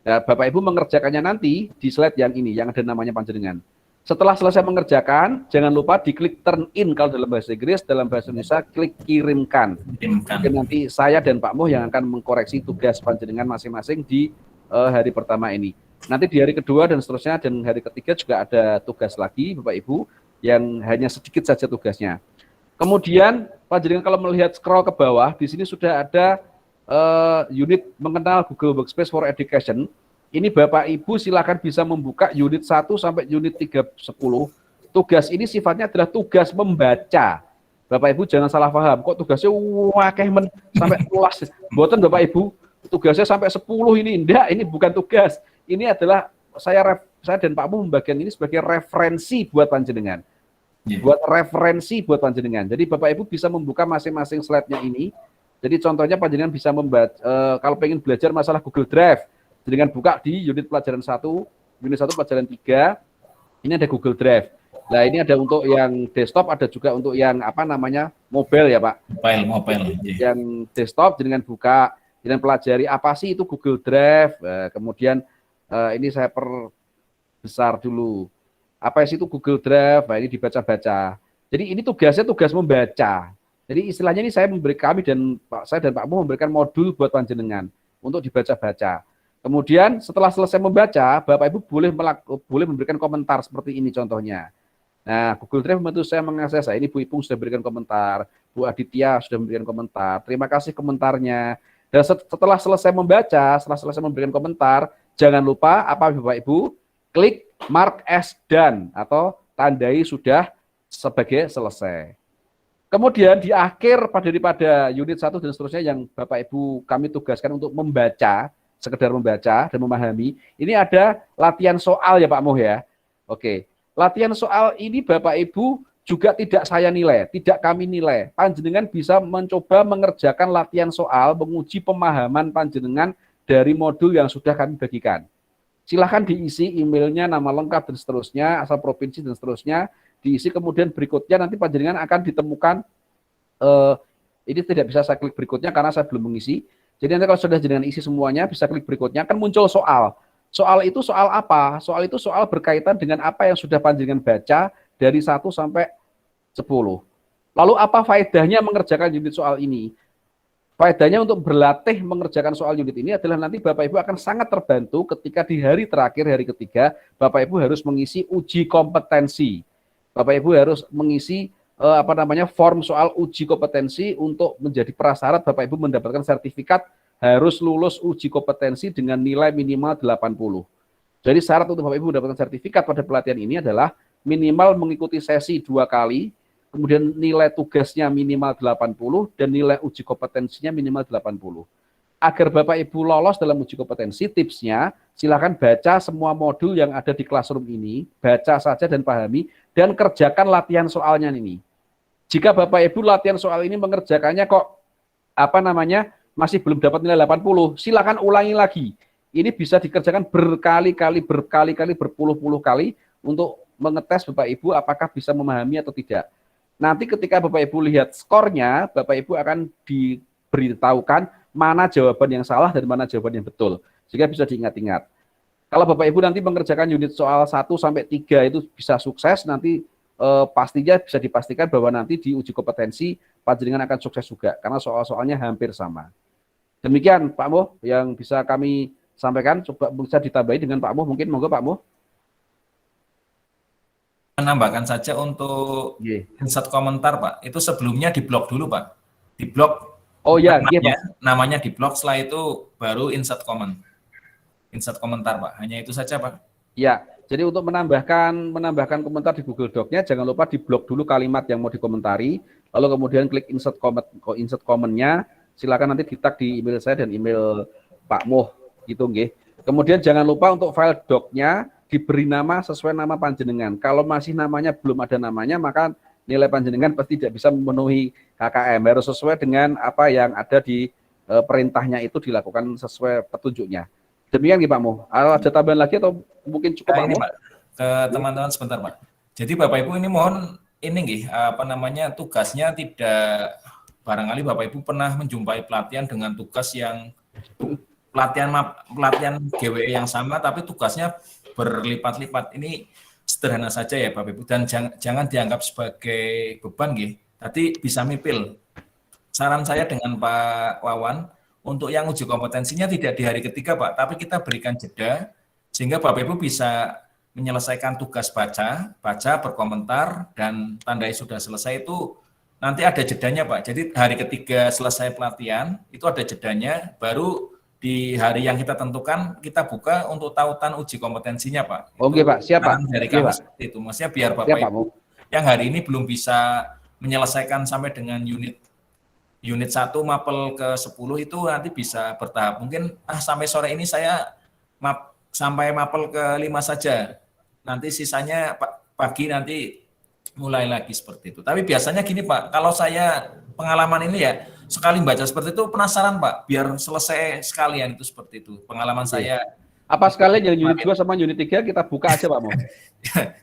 Nah, Bapak Ibu mengerjakannya nanti di slide yang ini yang ada namanya panjenengan. Setelah selesai mengerjakan, jangan lupa diklik turn in kalau dalam bahasa Inggris, dalam bahasa Indonesia klik kirimkan. Mungkin nanti saya dan Pak Moh yang akan mengkoreksi tugas panjenengan masing-masing di hari pertama ini. Nanti di hari kedua dan seterusnya dan hari ketiga juga ada tugas lagi Bapak Ibu yang hanya sedikit saja tugasnya. Kemudian panjenengan kalau melihat scroll ke bawah, di sini sudah ada unit mengenal Google Workspace for Education. Ini Bapak Ibu silakan bisa membuka unit 1 sampai unit 310. Tugas ini sifatnya adalah tugas membaca. Bapak Ibu jangan salah paham, kok tugasnya wakeh sampai pulas. Mboten Bapak Ibu, tugasnya sampai 10 ini. Enggak, ini bukan tugas. Ini adalah saya dan Pak Mu membagikan ini sebagai referensi buat panjenengan. Buat referensi buat panjenengan. Jadi Bapak Ibu bisa membuka masing-masing slide-nya ini. Jadi contohnya panjenengan bisa membaca kalau pengen belajar masalah Google Drive, dengan buka di unit pelajaran 1, unit 1 pelajaran 3, ini ada Google Drive. Nah ini ada untuk yang desktop, ada juga untuk yang mobile ya Pak. Mobile. Yang desktop dengan buka, dengan pelajari apa sih itu Google Drive. Kemudian ini saya perbesar dulu. Apa sih itu Google Drive? Nah ini dibaca-baca. Jadi ini tugasnya tugas membaca. Jadi istilahnya ini saya dan Pak Mu memberikan modul buat panjenengan untuk dibaca-baca. Kemudian setelah selesai membaca, Bapak Ibu boleh memberikan komentar seperti ini contohnya. Nah, Google Drive membantu saya mengakses. Ini Bu Ipung sudah memberikan komentar, Bu Aditya sudah memberikan komentar. Terima kasih komentarnya. Dan setelah selesai membaca, setelah selesai memberikan komentar, jangan lupa Bapak Ibu klik mark as done atau tandai sudah sebagai selesai. Kemudian di akhir daripada unit 1 dan seterusnya yang Bapak Ibu kami tugaskan untuk membaca, sekedar membaca dan memahami, ini ada latihan soal ya Pak Moh ya. Oke, latihan soal ini Bapak Ibu juga tidak saya nilai, tidak kami nilai. Panjenengan bisa mencoba mengerjakan latihan soal, menguji pemahaman panjenengan dari modul yang sudah kami bagikan. Silahkan diisi emailnya, nama lengkap dan seterusnya, asal provinsi dan seterusnya, diisi kemudian berikutnya nanti panjenengan akan ditemukan, ini tidak bisa saya klik berikutnya karena saya belum mengisi. Jadi nanti kalau sudah jenengan isi semuanya, bisa klik berikutnya, akan muncul soal. Soal itu soal apa? Soal itu soal berkaitan dengan apa yang sudah panjenengan baca dari 1 sampai 10. Lalu apa faedahnya mengerjakan unit soal ini? Faedahnya untuk berlatih mengerjakan soal unit ini adalah nanti Bapak Ibu akan sangat terbantu ketika di hari terakhir, hari ketiga, Bapak Ibu harus mengisi uji kompetensi. Bapak Ibu harus mengisi form soal uji kompetensi untuk menjadi prasyarat Bapak Ibu mendapatkan sertifikat harus lulus uji kompetensi dengan nilai minimal 80. Jadi syarat untuk Bapak Ibu mendapatkan sertifikat pada pelatihan ini adalah minimal mengikuti sesi 2 kali, kemudian nilai tugasnya minimal 80 dan nilai uji kompetensinya minimal 80. Agar Bapak Ibu lolos dalam uji kompetensi, tipsnya silakan baca semua modul yang ada di Classroom ini, baca saja dan pahami, dan kerjakan latihan soalnya ini. Jika Bapak Ibu latihan soal ini mengerjakannya kok masih belum dapat nilai 80, silakan ulangi lagi. Ini bisa dikerjakan berkali-kali, berpuluh-puluh kali untuk mengetes Bapak Ibu apakah bisa memahami atau tidak. Nanti ketika Bapak Ibu lihat skornya, Bapak Ibu akan diberitahukan mana jawaban yang salah dan mana jawaban yang betul. Sehingga bisa diingat-ingat. Kalau Bapak Ibu nanti mengerjakan unit soal 1 sampai 3 itu bisa sukses, nanti pastinya bisa dipastikan bahwa nanti di uji kompetensi panjenengan akan sukses juga karena soal-soalnya hampir sama. Demikian Pak Moh yang bisa kami sampaikan. Coba bisa ditambahi dengan Pak Moh, mungkin monggo Pak Moh. Menambahkan saja untuk insert komentar Pak. Itu sebelumnya diblok dulu Pak. Diblok. Oh ya, namanya diblok, setelah itu baru insert comment. Insert komentar Pak. Hanya itu saja Pak. Ya. Jadi untuk menambahkan komentar di Google Doc-nya, jangan lupa diblok dulu kalimat yang mau dikomentari, lalu kemudian klik insert comment-nya, silakan nanti di-tag di email saya dan email Pak Moh gitu nggih. Kemudian jangan lupa untuk file doc-nya diberi nama sesuai nama panjenengan. Kalau masih namanya belum ada namanya, maka nilai panjenengan pasti tidak bisa memenuhi KKM. Harus sesuai dengan apa yang ada di perintahnya itu dilakukan sesuai petunjuknya. Demikian Pak Mo. Ada tambahan lagi atau mungkin cukup Pak Mo? Pak, ke teman-teman sebentar Pak. Jadi Bapak Ibu ini mohon ini nggih, tugasnya tidak, barangkali Bapak Ibu pernah menjumpai pelatihan dengan tugas yang pelatihan GWE yang sama tapi tugasnya berlipat-lipat. Ini sederhana saja ya Bapak Ibu, dan jangan dianggap sebagai beban nggih. Tadi bisa mipil. Saran saya dengan Pak Wawan, untuk yang uji kompetensinya tidak di hari ketiga Pak, tapi kita berikan jeda sehingga Bapak Ibu bisa menyelesaikan tugas baca, berkomentar, dan tandai sudah selesai itu nanti ada jedanya Pak. Jadi hari ketiga selesai pelatihan, itu ada jedanya, baru di hari yang kita tentukan, kita buka untuk tautan uji kompetensinya Pak. Oke Pak, siap Pak. Dari kami seperti itu, maksudnya biar Bapak Ibu yang hari ini belum bisa menyelesaikan sampai dengan unit 1 mapel ke 10 itu nanti bisa bertahap. Mungkin sampai sore ini saya sampai mapel ke 5 saja. Nanti sisanya pagi nanti mulai lagi seperti itu. Tapi biasanya gini Pak, kalau saya pengalaman ini ya, sekali baca seperti itu penasaran Pak, biar selesai sekalian itu seperti itu. Pengalaman saya. Apa sekalian yang unit 2 sama unit 3 kita buka aja Pak Mo?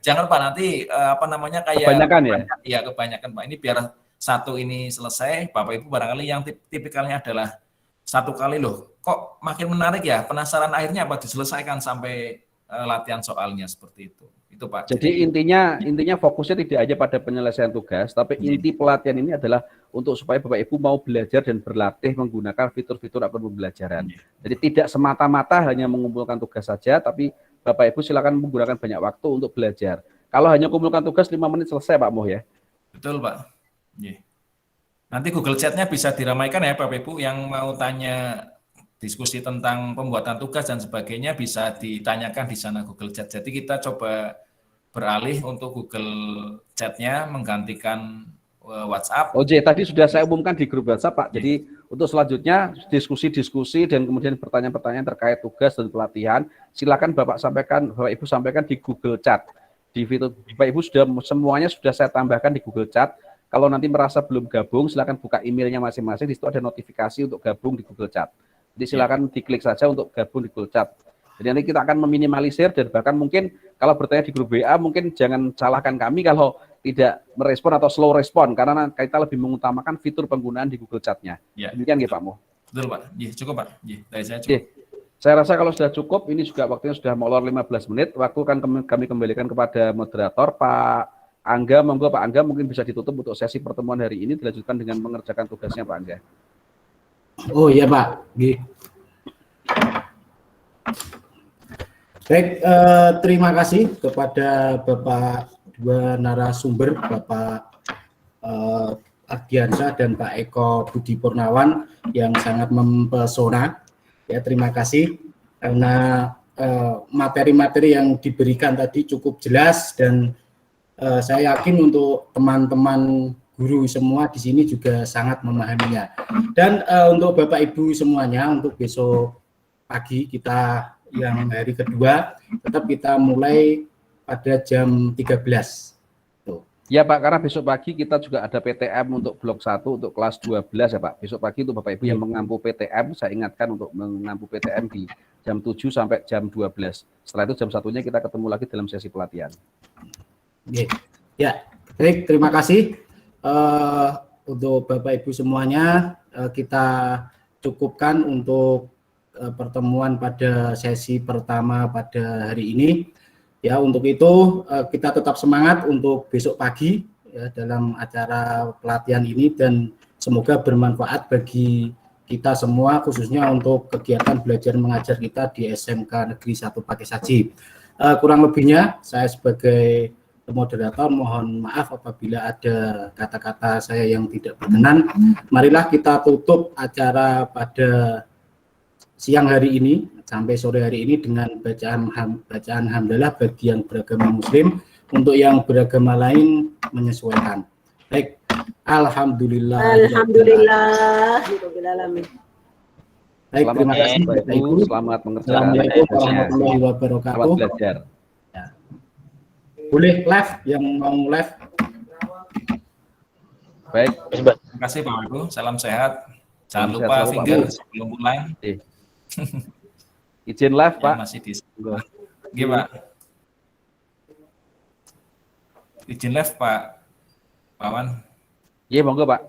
Jangan Pak, nanti kayak kebanyakan ya? Iya, kebanyakan Pak. Ini biar satu ini selesai, Bapak Ibu barangkali yang tipikalnya adalah satu kali loh, kok makin menarik ya, penasaran akhirnya apa diselesaikan sampai latihan soalnya seperti itu. Itu Pak. Jadi intinya fokusnya tidak aja pada penyelesaian tugas, tapi inti pelatihan ini adalah untuk supaya Bapak Ibu mau belajar dan berlatih menggunakan fitur-fitur akun pembelajaran. Jadi tidak semata-mata hanya mengumpulkan tugas saja, tapi Bapak Ibu silakan menggunakan banyak waktu untuk belajar. Kalau hanya kumpulkan tugas 5 menit selesai Pak Moh ya. Betul Pak. Nanti Google Chat-nya bisa diramaikan ya Bapak Ibu, yang mau tanya diskusi tentang pembuatan tugas dan sebagainya bisa ditanyakan di sana Google Chat. Jadi kita coba beralih untuk Google Chat-nya menggantikan WhatsApp. Tadi sudah saya umumkan di grup WhatsApp Pak. Jadi untuk selanjutnya diskusi-diskusi dan kemudian pertanyaan-pertanyaan terkait tugas dan pelatihan, silakan Bapak Ibu sampaikan di Google Chat. Di fitur Bapak Ibu semuanya sudah saya tambahkan di Google Chat. Kalau nanti merasa belum gabung, silakan buka emailnya masing-masing. Di situ ada notifikasi untuk gabung di Google Chat. Jadi silakan diklik saja untuk gabung di Google Chat. Jadi nanti kita akan meminimalisir dan bahkan mungkin kalau bertanya di grup WA mungkin jangan salahkan kami kalau tidak merespon atau slow respon karena kita lebih mengutamakan fitur penggunaan di Google Chat-nya. Ya. Demikian ya Pak Mo. Betul Pak. Cukup Pak. Dari saya cukup. Saya rasa kalau sudah cukup, ini juga waktunya sudah molor 15 menit. Waktu akan kami kembalikan kepada moderator Pak Angga. Monggo Pak Angga mungkin bisa ditutup untuk sesi pertemuan hari ini, dilanjutkan dengan mengerjakan tugasnya Pak Angga. Oh iya Pak. Baik, terima kasih kepada Bapak dua narasumber, Bapak Ardiansyah dan Pak Eko Budi Purnawan yang sangat mempesona. Ya, terima kasih karena materi-materi yang diberikan tadi cukup jelas dan saya yakin untuk teman-teman guru semua di sini juga sangat memahaminya. Dan untuk Bapak Ibu semuanya, untuk besok pagi kita yang hari kedua, tetap kita mulai pada jam 13. Tuh. Ya Pak, karena besok pagi kita juga ada PTM untuk blok 1 untuk kelas 12 ya Pak. Besok pagi itu Bapak Ibu yang mengampu PTM, saya ingatkan untuk mengampu PTM di jam 7 sampai jam 12. Setelah itu jam 1-nya kita ketemu lagi dalam sesi pelatihan. Ya, baik, terima kasih. Untuk Bapak Ibu semuanya, kita cukupkan untuk pertemuan pada sesi pertama pada hari ini. Ya, untuk itu kita tetap semangat untuk besok pagi ya, dalam acara pelatihan ini dan semoga bermanfaat bagi kita semua, khususnya untuk kegiatan belajar mengajar kita di SMK Negeri 1 Pakissaji. Kurang lebihnya saya sebagai moderator mohon maaf apabila ada kata-kata saya yang tidak berkenan. Marilah kita tutup acara pada siang hari ini sampai sore hari ini dengan bacaan hamdalah bagi yang beragama Muslim, untuk yang beragama lain menyesuaikan. Baik, alhamdulillah. Alhamdulillah. Baik, terima kasih Bapak Ibu. Selamat mengerjakan. Assalamualaikum warahmatullahi wabarakatuh. Selamat belajar. Boleh live yang mau live. Baik, Terima kasih Pak Ibu. Salam sehat. Jangan Salam lupa sehat selalu, Pak finger Bu. sebelum mulai. izin live Yang Pak. masih di Gimana? Izin live Pak Wawan. Iya monggo Pak.